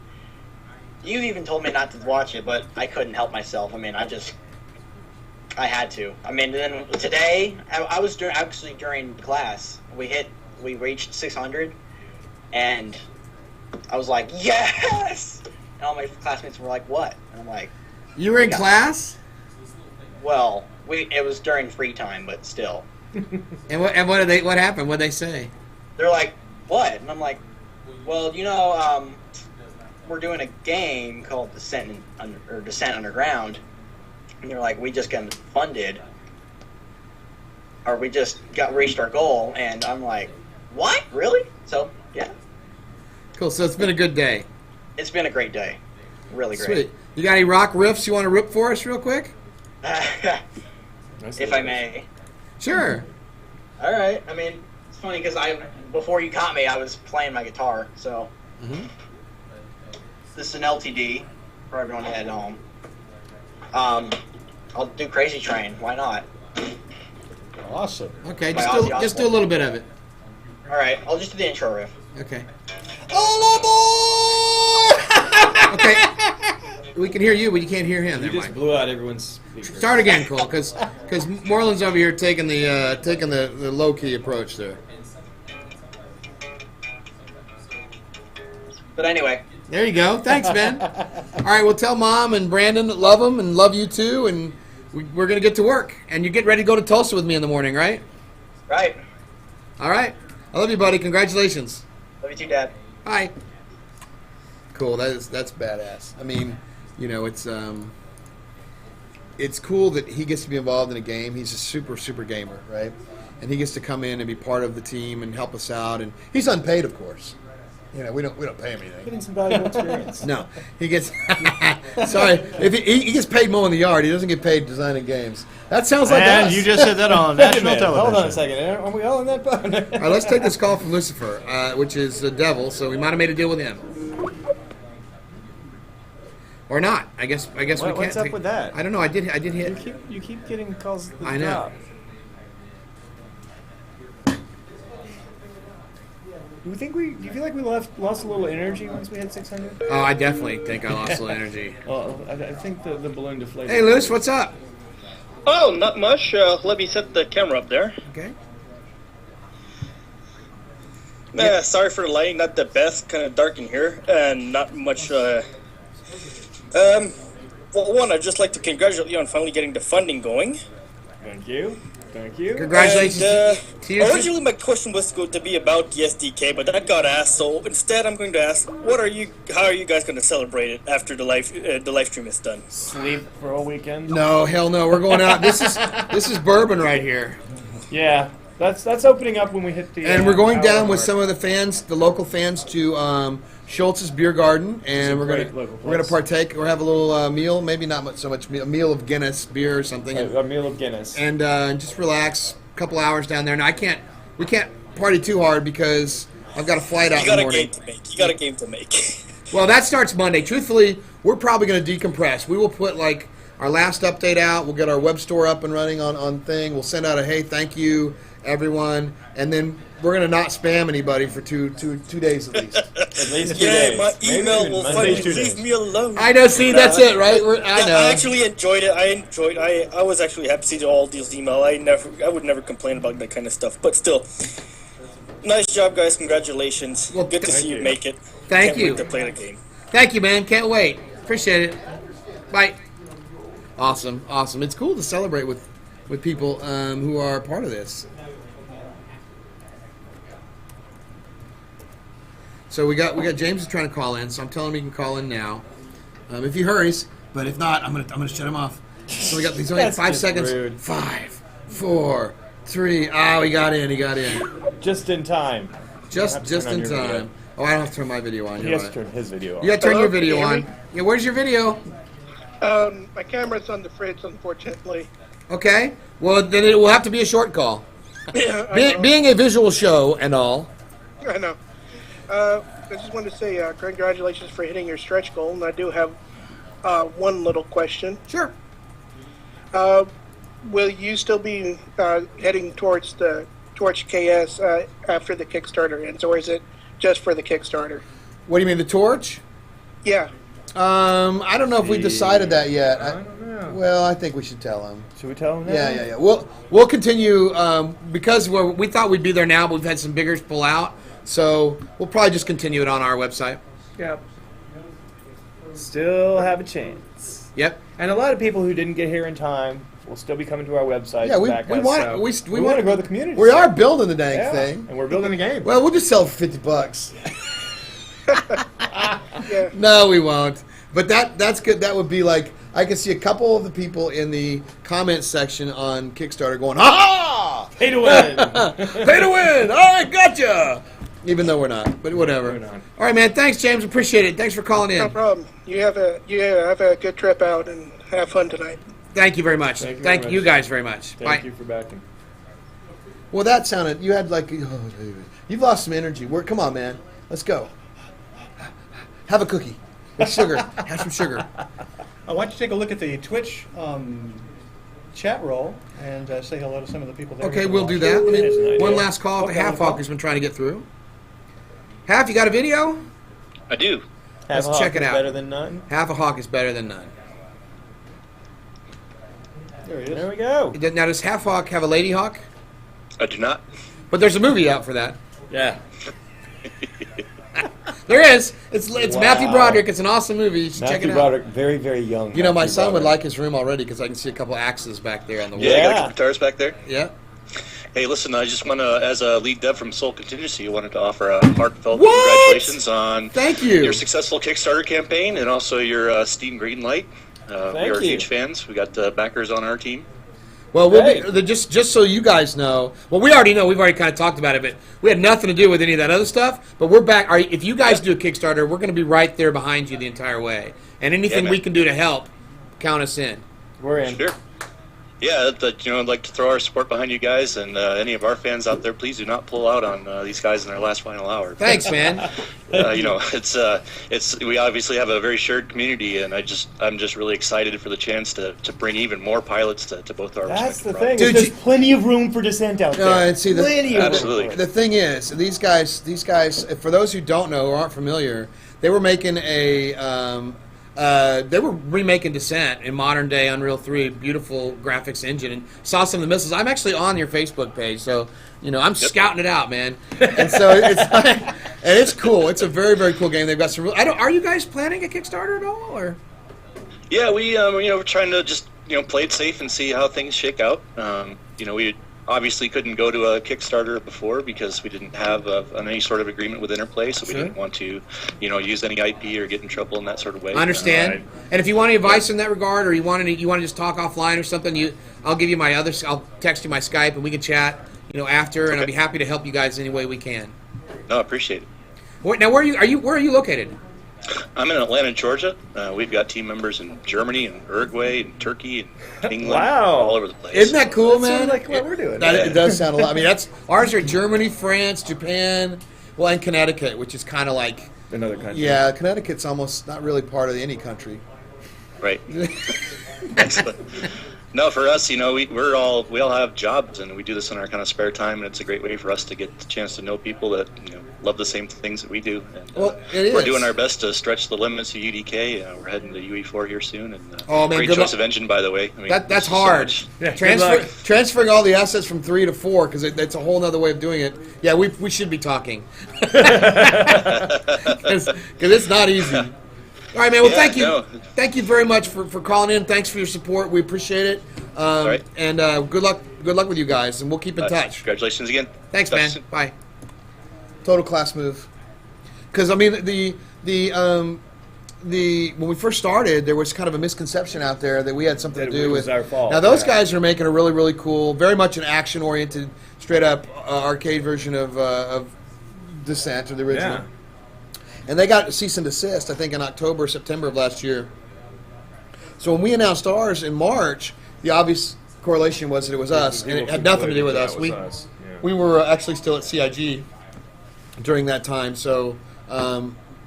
You even told me not to watch it, but I couldn't help myself. I mean, I had to. I mean, then today I was during class. We reached 600, and I was like, yes! And all my classmates were like, what? And I'm like, you were in class? Well, it was during free time, but still. And what happened? What did they say? They're like, what? And I'm like, well, we're doing a game called Descent Underground. And they're like, we just got funded, or we just reached our goal. And I'm like, what? Really? So yeah. Cool. So it's been a good day. It's been a great day. Really great. Sweet. You got any rock riffs you want to rip for us real quick? If I may. Sure. All right. I mean, it's funny because before you caught me, I was playing my guitar. So this is an LTD for everyone at home. I'll do Crazy Train. Why not? Awesome. Okay, By just Ozzy do a little bit of it. All right. I'll just do the intro riff. Okay. Okay. We can hear you, but you can't hear him. You Never just mind. blew out everyone's speakers. Start again, Cole, because Morlan's over here taking the low key approach there. But anyway. There you go. Thanks, Ben. All right, we'll tell Mom and Brandon that love them and love you too, and we're gonna get to work. And you get ready to go to Tulsa with me in the morning, right? Right. All right. I love you, buddy. Congratulations. Love you too, Dad. Bye. Cool. That's badass. I mean, it's cool that he gets to be involved in a game. He's a super gamer, right? And he gets to come in and be part of the team and help us out. And he's unpaid, of course. We don't pay him anything. Getting some valuable experience. No, he gets. Sorry, if he gets paid mowing the yard, he doesn't get paid designing games. That sounds like And us. you just said that on national television. Hold on a second. Are we all in that boat? All right, let's take this call from Lucifer, which is the devil. So we might have made a deal with him, or not. I guess we can't. What's up with that? I don't know. I did hit. You keep getting calls. I know. Do you feel like we lost a little energy once we hit 600? Oh, I definitely think I lost a little energy. Well, I think the balloon deflated. Hey, Luce, what's up? Oh, not much. Let me set the camera up there. Okay. Sorry for the lighting, not the best, kind of dark in here, and not much. Well, one, I'd just like to congratulate you on finally getting the funding going. Thank you. Thank you. Congratulations to you. Originally, my question was going to be about the SDK, but that got asked. So instead, I'm going to ask, how are you guys going to celebrate it after the live stream is done? Sleep for a weekend? No, hell no. We're going out. This is bourbon right here. Yeah, that's opening up when we hit the. And we're going down hour with mark. some of the fans, the local fans, to Schultz's Beer Garden, and we're gonna partake. We'll have a little meal, maybe not so much meal, a meal of Guinness beer or something. A meal of Guinness. And just relax. A couple hours down there. Now we can't party too hard because I've got a flight out in the morning. You got a game to make. Well, that starts Monday. Truthfully, we're probably going to decompress. We will put like our last update out. We'll get our web store up and running on thing. We'll send out a hey, thank you, everyone, and then we're going to not spam anybody for two days at least. At least 2 days. My email will finally leave me alone. I know. See, that's it, right? I know. I actually enjoyed it. I was actually happy to see all these emails. I would never complain about that kind of stuff. But still, nice job, guys. Congratulations. Well, good to see you make it. Thank you. Can't wait to play the game. Thank you, man. Can't wait. Appreciate it. Bye. Awesome. It's cool to celebrate with people who are part of this. So we got James is trying to call in, so I'm telling him he can call in now, if he hurries. But if not, I'm gonna shut him off. So he's only got 5 seconds. Rude. 5, 4, 3. Oh, he got in. Just in time. Just in time. Oh, I don't have to turn my video on. He has to turn his video on. You got to turn your video on. Yeah, where's your video? My camera's on the fridge, unfortunately. Okay. Well, then it will have to be a short call. Yeah, Being a visual show and all. I know. I just wanted to say congratulations for hitting your stretch goal, and I do have one little question. Sure. Will you still be heading towards KS after the Kickstarter ends, or is it just for the Kickstarter? What do you mean, the torch? Yeah. I don't know if we decided that yet. I don't know. Well, I think we should tell him. Should we tell him now? Yeah. We'll continue because we thought we'd be there now, but we've had some biggers pull out, so we'll probably just continue it on our website. Yep. Still have a chance. Yep. And a lot of people who didn't get here in time will still be coming to our website. Yeah, we want to grow the community. We are building the dang thing, and we're building the game. Well, we'll just sell it for $50. Yeah. No, we won't. But that's good. That would be like, I can see a couple of the people in the comments section on Kickstarter going, "Ha! Pay to win! Pay to win! All right, gotcha!" Even though we're not, but whatever. We're not. All right, man. Thanks, James. Appreciate it. Thanks for calling in. No problem. You have a good trip out and have fun tonight. Thank you very much. Thank you guys very much. Thank Bye. you for backing. Well, that sounded. You had like, you've lost some energy. Come on, man. Let's go. Have a cookie with sugar. Have some sugar. I want you to take a look at the Twitch chat roll and say hello to some of the people there. Okay, we'll do that. Let me, one last call. Okay, Half Hawk has been trying to get through. Half, you got a video? I do. Let's check it out. Better than none. Half a hawk is better than none. There he is. There we go. Now, does Half Hawk have a lady hawk? I do not. But there's a movie out for that. Yeah. There is. It's Wow. Matthew Broderick. It's an awesome movie. You should check Matthew it out. Broderick, very, very young. You know, my Matthew son would Broderick. like his room already because I can see a couple axes back there on the wall. Yeah, you got a couple guitars back there? Yeah. Hey, listen, I just want to, as a lead dev from Soul Contingency, I wanted to offer a heartfelt congratulations on Thank you. your successful Kickstarter campaign and also your Steam Greenlight. We are you. huge fans. We got backers on our team. Well, we'll be, just so you guys know, well, we already know. We've already kind of talked about it, but we had nothing to do with any of that other stuff. But we're back. If you guys do a Kickstarter, we're going to be right there behind you the entire way. And anything man. we can do to help, count us in. We're in. Sure. Yeah, I'd like to throw our support behind you guys, and any of our fans out there, please do not pull out on these guys in their last final hour. Thanks, man. It's we obviously have a very shared community, and I'm just really excited for the chance to bring even more pilots to both our That's the respective thing. projects. There's plenty of room for dissent out there. And see, Absolutely. The thing is, these guys, for those who don't know or aren't familiar, they were making a they were remaking Descent in modern day Unreal 3, beautiful graphics engine, and saw some of the missiles. I'm actually on your Facebook page, so I'm scouting it out, man. And so it's like, and it's cool. It's a very, very cool game. They've got some. Are you guys planning a Kickstarter at all, or? Yeah, we're trying to just play it safe and see how things shake out. We obviously couldn't go to a Kickstarter before because we didn't have any sort of agreement with Interplay, so we didn't want to, use any IP or get in trouble in that sort of way. I understand. And if you want any advice in that regard, or you want to just talk offline or something, I'll give you I'll text you my Skype and we can chat, after, and I'll be happy to help you guys any way we can. No, I appreciate it. Now, where are you located? I'm in Atlanta, Georgia. We've got team members in Germany and Uruguay and Turkey and England. Wow. All over the place. Isn't that cool, man? Sounds like what we're doing. It does sound a lot. I mean, ours are Germany, France, Japan, and Connecticut, which is kind of like another country. Yeah, Connecticut's almost not really part of any country. Right. Excellent. No, for us, we all have jobs, and we do this in our kind of spare time, and it's a great way for us to get the chance to know people that love the same things that we do. And, we're doing our best to stretch the limits of UDK. We're heading to UE4 here soon, and great choice of engine, by the way. I mean, that's hard. Transferring all the assets from 3 to 4, because it's a whole other way of doing it. Yeah, we should be talking because it's not easy. All right, man. Well, thank you. Thank you very much for calling in. Thanks for your support. We appreciate it. All right. And good luck with you guys, and we'll keep in touch. Congratulations again. Thanks, man. Bye. Total class move. Because I mean, the when we first started, there was kind of a misconception out there that we had something to do with. Our fault. Now those guys are making a really, really cool, very much an action-oriented, straight-up arcade version of Descent, or the original. Yeah. And they got a cease and desist, I think, in October or September of last year. So when we announced ours in March, the obvious correlation was that it was us, and it had nothing to do with us. We were actually still at CIG during that time, so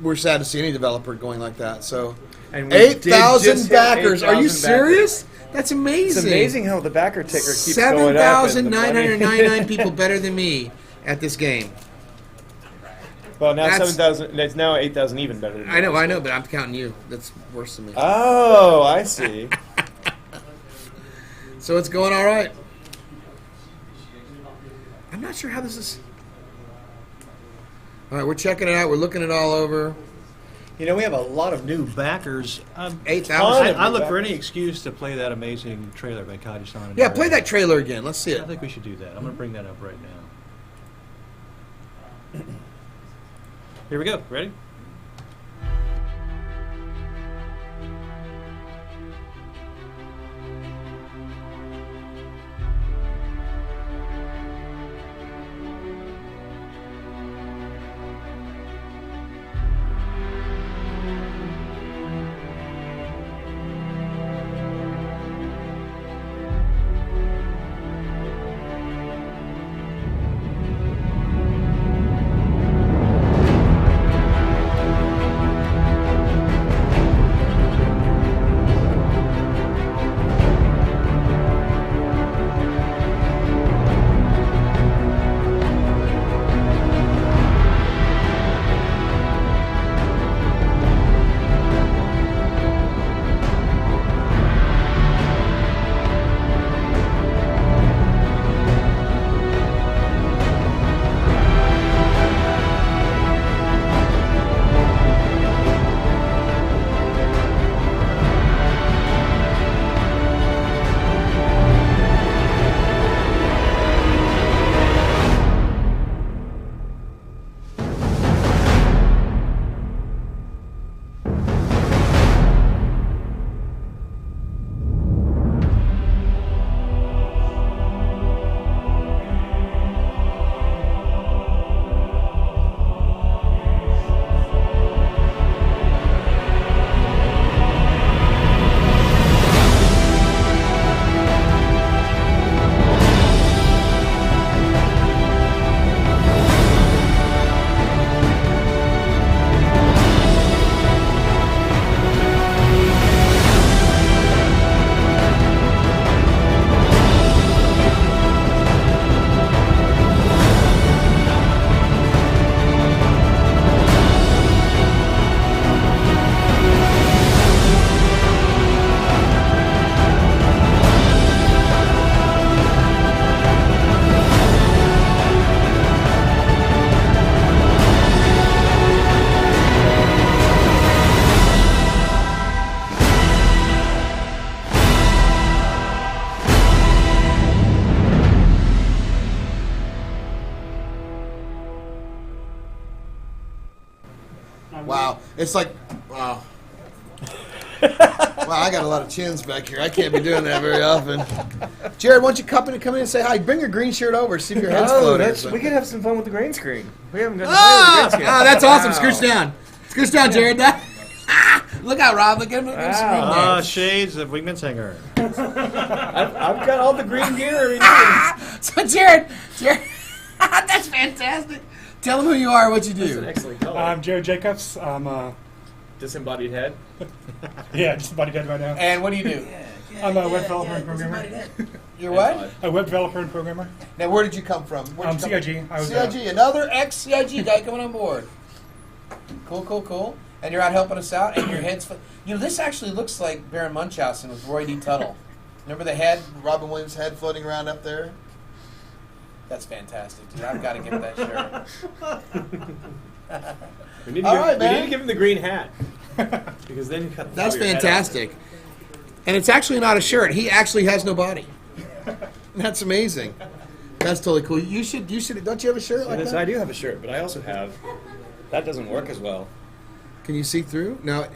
we're sad to see any developer going like that. So 8,000 backers. Are you serious? That's amazing. It's amazing how the backer ticker keeps going up. 7,999 people better than me at this game. Well, now 7,000. It's now 8,000 even better. Than I know, but I'm counting you. That's worse than me. Oh, I see. So it's going all right. I'm not sure how this is. All right, we're checking it out. We're looking it all over. We have a lot of new backers. 8,000. I look for any excuse to play that amazing trailer by Kaji-san. Yeah, play that trailer again. Let's see it. I think we should do that. I'm going to bring that up right now. Here we go. Ready? It's like, wow. Wow, I got a lot of chins back here. I can't be doing that very often. Jared, why don't you come in and say hi? Bring your green shirt over. See if your head's floating. We could have some fun with the green screen. We haven't got Oh, the green screen. that's awesome. Scooch down. Scooch down, Jared. Look out, Rob. Look at him. Shades of Wingman's hanger. I've got all the green gear. So, Jared, that's fantastic. Tell them who you are, what you do. That's an excellent color. I'm Jared Jacobs. I'm a disembodied head. Yeah, disembodied head right now. And what do you do? I'm a web developer and programmer. You're what? A web developer and programmer. Now, where did you come from? CIG. I was, CIG, another ex-CIG guy coming on board. Cool. And you're out helping us out, and your head's... this actually looks like Baron Munchausen with Roy D. Tuttle. Remember the head, Robin Williams' head floating around up there? That's fantastic, dude. I've got to get that shirt. We need to give him the green hat. Because then you cut That's fantastic. And it's actually not a shirt. He actually has no body. That's amazing. That's totally cool. You should. Don't you have a shirt like that? I do have a shirt, but I also have... That doesn't work as well. Can you see through? No.